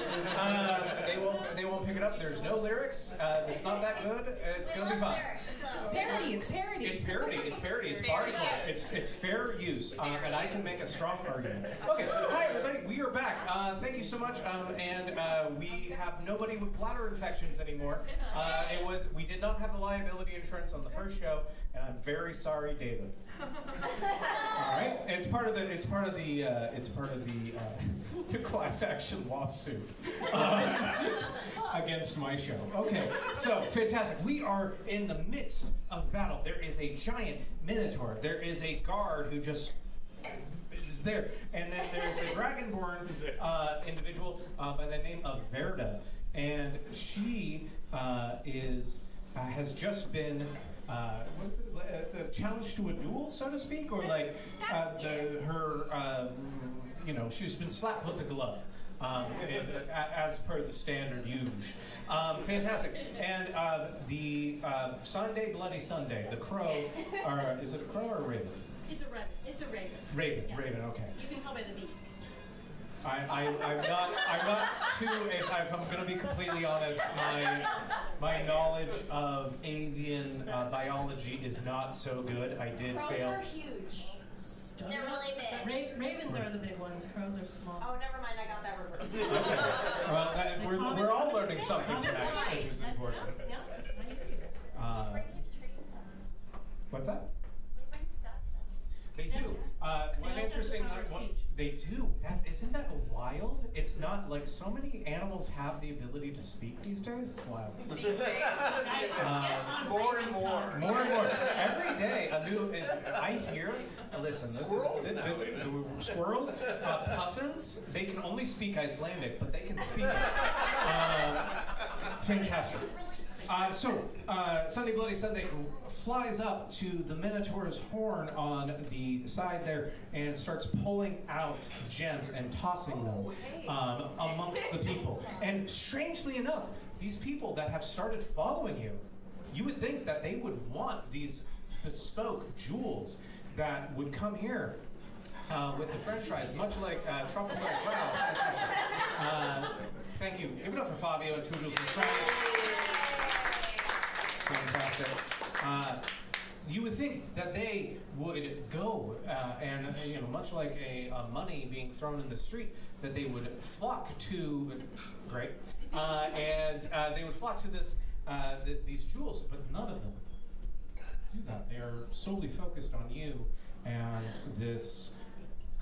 They won't pick it up. There's no lyrics. It's not that good. It's gonna be fun. It's parody. It's parody. It's particle. It's fair use, and I can make a strong argument. Okay, hi everybody, we are back. Thank you so much, and we have nobody with bladder infections anymore. We did not have the liability insurance on the first show, and I'm very sorry, David. All right, it's part of the class action lawsuit against my show. Okay, so fantastic. We are in the midst of battle. There is a giant minotaur. There is a guard who just is there, and then there's a dragonborn individual by the name of Verda, and she has just been. What's it? Challenged to a duel, so to speak, or like she's been slapped with a glove, as per the standard use. Fantastic. And the Sunday, Bloody Sunday, the crow, is it a crow or a raven? It's a raven. It's a raven. Raven, Yeah. Raven. Okay. You can tell by the beak. I'm not too. If I'm going to be completely honest, my knowledge of avian biology is not so good. I did Crows fail. are huge. They're really big. Ravens are the big ones. Crows are small. Oh, never mind. I got that word wrong. Well, we're all learning something tonight, which is important. Yeah. What's that? They bring stuff. They do. One interesting one. They do. Isn't that wild? It's not like so many animals have the ability to speak these days. It's wild. More and more. More and more. Every day, a new. I hear. Listen, squirrels, puffins. They can only speak Icelandic, but they can speak. Fantastic. Sunday Bloody Sunday flies up to the Minotaur's horn on the side there and starts pulling out gems and tossing them amongst the people. And strangely enough, these people that have started following you, you would think that they would want these bespoke jewels that would come here with the French fries, much like truffle bread. Wow. Thank you. Give it up for Fabio and Tootles and French. Fantastic. You would think that they would go and, much like a money being thrown in the street, that they would flock to, great, and they would flock to these jewels, but none of them do that. They are solely focused on you and this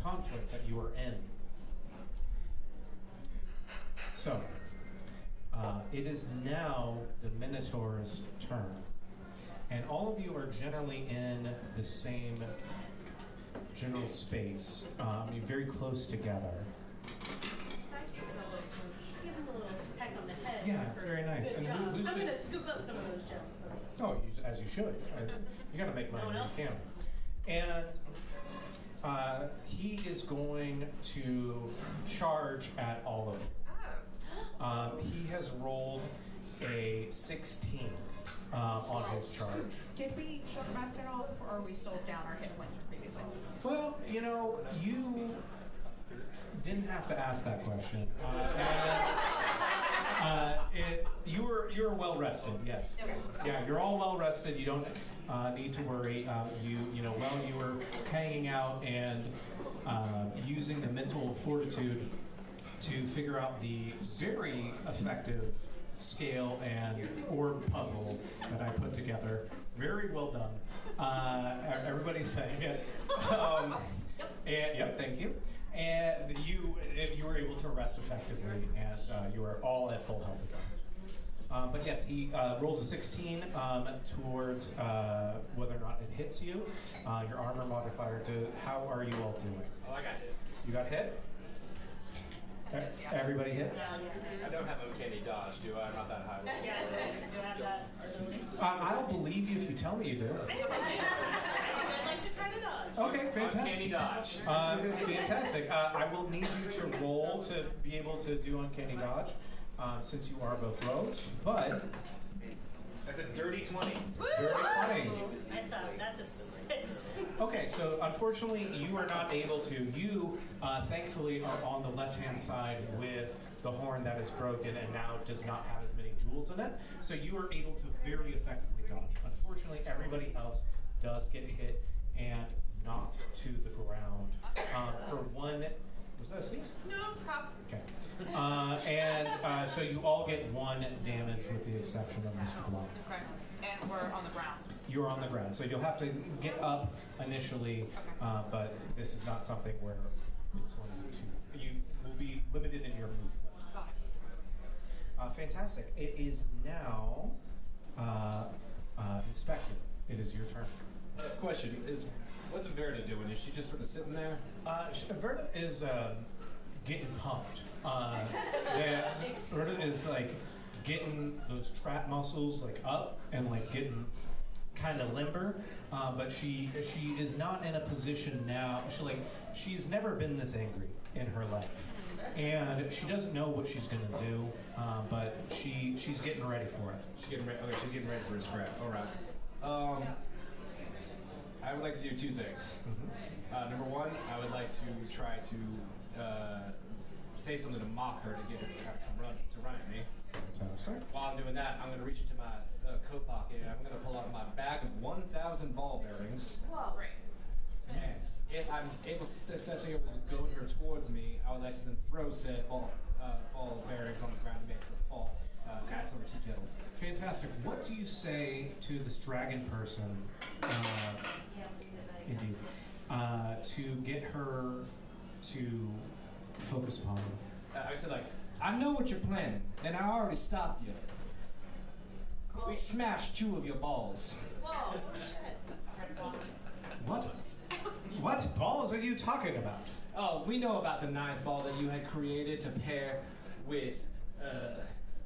conflict that you are in. So, it is now the Minotaur's turn. And all of you are generally in the same general space. You're very close together. Give him a little peck on the head. Yeah, it's very nice. Good And job. who's I'm the- going to scoop up some of those gems. Oh, as you should. You got to make money No one when else? you can. And he is going to charge at all of you. He has rolled a 16 on his charge. Did we short rest at all, or are we still down our hit points from previously? Well, you didn't have to ask that question. You were well rested, yes. Okay. Yeah, you're all well rested. You don't need to worry. While you were hanging out and using the mental fortitude to figure out the very effective scale and orb puzzle that I put together. Very well done. Everybody saying it. Yep, thank you. And you were able to arrest effectively, and you are all at full health again. But yes, he rolls a 16 towards whether or not it hits you. Your armor modifier. How are you all doing? Oh, I got hit. You got hit? Everybody hits? I don't have uncanny dodge, do I? I'm not that high. Yeah, do I have that? I'll believe you if you tell me you do. I'd like to try to dodge. Okay, fantastic. Uncanny dodge. Fantastic. I will need you to roll to be able to do uncanny dodge, since you are both rogues. But That's a dirty 20. dirty 20. That's a 6. Okay, so unfortunately you are not able to. You thankfully are on the left-hand side with the horn that is broken and now does not have as many jewels in it. So you are able to very effectively dodge. Unfortunately, everybody else does get hit and knocked to the ground. For one, was that a sneeze? No, it's cop. Okay. So you all get 1 damage with the exception of Mr. Blanc. Okay. And we're on the ground. You're on the ground, so you'll have to get up initially, but this is not something where it's going to. You will be limited in your movement. Fantastic. It is now Inspector. It is your turn. Question is, what's Verda doing? Is she just sort of sitting there? Verda is getting pumped. Verda is like getting those trap muscles like up and like getting kind of limber, but she is not in a position now. She's never been this angry in her life, and she doesn't know what she's gonna do, but she's getting ready for it. She's getting ready. Okay, she's getting ready for a scrap. All right. I would like to do 2 things. Number 1, I would like to try to say something to mock her to get her to try to run at me. Fantastic. While I'm doing that, I'm going to reach into my coat pocket and I'm going to pull out my bag of 1,000 ball bearings. Whoa. Great. And if I'm successfully able to goad her towards me, I would like to then throw said ball bearings on the ground to make her fall, cast over tea kettle. Fantastic. What do you say to this dragon person, indeed, to get her to focus upon you? I said, I know what you're planning, and I already stopped you. We smashed 2 of your balls. Whoa. What balls are you talking about? Oh, we know about the 9th ball that you had created to pair with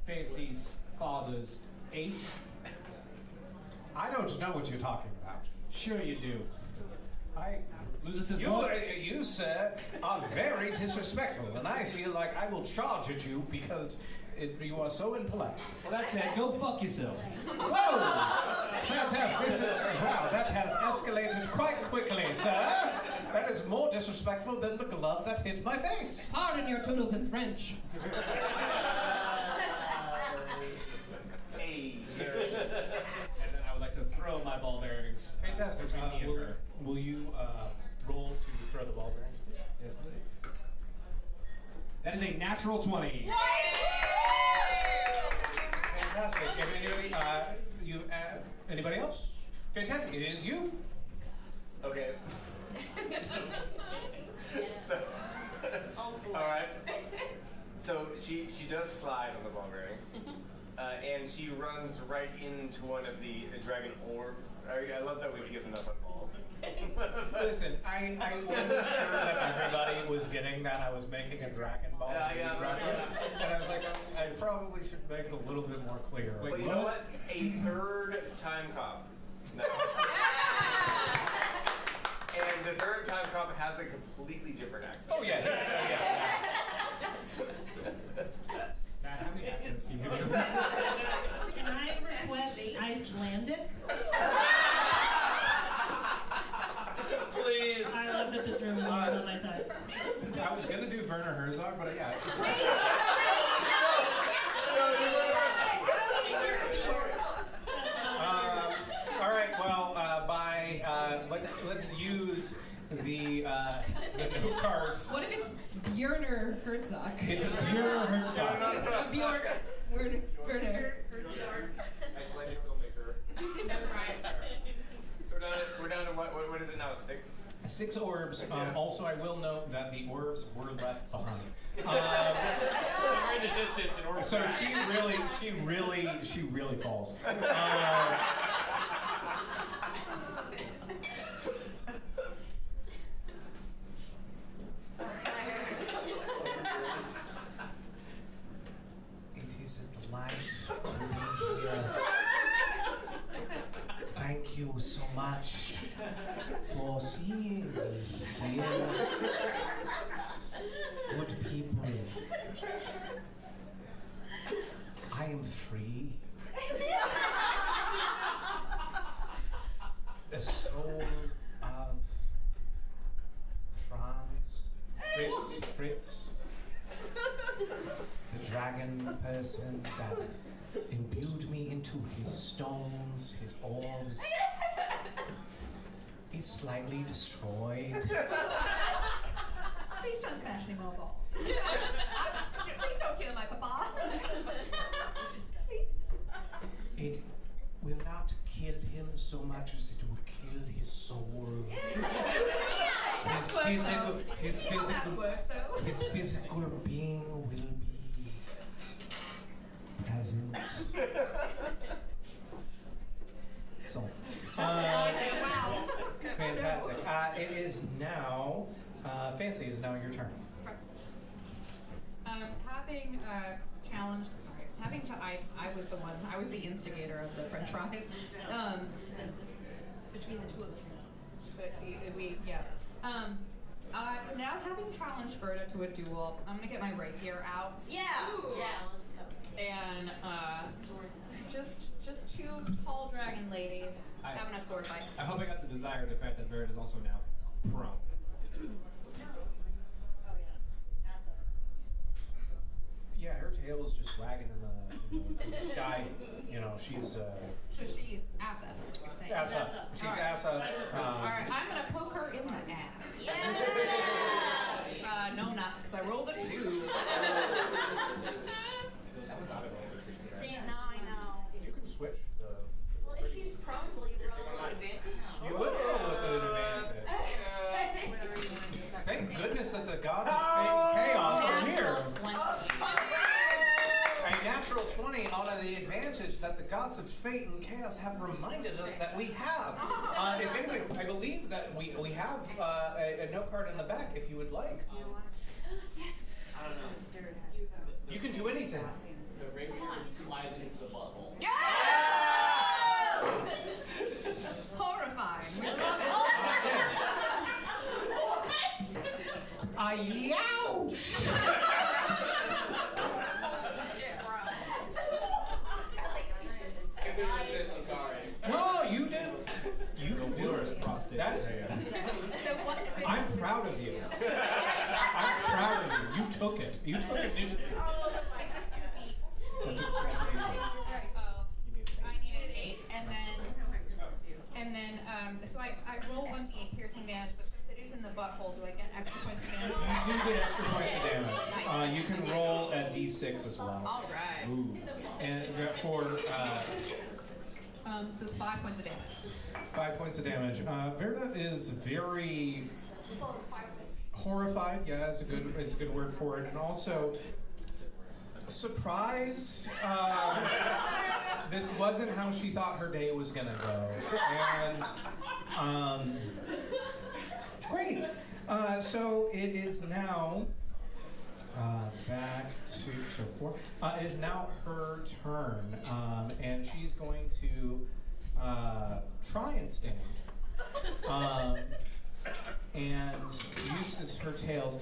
Fancy's father's 8. I don't know what you're talking about. Sure you do. Lucius says, You, sir, are very disrespectful, and I feel like I will charge at you because you are so impolite. Well, that's it. Go fuck yourself. Whoa! Fantastic. Wow, that has escalated quite quickly, sir. That is more disrespectful than the glove that hit my face. Pardon your Tootles in French. Hey. And then I would like to throw my ball bearings. Fantastic. Between me and her. Will you roll to throw the ball bearings, please? Yes, please. That is a natural 20. Fantastic. Anybody else? Fantastic. It is you. Okay. So, all right. So she does slide on the ball bearings, and she runs right into one of the dragon orbs. I love that we give enough on balls. Listen, I wasn't sure that everybody was getting that I was making a Dragon Ball Z reference, and I was like, I probably should make it a little bit more clear. Wait, you know what? A 3rd time cop. No. And the 3rd time cop has a completely different accent. Oh yeah, yeah. Matt, how many accents do you have? Can I request Icelandic? Please. I love that this room is always on my side. I was gonna do Werner Herzog, but yeah. All right. Well, let's use the new cards. What if it's Björner Herzog? It's a Björner Herzog. It's a Björn. Werner. Icelandic filmmaker. So we're down down to what is it now? 6? 6 orbs. Also, I will note that the orbs were left behind. We're in the distance in order. So she really falls. It is a delight to be here. Thank you so much for seeing me here. Good people. I am free. The soul of Fritz, the dragon person that imbued me into his stones, his orbs, is slightly destroyed. Please don't smash any more balls. Please don't kill my papa. Please. It will not kill him so much as it will kill his soul. His physical being will be present. Excellent. Wow. Fantastic. It is now, Fancy, it is now your turn. I was the one, I was the instigator of the French fries. Between the two of us now. But now having challenged Berta to a duel, I'm gonna get my rapier out. Yeah. Yeah. Let's go. And just two tall dragon ladies having a sword fight. I hope I got the desired effect that Barrett is also now prone. Oh yeah. Ass up. Yeah, her tail is just wagging in the sky. You know, she's. So she's ass up, you're saying? Ass up. She's All right. ass up. Alright, I'm gonna poke her in the ass. Yeah. No, not because I rolled a 2. Yeah, no, I know. You can switch the. Well, if she's prone, will you roll an advantage? You would roll with an advantage. Thank goodness that the gods of fate and chaos are here. A natural 20 out of the advantage that the gods of fate and chaos have reminded us that we have. If anyway, I believe that we have a note card in the back if you would like. Yes. I don't know. You can do anything. The ring slides into the butthole. Yeah! Horrifying. We love it. Youch! I'm sorry. No, you did. You can do it. That's. So what is it? I'm proud of you. I'm proud of you. You took it. You took it. Is this the beat? That's a Oh, I needed an 8, and then so I roll 1d8 piercing damage, but since it is in the butthole, do I get extra points of damage? You do get extra points of damage. You can roll a d6 as well. All right. Ooh. And for So 5 points of damage. 5 points of damage. Verda is very horrified. Yeah, is a good word for it, and also surprised. This wasn't how she thought her day was gonna go, and great. So it is now back to show 4. It is now her turn, and she's going to try and stand. And uses her tails.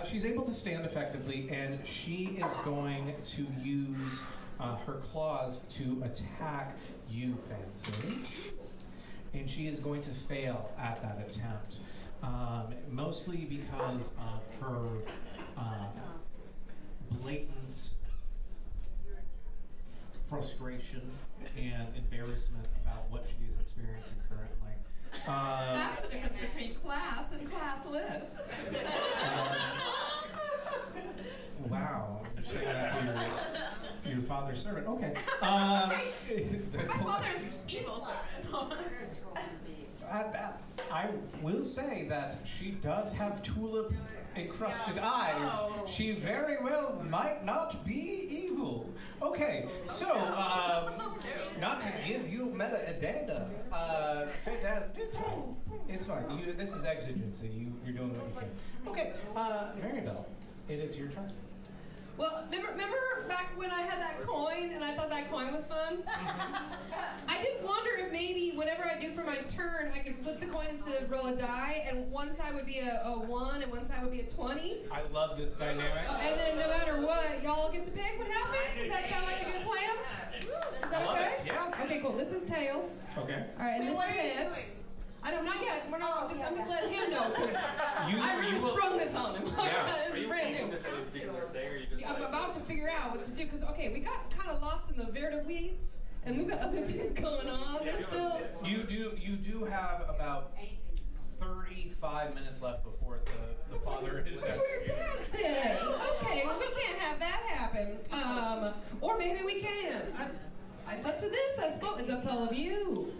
She's able to stand effectively, and she is going to use her claws to attack you, Fancy. And she is going to fail at that attempt, mostly because of her blatant frustration and embarrassment about what she is experiencing currently. That's the difference between class and classless. Wow, you're saying that to your father's servant. Okay. My father's evil servant. I will say that she does have tulip encrusted eyes. She very well might not be evil. Okay, so, not to give you metadata, fantastic. It's fine. It's fine. This is exigency. You're doing what you can. Okay, Maribel, it is your turn. Well, remember back when I had that coin and I thought that coin was fun? I did wonder if maybe whatever I do for my turn, I could flip the coin instead of roll a die, and one side would be a 1 and one side would be a 20. I love this dynamic. And then no matter what, y'all get to pick what happens? Does that sound like a good plan? Is that okay? Yeah. Okay, cool. This is tails. Okay. All right, and this is heads. I know, not yet. I'm just letting him know because I really sprung this on him. Yeah. This is brand new. I'm about to figure out what to do because we got kind of lost in the Verda weeds, and we've got other things going on. There's still. You do have about 35 minutes left before the father is Before your executed. dad's dead. Okay, well we can't have that happen. Or maybe we can. It's up to this, I suppose. It's up to all of you.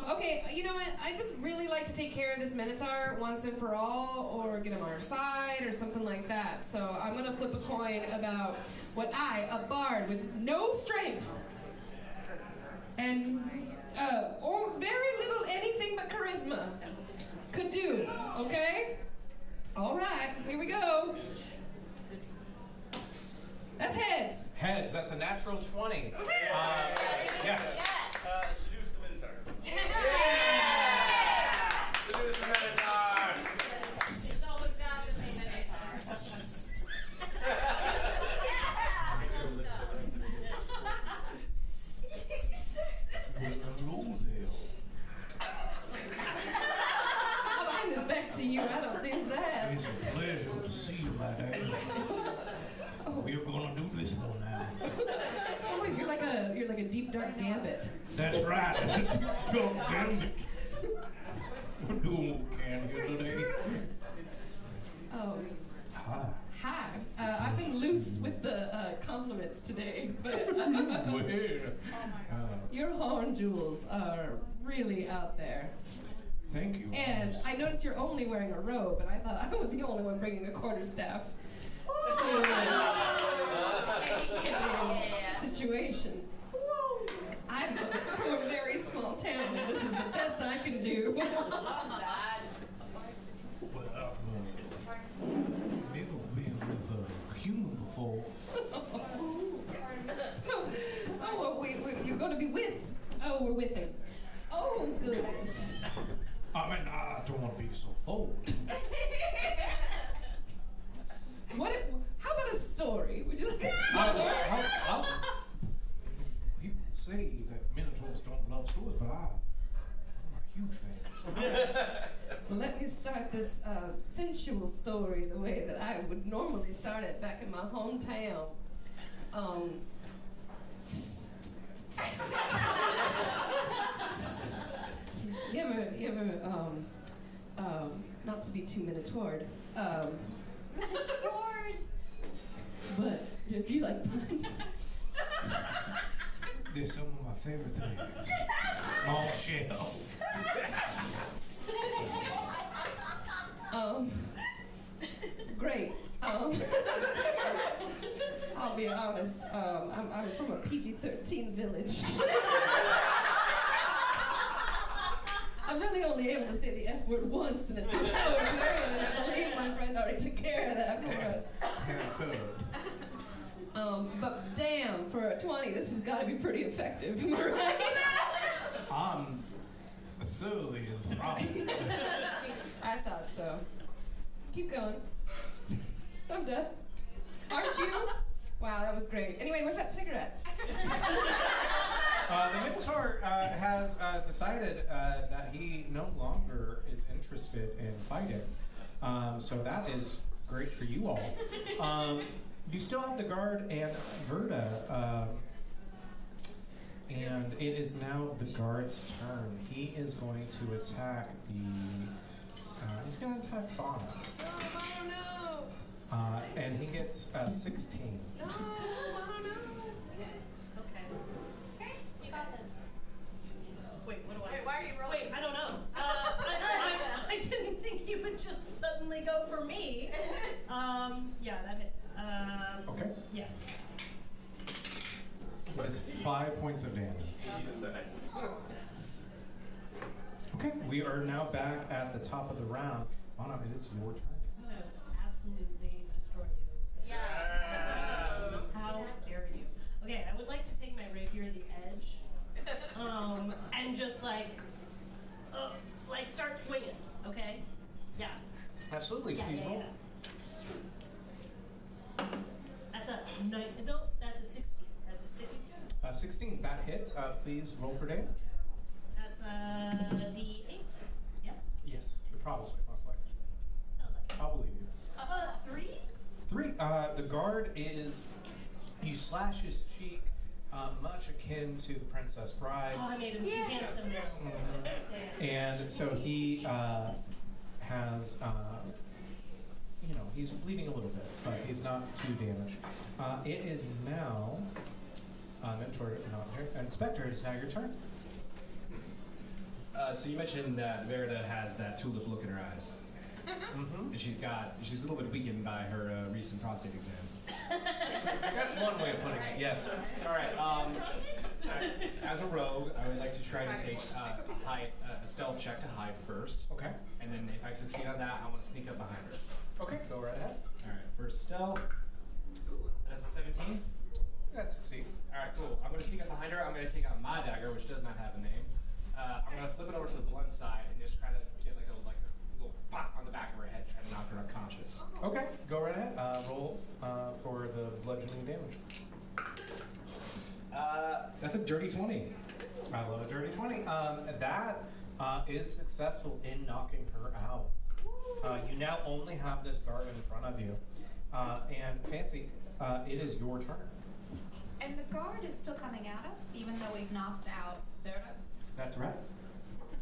Okay, you know what? I would really like to take care of this Minotaur once and for all, or get him on our side, or something like that. So I'm going to flip a coin about what I, a bard with no strength, and or very little anything but charisma, could do. Okay? All right, here we go. That's heads. Heads, that's a natural 20. Yes. Seduce the Minotaur. Yeah! Seduce the Minotaur. It's always down to say I'll hand this back to you. I don't do that. It's a pleasure to see you, my dad. We're gonna do this one now. Oh, wait, you're like a deep dark gambit. That's right. It's a drunk gambit. We're doing what we can here today. Oh, Hi. hi. I've been loose with the compliments today, but Well, your horn jewels are really out there. thank you. And I noticed you're only wearing a robe, and I thought I was the only one bringing a quarterstaff. Situation. I'm from a very small town, and this is the best I can do. Well, I've never been with a human before. Oh, you're going to be with. Oh, we're with him. Oh, goodness. I mean, I don't want to be so forward. How about a story? Would you like a story? People say that Minotaurs don't love stories, but I'm a huge fan. Well, let me start this sensual story the way that I would normally start it back in my hometown. You ever, not to be too Minotaured, but do you like puns? They're some of my favorite things. Small shell. Great. I'll be honest. I'm from a PG-13 village. I'm really only able to say the F word once, and it's and I believe my friend already took care of that for us. But damn, for a 20, this has got to be pretty effective, am I right? I'm thoroughly enthralled. I thought so. Keep going. I'm done. Aren't you? Wow, that was great. Anyway, where's that cigarette? The Minotaur has decided that he no longer is interested in fighting. So that is great for you all. You still have the guard and Verda. And it is now the guard's turn. He is going to attack he's going to attack Bono. Oh, no. And he gets 16. No, no. Okay. Okay, you got this. Wait, what do I? Wait, why are you rolling? Wait, I don't know. just suddenly go for me. Yeah, that hits. Okay. Yeah. That is 5 points of damage. Jesus. Okay, we are now back at the top of the round. Anna, it is your turn. I'm gonna absolutely destroy you. Yeah. How dare you? Okay, I would like to take my rapier to the edge, and just like start swinging. Okay? Yeah. Absolutely, Yeah, please yeah, roll. yeah. That's a 9. No, that's a 16. That's a 16. 16, that hits. Please roll for damage. That's a D8. Yeah. Yes, probably, most likely. Sounds like I'll believe you. 3. 3, the guard is, you slash his cheek, much akin to the Princess Bride. Oh, I made him too handsome now. Mhm. And so he has, he's bleeding a little bit, but he's not too damaged. It is now, Mentor, not here, Inspector, it is now your turn. So you mentioned that Verda has that tulip look in her eyes. Mm-hmm. And she's a little bit weakened by her recent prostate exam. That's one way of putting it, yes. All right. As a rogue, I would like to try to take a stealth check to hide first. Okay. And then if I succeed on that, I want to sneak up behind her. Okay, go right ahead. All right. First stealth. That's a 17. That succeeds. All right, cool. I'm going to sneak up behind her. I'm going to take out my dagger, which does not have a name. I'm going to flip it over to the blunt side and just kind of get like a little pop on the back of her head, trying to knock her unconscious. Okay, go right ahead. Roll for the bludgeoning damage. That's a dirty 20. I love a dirty 20. That is successful in knocking her out. You now only have this guard in front of you. And Fancy, it is your turn. And the guard is still coming at us, even though we've knocked out Verda. That's right.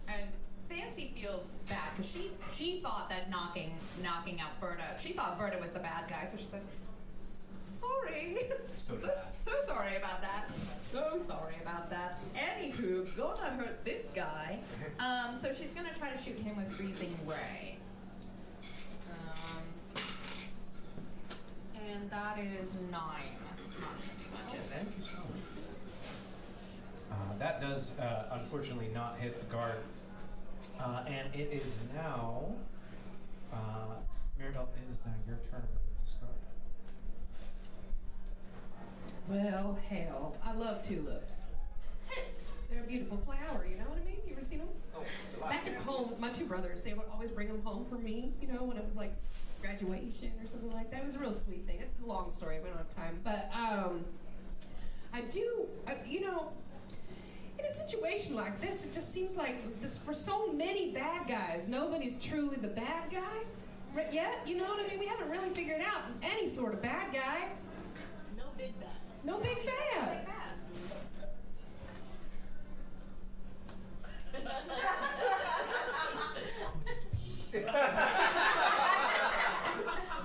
And Fancy feels bad because she thought that knocking out Verda, she thought Verda was the bad guy, so she says, "Sorry, so sorry about that. So sorry about that. Anywho, gonna hurt this guy. So she's gonna try to shoot him with freezing ray. And that is 9. It's not gonna do much, is it? Thank you so much. That does unfortunately not hit the guard. And it is now, Mirabelle, it is now your turn with this guard. Well, hell, I love tulips. They're a beautiful flower, you know what I mean? You ever seen them? Oh, Back at home, my 2 brothers, they would always bring them home for me, when it was like graduation or something like that. It was a real sweet thing. It's a long story, we don't have time. But I do, in a situation like this, it just seems like for so many bad guys, nobody's truly the bad guy yet. You know what I mean? We haven't really figured out any sort of bad guy. No big bad. No big bad.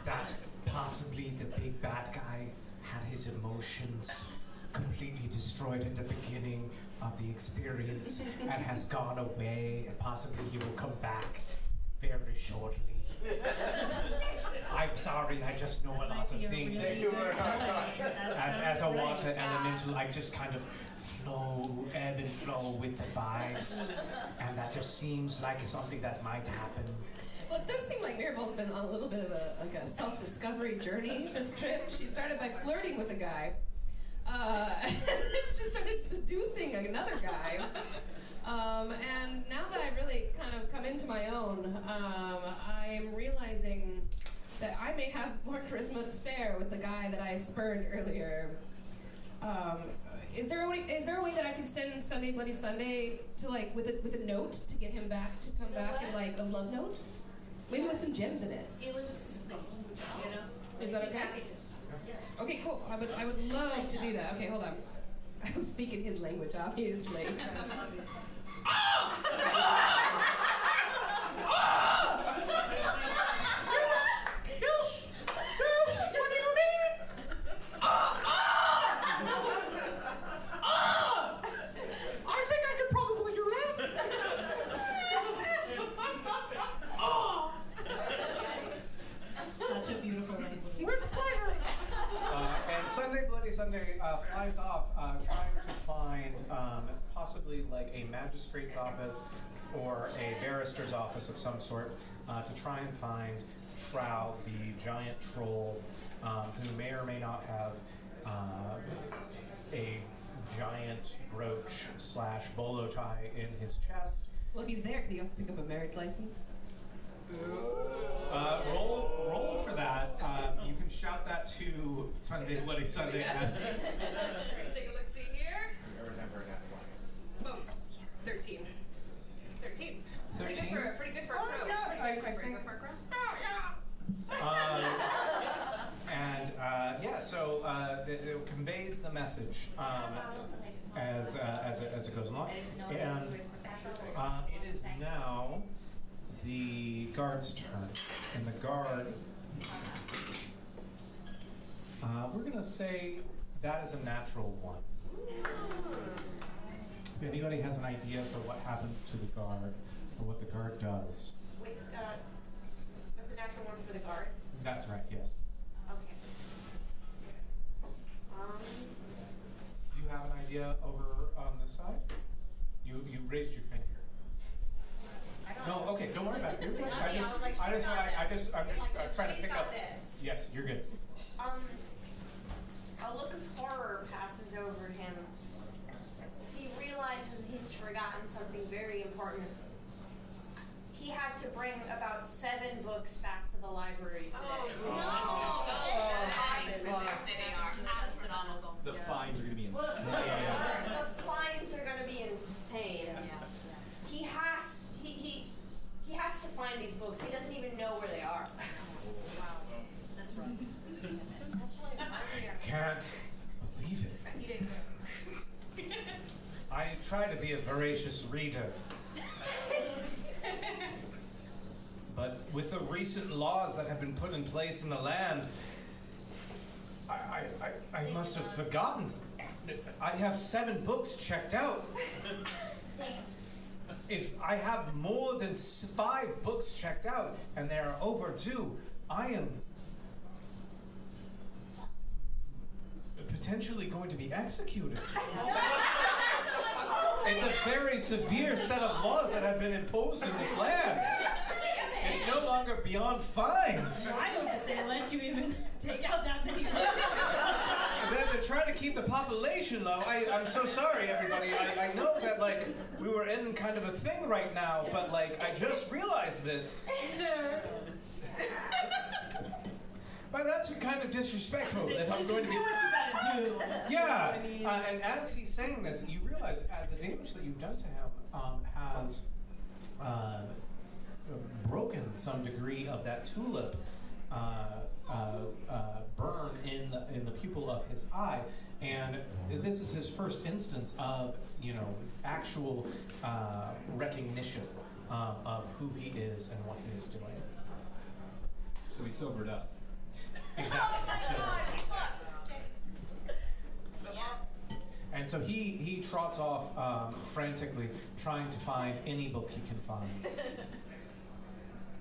That possibly the big bad guy had his emotions completely destroyed at the beginning of the experience and has gone away, and possibly he will come back very shortly. I'm sorry, I just know a lot of things. As a water elemental, I just kind of ebb and flow with the vibes, and that just seems like something that might happen. Well, it does seem like Mirabelle's been on a little bit of a self-discovery journey this trip. She started by flirting with a guy, and then she started seducing another guy. And now that I've really kind of come into my own, I'm realizing that I may have more charisma to spare with the guy that I spurned earlier. Is there a way that I could send Sunday Bloody Sunday to with a note to get him back to come back and a love note? Maybe with some gems in it. Healers, please. Is that He's okay? happy to. Okay, cool. I would love to do that. Okay, hold on. I was speaking his language, obviously. Yes! What do you need? I think I could probably do that. Bloody Sunday flies off trying to find possibly like a magistrate's office or a barrister's office of some sort to try and find Trow, the giant troll, who may or may not have a giant brooch / bolo tie in his chest. Well, if he's there, could he also pick up a marriage license? Roll for that. You can shout that to Sunday Bloody Sunday. As Take a look, see here. Every time for a nat 20. Oh, 13. 13. 13? Pretty good for a crow. Yeah, I Pretty think. good for a crow. So it conveys the message as it goes along, and it is now the guard's turn, and the guard. We're gonna say that is a natural one. If anybody has an idea for what happens to the guard or what the guard does. Wait, that's a natural one for the guard? That's right, yes. Okay. Do you have an idea over on this side? You raised your finger. I don't No, know. okay, don't worry about it. You're good. I was like, I'm just Like, trying to she's pick got up. this. Yes, you're good. A look of horror passes over him. He realizes he's forgotten something very important. He had to bring about 7 books back to the library today. The fines are going to be insane. The fines are going to be insane. He has to find these books. He doesn't even know where they are. Wow. That's right. Can't believe it. I try to be a voracious reader. But with the recent laws that have been put in place in the land, I must have forgotten. I have 7 books checked out. If I have more than 5 books checked out and they are overdue, I am potentially going to be executed. It's a very severe set of laws that have been imposed in this land. It's no longer beyond fines. I hope that they let you even take out that many books. They're trying to keep the population low. I'm so sorry, everybody. I know that, like, we were in kind of a thing right now, but, like, I just realized this. But that's kind of disrespectful if I'm going to be... Yeah, and as he's saying this, you realize the damage that you've done to him has broken some degree of that tulip burn in the pupil of his eye, and this is his first instance of actual recognition of who he is and what he is doing. So he sobered up. Exactly. And so he trots off frantically, trying to find any book he can find.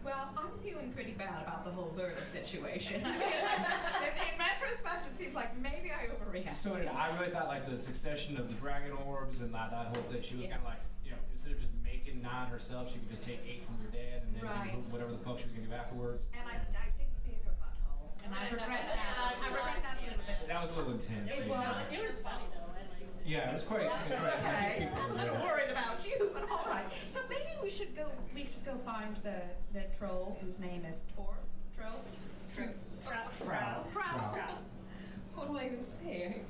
Well, I'm feeling pretty bad about the whole Verda situation. I mean, in retrospect, it seems like maybe I overreacted. So did I. Really thought like the succession of the dragon orbs and that whole thing, she was kind of like, instead of just making 9 herself, she could just take 8 from your dad and then do whatever the fuck she was going to do afterwards. And I did spear her butthole, and I regret that. I regret that a little bit. That was a little intense. It was funny though. I liked it. Yeah, it was quite. Okay, I'm a little worried about you, but all right. So maybe we should go find the troll whose name is Trow. What do I even say?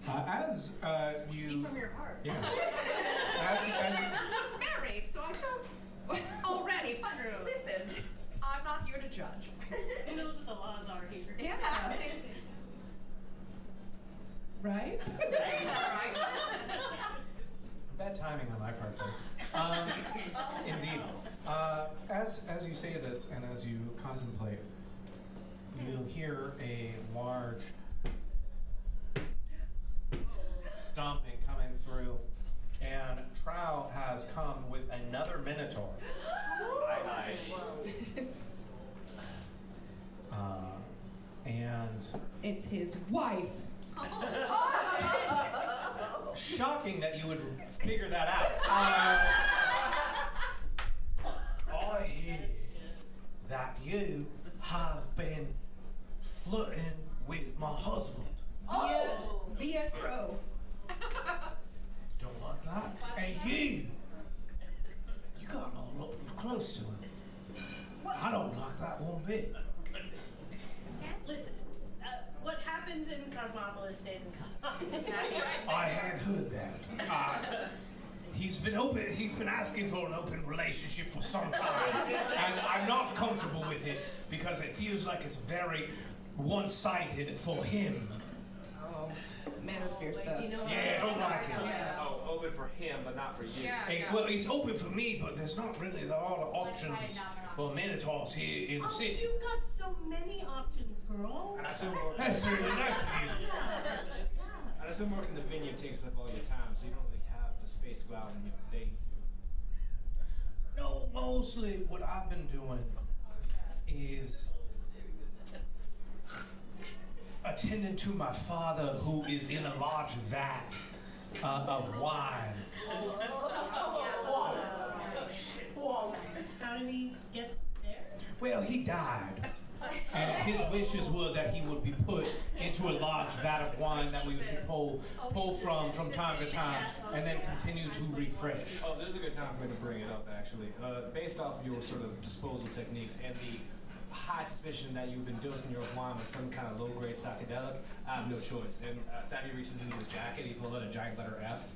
As you Speak from your heart. Yeah. He's married, so I don't already. But listen, I'm not here to judge. Who knows what the laws are here? Yeah. Right? Right. Bad timing on my part, though. Indeed. As you say this, and as you contemplate, you'll hear a large stomping coming through, and Trow has come with another minotaur. And It's his wife. Shocking that you would figure that out. I hear that you have been flirting with my husband. Via Crow. Don't like that. And you got all up close to him. I don't like that one bit. Listen, what happens in Cosmopolis stays in Cosmopolis. I have heard that. He's been asking for an open relationship for some time, and I'm not comfortable with it because it feels like it's very one-sided for him. Oh, manosphere stuff. Yeah, I don't like it. Yeah. Oh, open for him, but not for you. Well, he's open for me, but there's not really a lot of options for Minotaurs here in the city. You've got so many options, girl. And I assume That's really nice of you. I assume working the vineyard takes up all your time, so you don't really have the space to go out and date. No, mostly what I've been doing is attending to my father, who is in a large vat of wine. How did he get there? Well, he died. And his wishes were that he would be put into a large vat of wine that we should pull from time to time and then continue to refresh. Oh, this is a good time for me to bring it up, actually. Based off of your sort of disposal techniques and the high suspicion that you've been dosing your wine with some kind of low-grade psychedelic, I have no choice. And Sammy reaches into his jacket, he pulls out a giant letter F.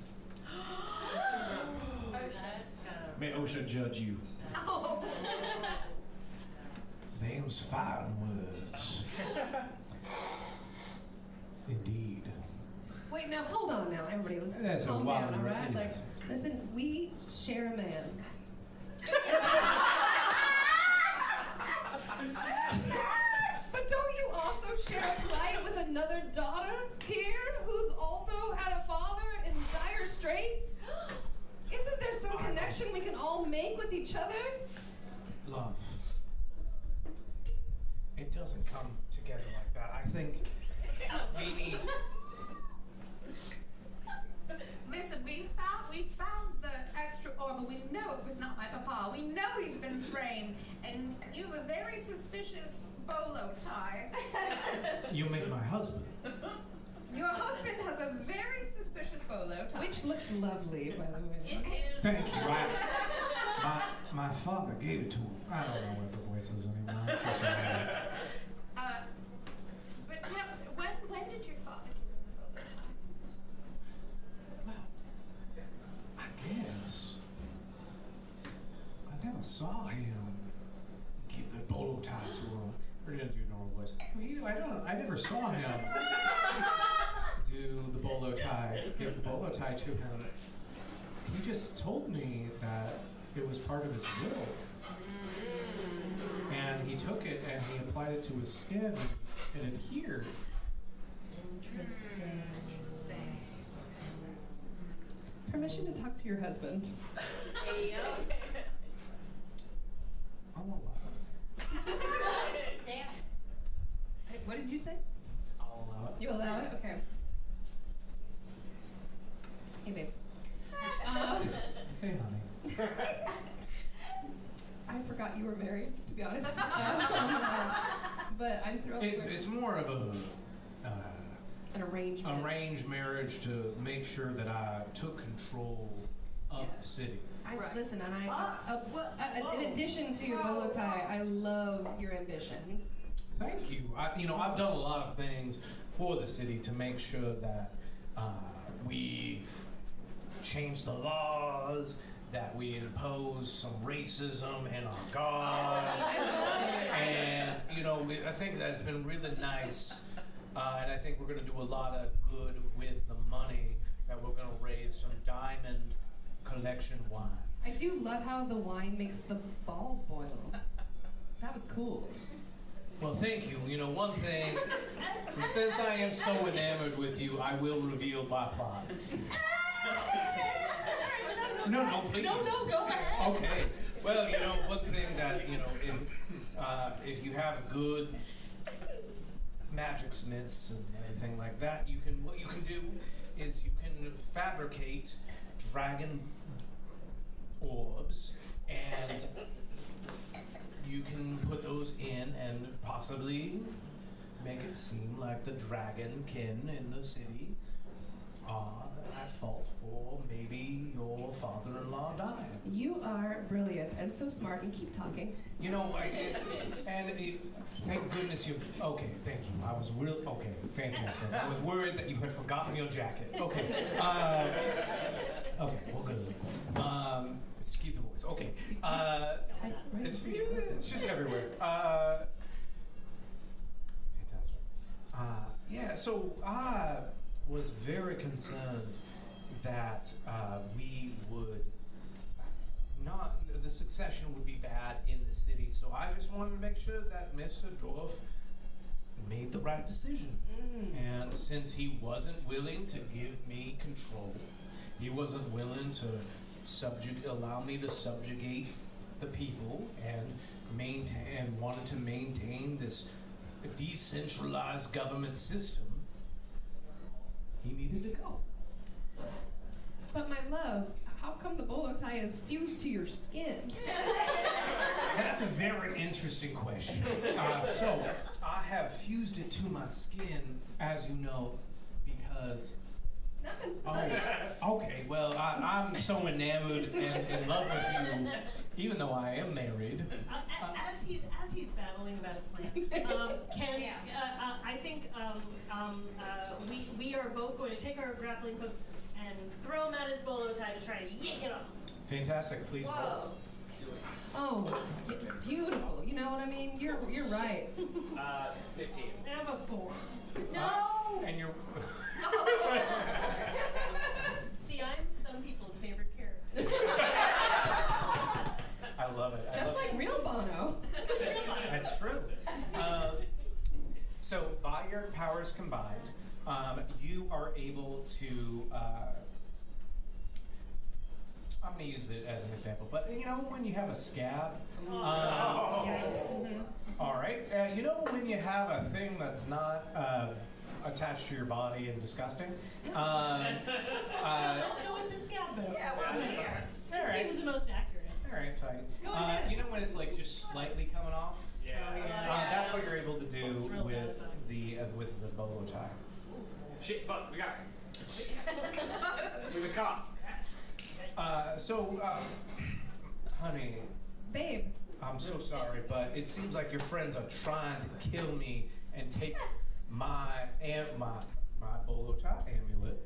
May OSHA judge you. Them's fine words. Indeed. Wait, now hold on now, everybody. Let's That's a calm wild down, all right? review. Like, listen, we share a man. But don't you also share a plight with another daughter here who's also had a father in dire straits? Isn't there some connection we can all make with each other? Love. It doesn't come together like that. I think we need... Listen, we found the extra orb, but we know it was not my papa. We know he's been framed, and you have a very suspicious bolo tie. You mean my husband? Your husband has a very suspicious bolo tie. Which looks lovely, by the way. Thank you. My father gave it to him. I don't know what the voice is anymore. I'm so sorry. But when did your father give you the bolo tie? Well, I guess I never saw him give the bolo tie to him. Or did you know it was? I never saw him do the bolo tie, give the bolo tie to him. He just told me that it was part of his will. And he took it and he applied it to his skin and it adhered. Interesting. Permission to talk to your husband. I won't lie. Hey, what did you say? I'll allow it. You allow it? Okay. Hey, babe. Hey, honey. I forgot you were married, to be honest. But I'm thrilled. It's more of a an arrangement. arranged marriage to make sure that I took control of the city. Listen, and in addition to your bolo tie, I love your ambition. Thank you. I've done a lot of things for the city to make sure that we change the laws, that we impose some racism in our guards, and I think that it's been really nice, and I think we're going to do a lot of good with the money that we're going to raise some diamond collection wine. I do love how the wine makes the balls boil. That was cool. Well, thank you. One thing, since I am so enamored with you, I will reveal my plot. No, please. No, go ahead. Okay. Well, one thing that, if you have good magic smiths and anything like that, what you can do is you can fabricate dragon orbs, and you can put those in and possibly make it seem like the dragonkin in the city are at fault for maybe your father-in-law dying. You are brilliant and so smart, and keep talking. You know, thank goodness you. Okay, thank you. I was okay, fantastic. I was worried that you had forgotten your jacket. Okay. Okay, well, good. Let's keep the voice. Okay. It's just everywhere. Fantastic. Yeah, so I was very concerned that we would the succession would be bad in the city. So I just wanted to make sure that Mr. Dorf made the right decision. And since he wasn't willing to give me control, he wasn't willing to allow me to subjugate the people and wanted to maintain this decentralized government system, he needed to go. But my love, how come the bolo tie is fused to your skin? That's a very interesting question. So I have fused it to my skin, as you know, because. Oh, okay. Well, I'm so enamored and in love with you, even though I am married. As he's babbling about his plan, I think we are both going to take our grappling hooks and throw him at his bolo tie to try and yank it off. Fantastic. Please roll. Oh, beautiful. You know what I mean? You're right. 15. I have a 4. No. And you're. See, I'm some people's favorite character. I love it. Just like real Bono. That's true. So, by your powers combined, you are able to. I'm going to use it as an example, but you know when you have a scab. All right. You know when you have a thing that's not attached to your body and disgusting. Let's go with the scab though. Yeah, we're here. That seems the most accurate. All right, fine. Go ahead. You know when it's like just slightly coming off? Yeah. That's what you're able to do Thrills with satisfying. the bolo tie. Shit, fuck, we got it. We're the cop. Honey, Babe. I'm so sorry, but it seems like your friends are trying to kill me and take my bolo tie amulet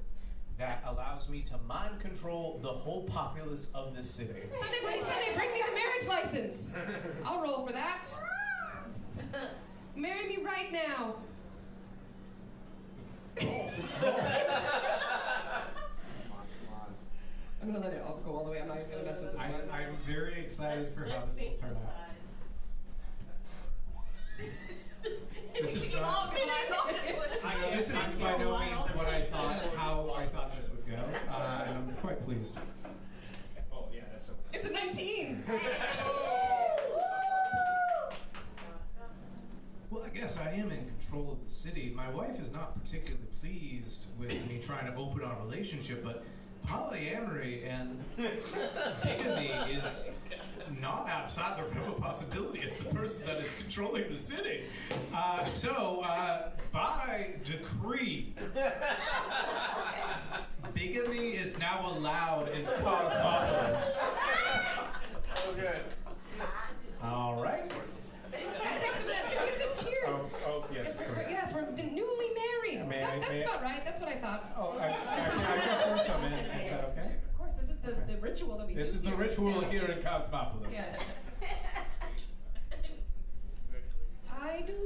that allows me to mind control the whole populace of this city. Sunday, bring me the marriage license. I'll roll for that. Marry me right now. I'm gonna let it all go all the way. I'm not even gonna mess with this one. I'm very excited for how this will turn out. This is not. This is by no means how I thought this would go, and I'm quite pleased. Oh, yeah, that's so. It's a 19. Well, I guess I am in control of the city. My wife is not particularly pleased with me trying to open our relationship, but polyamory and bigamy is not outside the realm of possibility. It's the person that is controlling the city. So, by decree, bigamy is now allowed as Cosmopolis. Oh, good. All right. Let's take some of that chicken. Cheers. Oh, yes, of course. Yes, we're newly married. That's about right. That's what I thought. Oh, I got some in. Is that okay? Sure, of course, this is the ritual that we do. This is the here. ritual here in Cosmopolis. Yes. I do.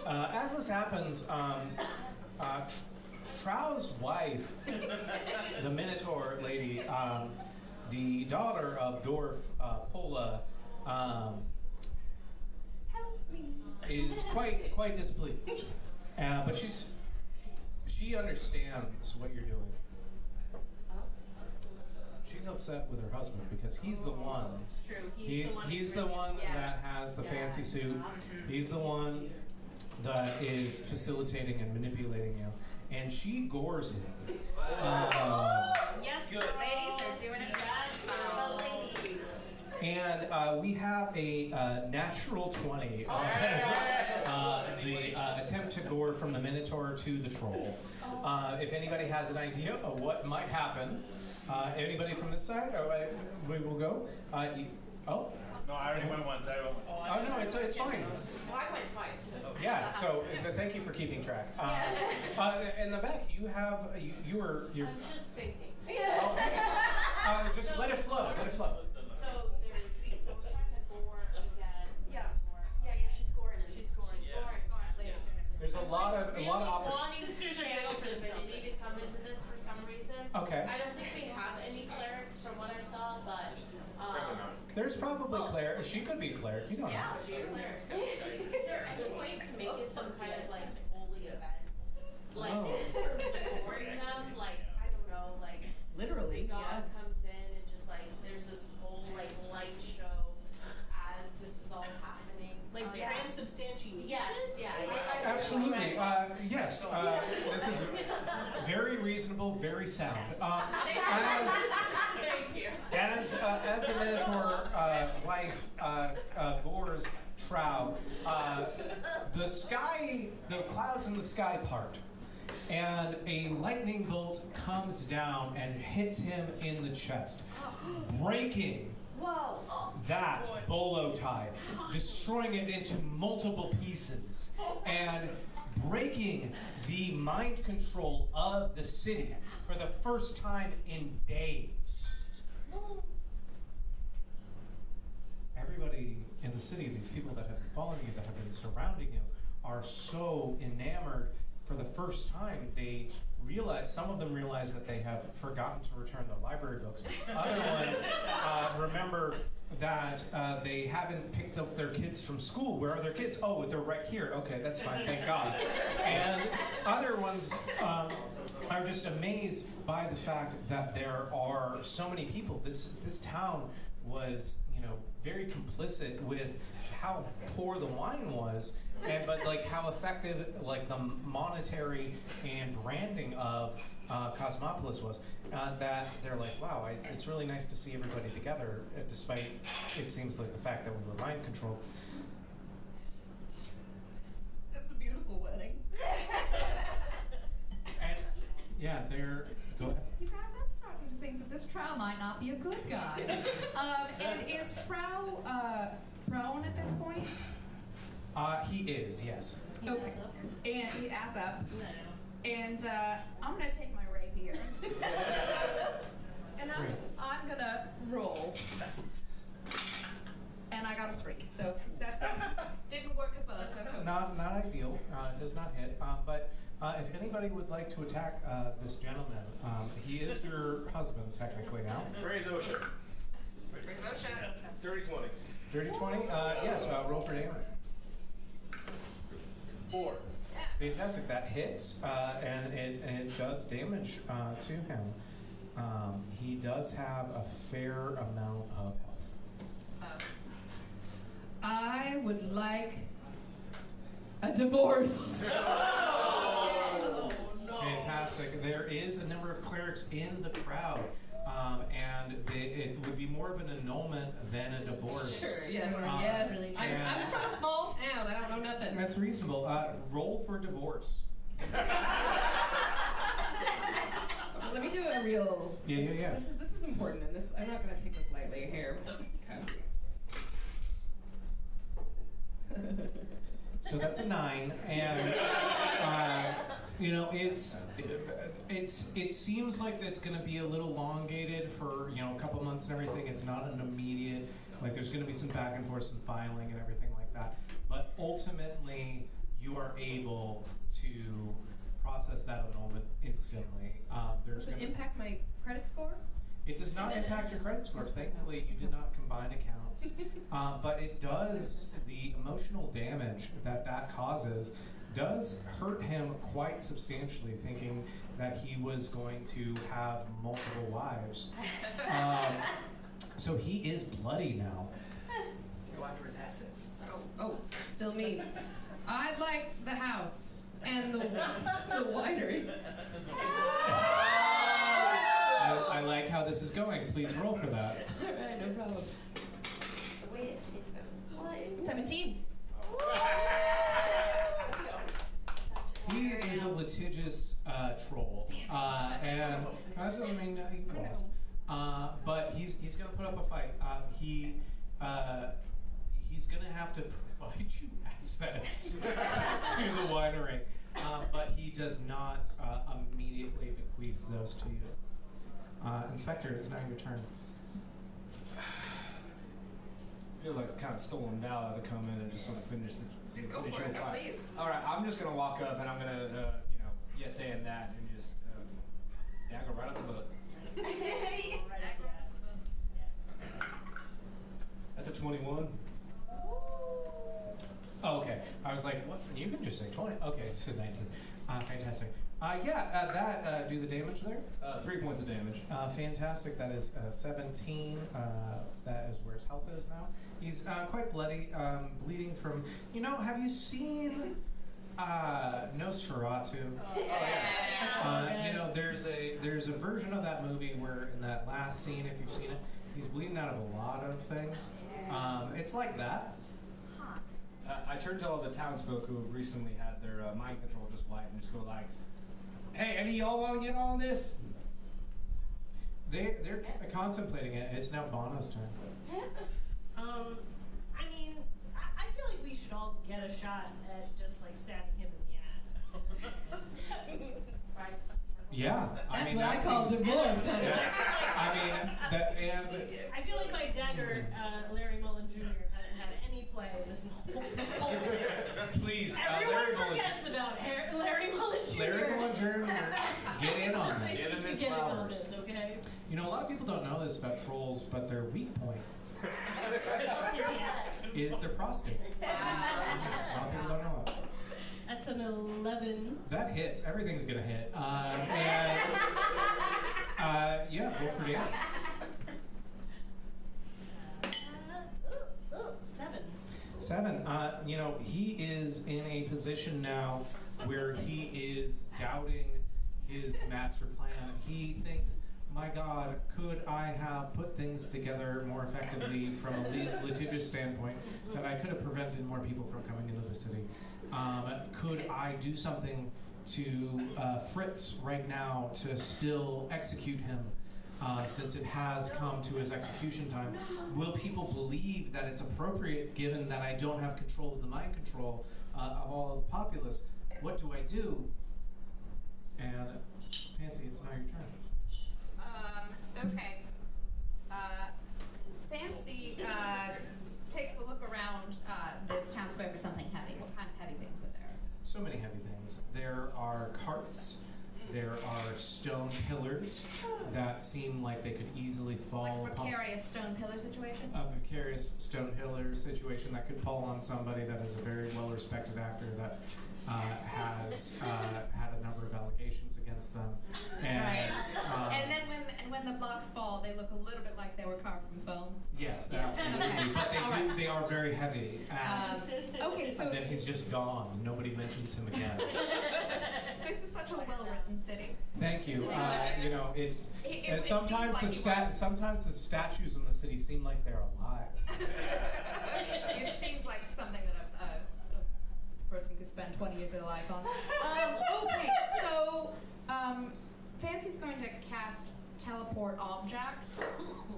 As this happens, Trow's wife, the Minotaur lady, the daughter of Dorf Pola, Help me. is quite displeased. But she understands what you're doing. she's upset with her husband because he's the one. It's true. He's the one that has the fancy suit. He's the one that is facilitating and manipulating you, and she gores him. Yes, Good. Ladies are doing it right. And we have a natural 20 on the attempt to gore from the Minotaur to the Troll. If anybody has an idea of what might happen, anybody from this side? We will go. Oh? No, I already went once. Oh no, it's fine. Well, I went twice. Yeah. So thank you for keeping track. In the back, you have you're. I'm just thinking. Just let it flow. Let it flow. So we're trying to gore again. Yeah, she's scoring him. She's scoring. There's a lot of opportunities. Wanting Sisters are channel getting for themselves. divinity to come into this for some reason. Okay. I don't think we have any clerics from what I saw, but There's probably cleric. She could be a cleric. You don't know. yeah, she a cleric. Is there any way to make it some kind of like holy event? Like in terms of goring them, like I don't know, like Literally, God comes in and just like there's this whole like light show as this is all happening. Like transubstantiation. Yes, yeah. Absolutely. Yes. This is very reasonable, very sound. Thank you. As the Minotaur wife gores Trow, the clouds in the sky part, and a lightning bolt comes down and hits him in the chest, breaking that bolo tie, destroying it into multiple pieces, and breaking the mind control of the city for the first time in days. Everybody in the city, these people that have been following you, that have been surrounding you, are so enamored. For the first time, they realize, some of them realize that they have forgotten to return their library books. Other ones remember that they haven't picked up their kids from school. Where are their kids? Oh, they're right here. Okay, that's fine, thank God. And other ones are just amazed by the fact that there are so many people. This town was, very complicit with how poor the wine was, but like how effective like the monetary and branding of Cosmopolis was. That they're like, wow, it's really nice to see everybody together, despite it seems like the fact that we were mind controlled. It's a beautiful wedding. And yeah, they're go ahead. You guys, I'm starting to think that this Trow might not be a good guy. And is Trow prone at this point? He is, yes. Okay. And he ass up. And I'm gonna take my rapier. And I'm gonna roll. And I got a 3. So that didn't work as well as I was hoping. Not ideal. It does not hit. But if anybody would like to attack this gentleman, he is your husband technically now. Praise Ocean. Dirty 20. Dirty 20? Yes. Roll for damage. 4. Fantastic. That hits, and it does damage to him. He does have a fair amount of health. I would like a divorce. Fantastic. There is a number of clerics in the crowd, and it would be more of an annulment than a divorce. Sure, yes, yes. I'm from a small town. I don't know nothing. That's reasonable. Roll for divorce. Let me do a real. Yeah. This is important, and I'm not going to take this lightly here. Okay. So that's a 9, and it seems like it's going to be a little elongated for a couple months and everything. It's not an immediate, like there's going to be some back and forth, some filing and everything like that. But ultimately, you are able to process that annulment instantly. Does it impact my credit score? It does not impact your credit score. Thankfully, you did not combine accounts. But it does, the emotional damage that causes does hurt him quite substantially, thinking that he was going to have multiple wives. So he is bloody now. Go after his assets. Oh, still me. I'd like the house and the winery. I like how this is going. Please roll for that. All right, no problem. Wait, what? 17. He is a litigious troll, and that doesn't mean that he lost. But he's going to put up a fight. He's going to have to provide you assets to the winery, but he does not immediately bequeath those to you. Inspector, it's now your turn. Feels like it's kind of stolen valor to come in and just sort of finish the Go finish for your it, fight. please. All right, I'm just gonna walk up and I'm gonna, yes and that, and just dagger right up the butt. That's a 21. Oh, okay. I was like, what? You can just say 20. Okay, so 19. Fantastic. That do the damage there? 3 points of damage. Fantastic. That is 17. That is where his health is now. He's quite bloody, bleeding from. Have you seen Nosferatu? Oh, yes. There's a version of that movie where in that last scene, if you've seen it, he's bleeding out of a lot of things. It's like that. I turn to all the townsfolk who have recently had their mind control just wiped and just go like, "Hey, any of y'all want to get on this?" They're contemplating it. It's now Bono's turn. I mean, I feel like we should all get a shot at just like stabbing him in the ass. Right. Yeah, That's what I call divorce. Yeah. I mean, I feel like my dagger, Larry Mullen Jr. hasn't had any play in this whole please, Everyone Larry Mullen. forgets about Larry Mullen Jr. Larry Mullen Jr. Get in on They this. should Give him his get in on flowers. this, okay? A lot of people don't know this about trolls, but their weak point is their prostate. A lot of people don't know that. That's an 11. That hits. Everything's gonna hit. Roll for damage. 7. 7. He is in a position now where he is doubting his master plan. He thinks, my God, could I have put things together more effectively from a litigious standpoint that I could have prevented more people from coming into the city? Could I do something to Fritz right now to still execute him? Since it has come to his execution time, will people believe that it's appropriate given that I don't have control of the mind control of all of the populace? What do I do? And Fancy, it's now your turn. Okay. Fancy takes a look around this town square for something heavy. What kind of heavy things are there? So many heavy things. There are carts. There are stone pillars that seem like they could easily fall Like upon. precarious stone pillar situation? A precarious stone pillar situation that could fall on somebody that is a very well-respected actor that has had a number of allegations against them. And, Right. And then when the blocks fall, they look a little bit like they were carved from foam. Yes, Yeah. absolutely. Okay. But All right. they are very heavy. Okay, so And then he's just gone. Nobody mentions him again. this is such a well-written city. Thank you. It's It sometimes seems like sometimes the statues in the city seem like they're alive. It seems like something that a person could spend 20 years of their life on. Okay, so Fancy's going to cast Teleport Object,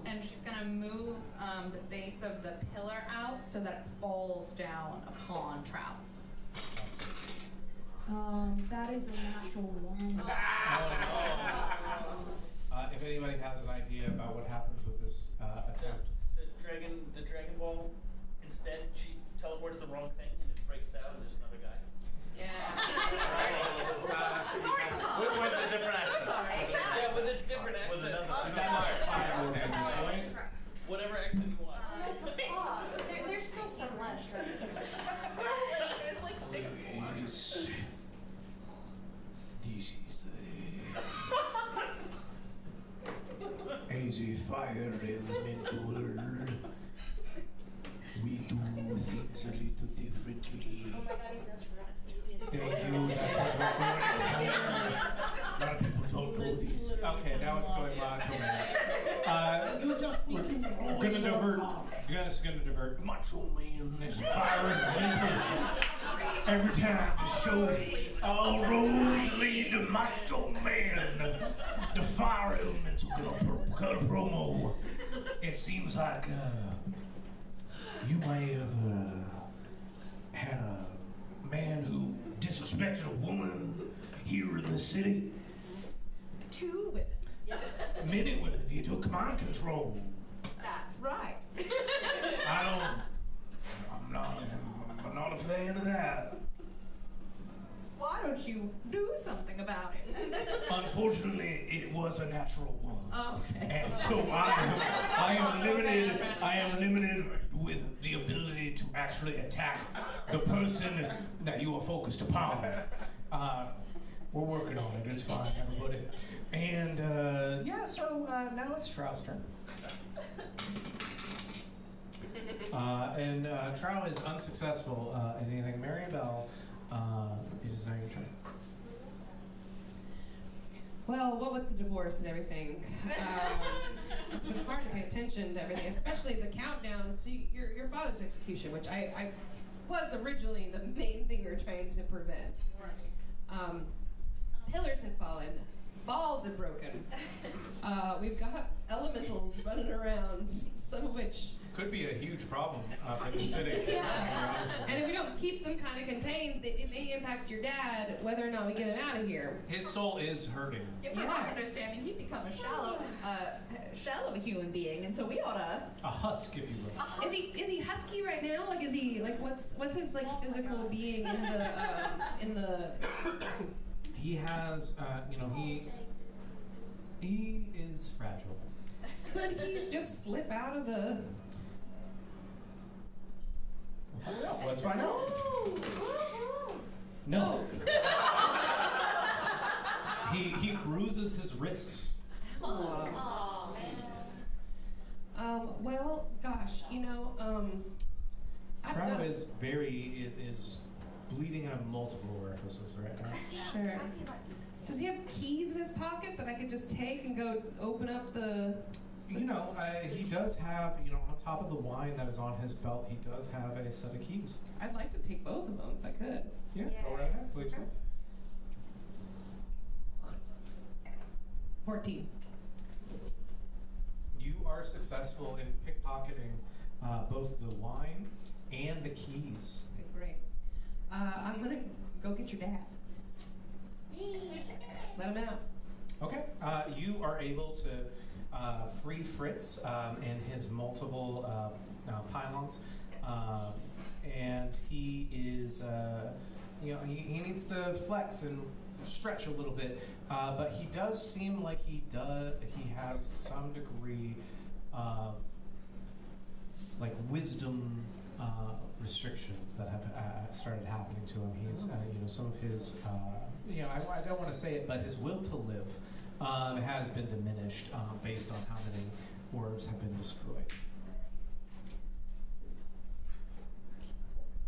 and she's going to move the base of the pillar out so that it falls down upon Trout. That is a natural 1. If anybody has an idea about what happens with this attempt. The dragon ball, instead she teleports the wrong thing and it breaks out and there's another guy. Sorry, Papa. With a different accent. Sorry. Yeah, with a different accent. Whatever accent you want. There's still some left, right? There's like 6 more. fire elemental. We do things a little differently. Oh my god, he's Nosferatu. Thank you. That's what we're going. A lot of people don't know these. Okay, now it's going macho. You just need to know. Gonna divert. Gus gonna divert. Macho man, this fire elemental. Every time the show, all roads lead to Macho Man. The fire elemental gonna cut a promo. It seems like you may have had a man who disrespected a woman here in the city. 2 women. Many women. He took mind control. That's right. I'm not a fan of that. Why don't you do something about it? Unfortunately, it was a natural one. Okay. And so I am limited with the ability to actually attack the person that you are focused upon. We're working on it. It's fine, everybody. And so now it's Trow's turn. And Trow is unsuccessful at anything. Maribel, it is now your turn. Well, what with the divorce and everything, it's been hard to pay attention to everything, especially the countdown to your father's execution, which I was originally the main thing we were trying to prevent. Pillars had fallen, balls had broken. We've got elementals running around, some of which Could be a huge problem in the city. yeah. And if we don't keep them kind of contained, it may impact your dad whether or not we get him out of here. His soul is hurting. Yeah, from my understanding, he'd become a shallow human being, and so we oughta. A husk, if you will. Is he husky right now? Like, is he like what's his like physical being in the? He has, he is fragile. Could he just slip out of the? Let's find out. No. He bruises his wrists. Oh, man. Well, gosh, Trow is is bleeding out of multiple orifices right now. Sure. Does he have keys in his pocket that I could just take and go open up the? He does have, on top of the wine that is on his belt, he does have a set of keys. I'd like to take both of them if I could. Yeah, go right ahead, please. 14. You are successful in pickpocketing both the wine and the keys. Okay, great. I'm gonna go get your dad. Let him out. Okay, you are able to free Fritz and his multiple pylons, and he is, he needs to flex and stretch a little bit, but he does seem like he has some degree of like wisdom restrictions that have started happening to him. He's, some of his, I don't want to say it, but his will to live has been diminished based on how many orbs have been destroyed.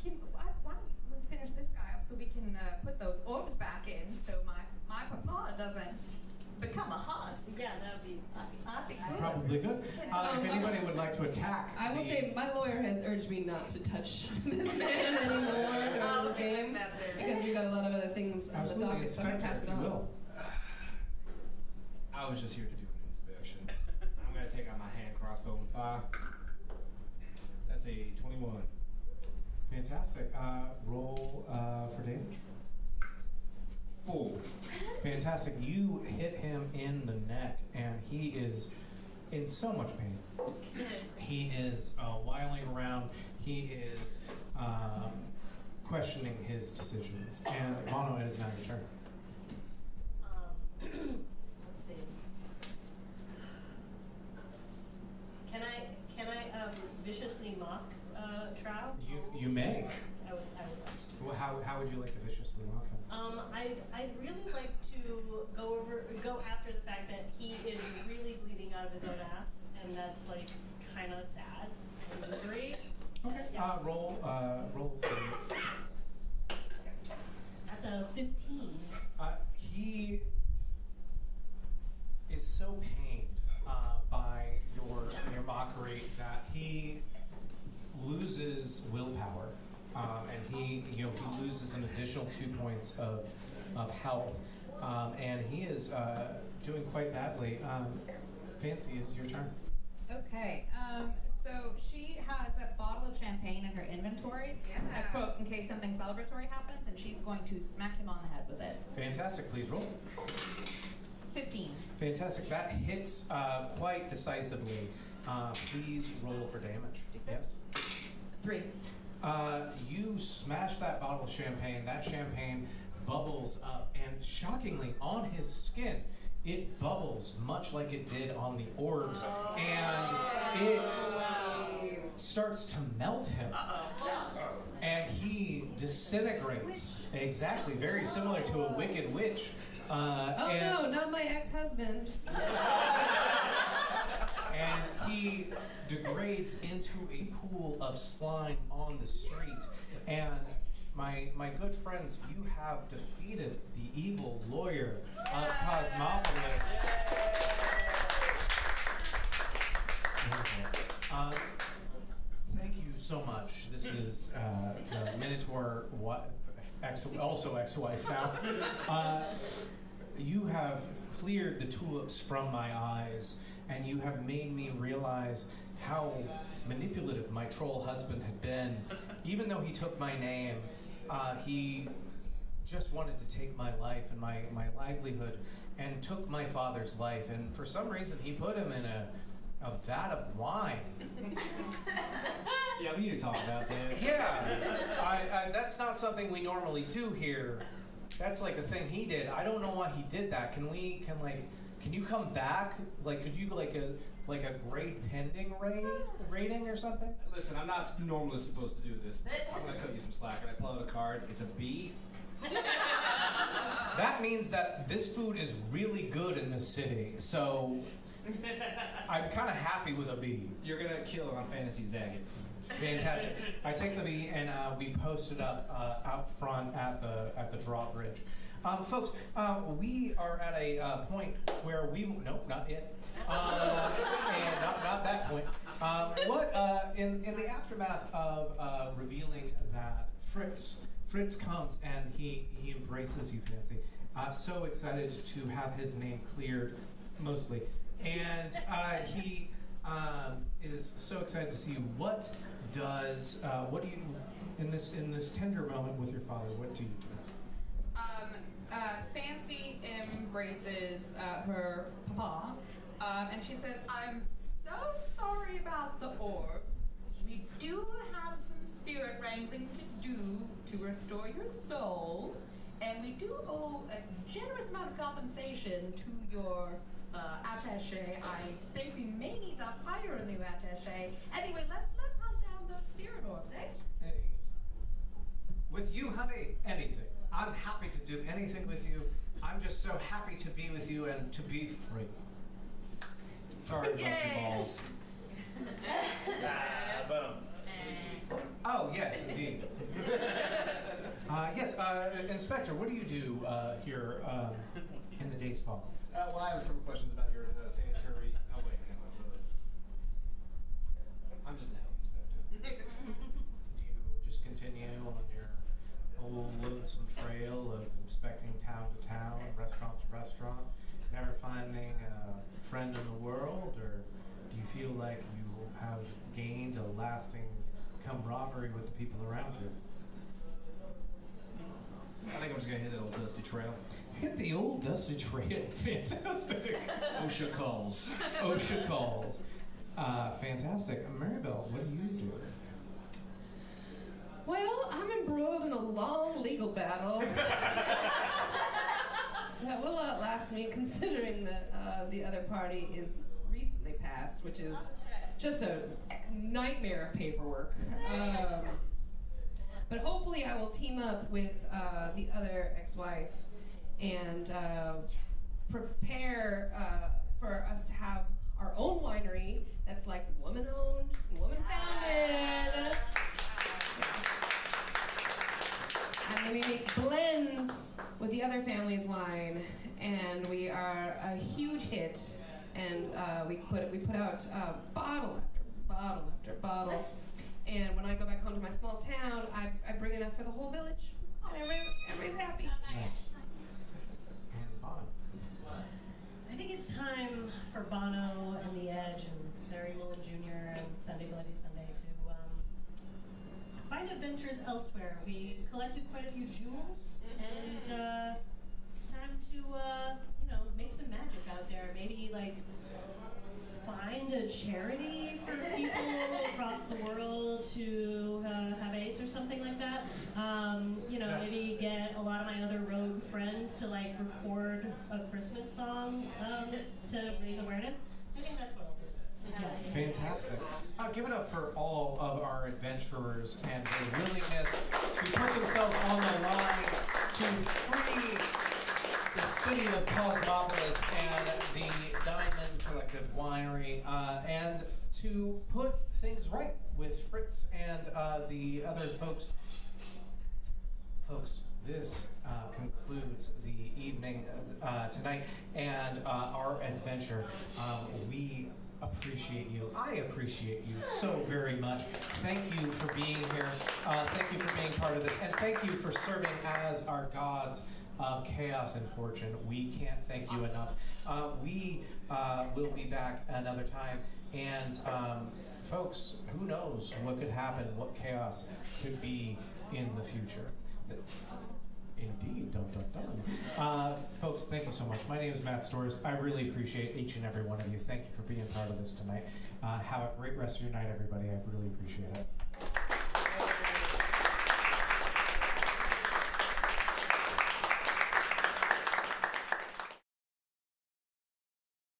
Why don't we finish this guy up so we can put those orbs back in so my papa doesn't become a husk? Yeah, that would be. I'd be good. Probably good. If anybody would like to attack, I will say my lawyer has urged me not to touch this man anymore during this game because we've got a lot of other things on the docket, so I'm gonna pass it on. Will. I was just here to do an inspection. I'm gonna take out my hand crossbow and fire. That's a 21. Fantastic. Roll for damage. 4. Fantastic. You hit him in the neck, and he is in so much pain. He is whiling around. He is questioning his decisions. And Mono, it is now your turn. Let's see. Can I viciously mock Trow? You may. I would like to do. Well, how would you like to viciously mock him? I'd really like to go after the fact that he is really bleeding out of his own ass, and kind of sad. Misery. Okay. Yeah. Roll. That's a 15. He is so pained by your mockery that he loses willpower, and he loses an additional 2 points of health, and he is doing quite badly. Fancy, it's your turn. Okay, so she has a bottle of champagne in her inventory, a quote, in case something celebratory happens, and she's going to smack him on the head with it. Fantastic. Please roll. 15. Fantastic. That hits quite decisively. Please roll for damage. Yes. 3. You smash that bottle of champagne. That champagne bubbles up, and shockingly, on his skin, it bubbles much like it did on the orbs, and it starts to melt him. And he disintegrates. Exactly, very similar to a wicked witch. No, not my ex-husband. And he degrades into a pool of slime on the street. And my good friends, you have defeated the evil lawyer of Cosmopolis. Thank you so much. This is the Minotaur, also ex-wife now. You have cleared the tulips from my eyes, and you have made me realize how manipulative my troll husband had been. Even though he took my name, he just wanted to take my life and my livelihood, and took my father's life, and for some reason he put him in a vat of wine. Yeah, we need to talk about that. Yeah, that's not something we normally do here. That's like a thing he did. I don't know why he did that. Can you come back? Like, could you like a grade pending rating or something? Listen, I'm not normally supposed to do this. I'm gonna cut you some slack, and I pull out a card. It's a B. That means that this food is really good in this city. So I'm kind of happy with a B. You're gonna kill it on Fantasy Zagat. Fantastic. I take the B and we post it up out front at the drawbridge. Folks, we are at a point where nope, not yet. And not that point. In the aftermath of revealing that Fritz comes and he embraces you, Fancy. So excited to have his name cleared, mostly. And he is so excited to see you. What do you, in this tender moment with your father, what do you do? Fancy embraces her papa, and she says, "I'm so sorry about the orbs. We do have some spirit wrangling to do to restore your soul, and we do owe a generous amount of compensation to your attaché. I think we may need to hire a new attaché. Anyway, let's hunt down those spirit orbs, eh?" With you, honey, anything. I'm happy to do anything with you. I'm just so happy to be with you and to be free. Sorry to bust your balls. Bones. Oh, yes, indeed. Yes, Inspector, what do you do here in the days fall? Well, I have several questions about your sanitary. Oh, wait. I'm just an inspector. Do you just continue on your old lonesome trail of inspecting town to town, restaurant to restaurant, never finding a friend in the world, or do you feel like you have gained a lasting camaraderie with the people around you? I think I'm just gonna hit that old dusty trail. Hit the old dusty trail. Fantastic. OSHA calls. OSHA calls. Fantastic. Maribel, what do you do? Well, I'm embroiled in a long legal battle that will outlast me, considering that the other party is recently passed, which is just a nightmare of paperwork. But hopefully I will team up with the other ex-wife and prepare for us to have our own winery that's like woman-owned, woman-founded. And then we make blends with the other family's wine, and we are a huge hit. And we put out bottle after bottle after bottle. And when I go back home to my small town, I bring enough for the whole village, and everybody's happy. Nice. And Bono. I think it's time for Bono and The Edge and Barry Mullen Jr. and Sunday Bloody Sunday to find adventures elsewhere. We collected quite a few jewels, and it's time to make some magic out there. Maybe like find a charity for people across the world to have AIDS or something like that. Maybe get a lot of my other rogue friends to like record a Christmas song to raise awareness. I think that's what I'll do. Yeah. Fantastic. Give it up for all of our adventurers and their willingness to put themselves on the line to free the city of Cosmopolis and the Diamond Collective Winery, and to put things right with Fritz and the other folks. Folks, this concludes the evening tonight and our adventure. We appreciate you. I appreciate you so very much. Thank you for being here. Thank you for being part of this. And thank you for serving as our gods of chaos and fortune. We can't thank you enough. We will be back another time. And folks, who knows what could happen, what chaos could be in the future. Indeed, dun dun dun. Folks, thank you so much. My name is Matt Storrs. I really appreciate each and every one of you. Thank you for being part of this tonight. Have a great rest of your night, everybody. I really appreciate it.